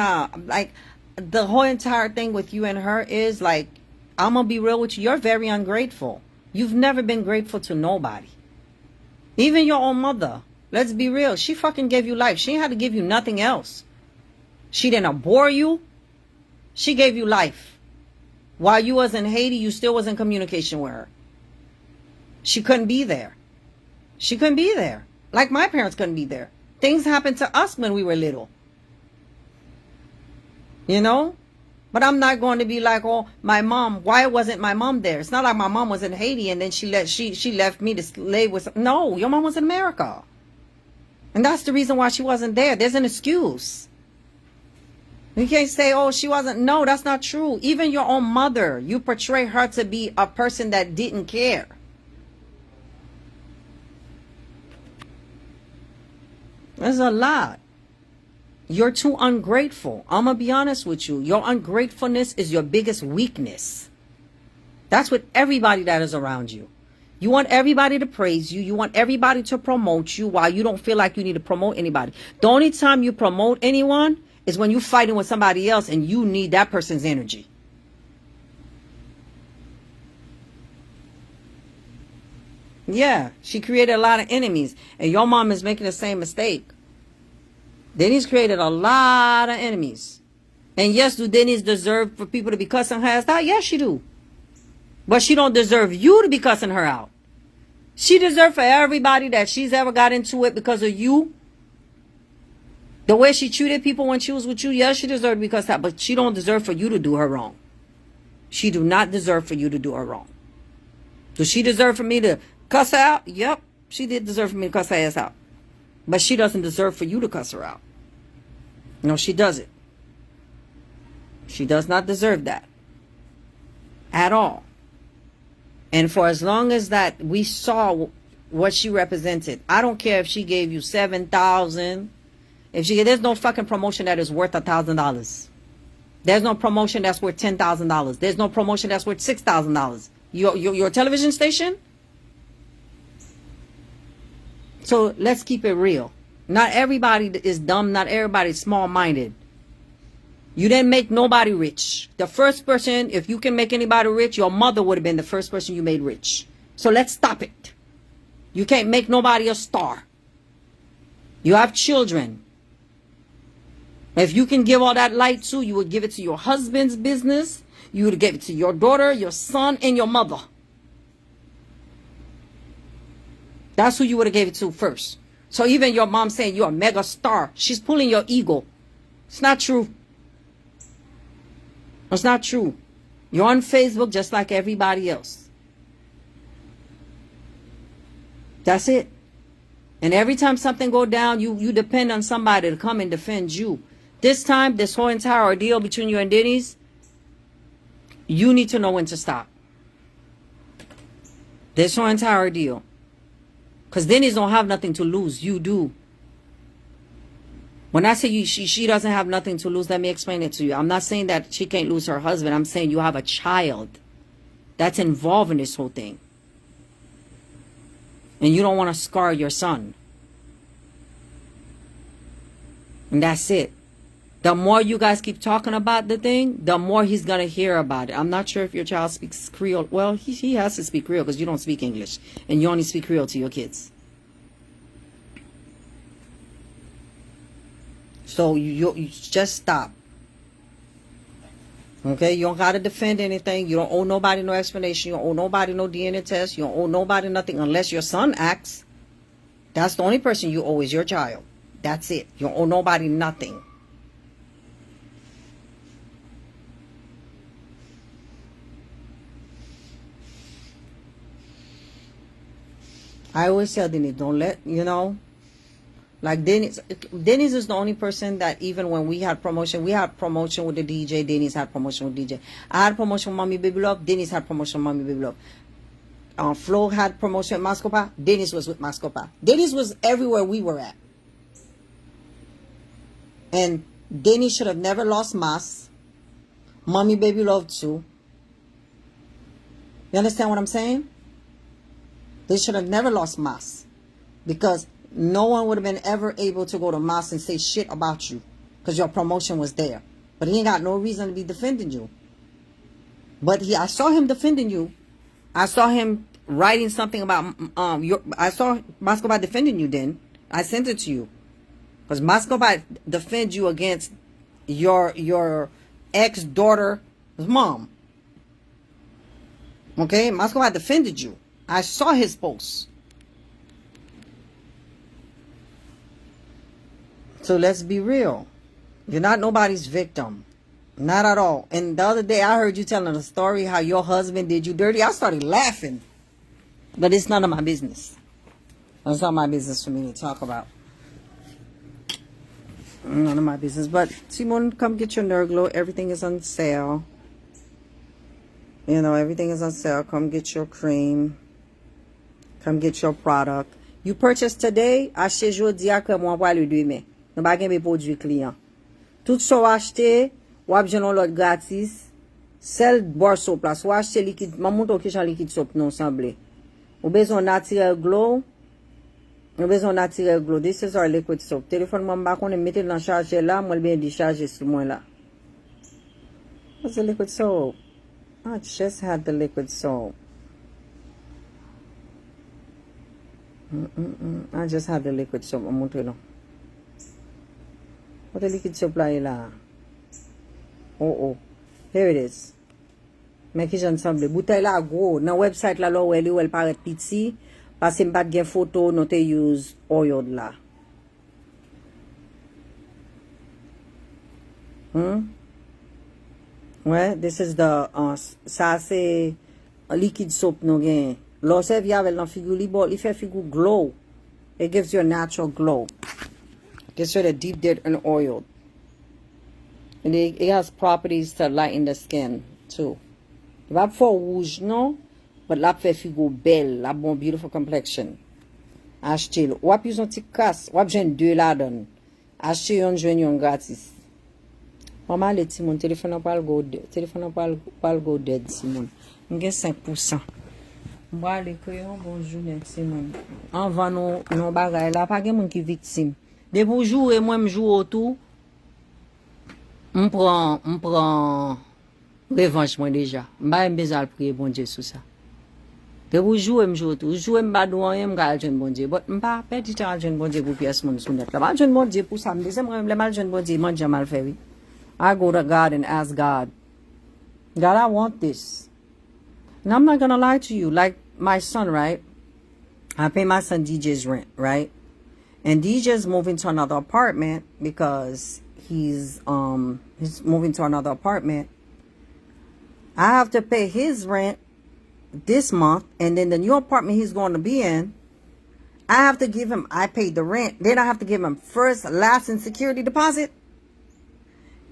like, the whole entire thing with you and her is, like, I'm going to be real with you. You're very ungrateful. You've never been grateful to nobody. Even your own mother. Let's be real. She fucking gave you life. She ain't had to give you nothing else. She didn't abhor you. She gave you life. While you was in Haiti, you still was in communication with her. She couldn't be there. She couldn't be there. Like my parents couldn't be there. Things happened to us when we were little. You know? But I'm not going to be like, oh, my mom, why wasn't my mom there? It's not like my mom was in Haiti and then she left me to live with... No, your mom was in America. And that's the reason why she wasn't there. There's an excuse. You can't say, oh, she wasn't. No, that's not true. Even your own mother, you portray her to be a person that didn't care. There's a lot. You're too ungrateful. I'm going to be honest with you. Your ungratefulness is your biggest weakness. That's with everybody that is around you. You want everybody to praise you. You want everybody to promote you while you don't feel like you need to promote anybody. The only time you promote anyone is when you're fighting with somebody else and you need that person's energy. Yeah, she created a lot of enemies. And your mom is making the same mistake. Denise created a lot of enemies. And yes, do Denise deserve for people to be cussing her ass out? Yes, she do. But she don't deserve you to be cussing her out. She deserves for everybody that she's ever got into it because of you. The way she treated people when she was with you, yes, she deserved to be cussed out. But she don't deserve for you to do her wrong. She do not deserve for you to do her wrong. Does she deserve for me to cuss her out? Yep, she did deserve for me to cuss her ass out. But she doesn't deserve for you to cuss her out. No, she doesn't. She does not deserve that. At all. And for as long as that we saw what she represented, I don't care if she gave you $7,000. There's no fucking promotion that is worth $1,000. There's no promotion that's worth $10,000. There's no promotion that's worth $6,000. Your television station? So let's keep it real. Not everybody is dumb. Not everybody is small-minded. You didn't make nobody rich. The first person, if you can make anybody rich, your mother would have been the first person you made rich. So let's stop it. You can't make nobody a star. You have children. If you can give all that light to, you would give it to your husband's business. You would give it to your daughter, your son, and your mother. That's who you would have gave it to first. So even your mom saying you're a mega star, she's pulling your ego. It's not true. It's not true. You're on Facebook just like everybody else. That's it. And every time something go down, you depend on somebody to come and defend you. This time, this whole entire ordeal between you and Denise, you need to know when to stop. This whole entire ordeal. Because Denise don't have nothing to lose. You do. When I say she doesn't have nothing to lose, let me explain it to you. I'm not saying that she can't lose her husband. I'm saying you have a child that's involved in this whole thing. And you don't want to scar your son. And that's it. The more you guys keep talking about the thing, the more he's going to hear about it. I'm not sure if your child speaks Creole. Well, he has to speak Creole because you don't speak English. And you only speak Creole to your kids. So you just stop. Okay? You don't got to defend anything. You don't owe nobody no explanation. You don't owe nobody no DNA test. You don't owe nobody nothing unless your son acts. That's the only person you owe is your child. That's it. You don't owe nobody nothing. I always tell Denise, don't let, like Denise is the only person that even when we had promotion with the DJ, Denise had promotion with DJ. I had promotion with Mommy Baby Love, Denise had promotion with Mommy Baby Love. Flo had promotion with Mascopa, Denise was with Mascopa. Denise was everywhere we were at. And Denise should have never lost Mas. Mommy Baby Love too. You understand what I'm saying? They should have never lost Mas. Because no one would have been ever able to go to Mas and say shit about you. Because your promotion was there. But he ain't got no reason to be defending you. But I saw him defending you. I saw him writing something about I saw Moscow defending you. Then I sent it to you because Moscow defend you against your ex-daughter's mom. Okay, Moscow defended you. I saw his post. So let's be real. You're not nobody's victim. Not at all. And the other day I heard you telling a story how your husband did you dirty. I started laughing. But it's none of my business. It's not my business for me to talk about. None of my business. But Simone, come get your Nurgllo. Everything is on sale. You know, everything is on sale. Come get your cream. Come get your product. You purchase today, achetez jodi a que moi pour le demain. Nous pas gen produit client. Tout so acheté, ou a besoin l'autre gratis. Sel boire soap là, ou acheter liquide, m'a montre que chan liquide soap non semblé. Ou besoin naturel glow. Ou besoin naturel glow. This is our liquid soap. Téléphone moi pas connait mettre dans charger là, moi bien décharger sur moi là. What's the liquid soap? I just had the liquid soap. I just had the liquid soap. I'm montre là. What the liquid soap là? Oh. Here it is. Mais qui j'ensemble. Bouteille là gros. Dans website là où elle paraît petit. Parce que m'pas de photo, nous te use oil là. Ouais, this is the ça c'est liquid soap nous gain. L'eau servi avec la figure libre, il fait figure glow. It gives you a natural glow. It gives you the deep dirt and oil. And it has properties to lighten the skin too. Pas for rouge non, but la fait figure belle, la bon beautiful complexion. Achetez-le. Ou ap use un petit casse, ou ap jwen deux la donne. Achetez yon jwen yon gratis. Maman le ti mon téléphone n'a pas le go dead. Téléphone n'a pas le go dead Simon. M'gen 5%. M'ba aller crayon bonjour Simon. En va non bagay là, pas gen moun ki victime. De vous jouer moi m'joue autour. M'prend revanche moi déjà. M'ba besoin prier bon Dieu sur ça. De vous jouer m'joue autour. Jouer m'ba do rien m'gal jeune bon Dieu. But m'pa perdre temps jeune bon Dieu pour pièce mon sou net là. M'ba jeune bon Dieu pour ça. M'dise moi le mal jeune bon Dieu, man mal fait oui. I go to God and ask God, I want this. And I'm not going to lie to you. Like my son, right? I pay my son DJ's rent, right? And DJ's moving to another apartment because he's moving to another apartment. I have to pay his rent this month. And then the new apartment he's going to be in, I have to give him, I paid the rent. Then I have to give him first, last, and security deposit.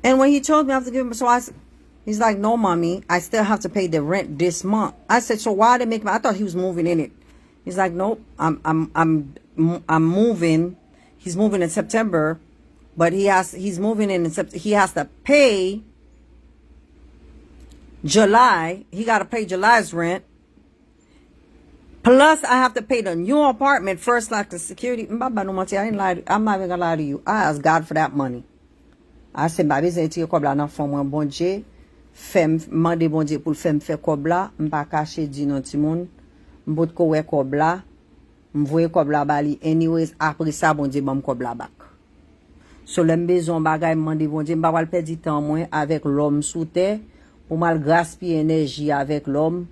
And when he told me I have to give him, he's like, no, mommy, I still have to pay the rent this month. I said, so why they make me? I thought he was moving in it. He's like, nope, I'm moving. He's moving in September, but he's moving in September. He has to pay July. He got to pay July's rent. Plus, I have to pay the new apartment first, like the security. I'm not even gonna lie to you. I asked God for that money. I said, baby, c'est ti kobla nan fon mwen bon Dieu, fem mande bon Dieu pour fem faire kobla, m'pa cacher di non ti moun, m'bot ko we kobla, m'voye kobla bali anyways, après ça bon Dieu bam kobla back. So lem besoin bagay mande bon Dieu, m'pa wal perdre temps moins avec l'homme sous terre, pour mal gaspiller énergie avec l'homme,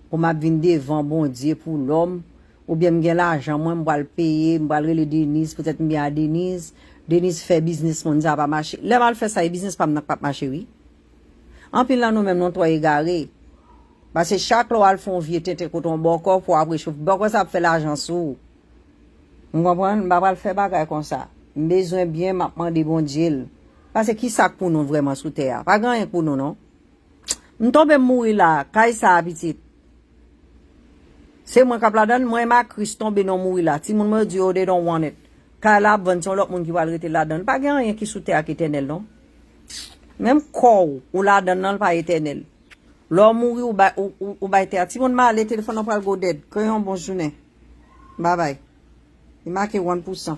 pour m'a vinn devant bon Dieu pour l'homme, ou bien m'gen l'argent moi m'pa le payer, m'pa le Denise, peut-être m'bien à Denise. Denise fait business mon ça pas marcher. Les mal fait ça business pas n'a pas marcher oui. En pile là nous même non toi égaré. Parce que chaque loi font vieux tête coton bon corps pour après chauffe. Bon ça fait l'argent sous. Vous comprenez? M'pa pas le faire bagay comme ça. Besoin bien m'a demander bon Dieu. Parce que qui ça pour nous vraiment sous terre? Pas grand pour nous non. Nous tombe mourir là, kay ça petit. C'est moi qui la donne, moi ma Christ tombe non mourir là. Si moun me dit oh they don't want it. Quand la bonne son l'autre monde qui va le rester là-dedans, pas rien qui sous terre qui éternel non. Même corps ou là-dedans pas éternel. L'homme mourir ou ba terre. Si mon mal le téléphone pas le go dead. Quand bon journée. Bye bye. Il marque 1%.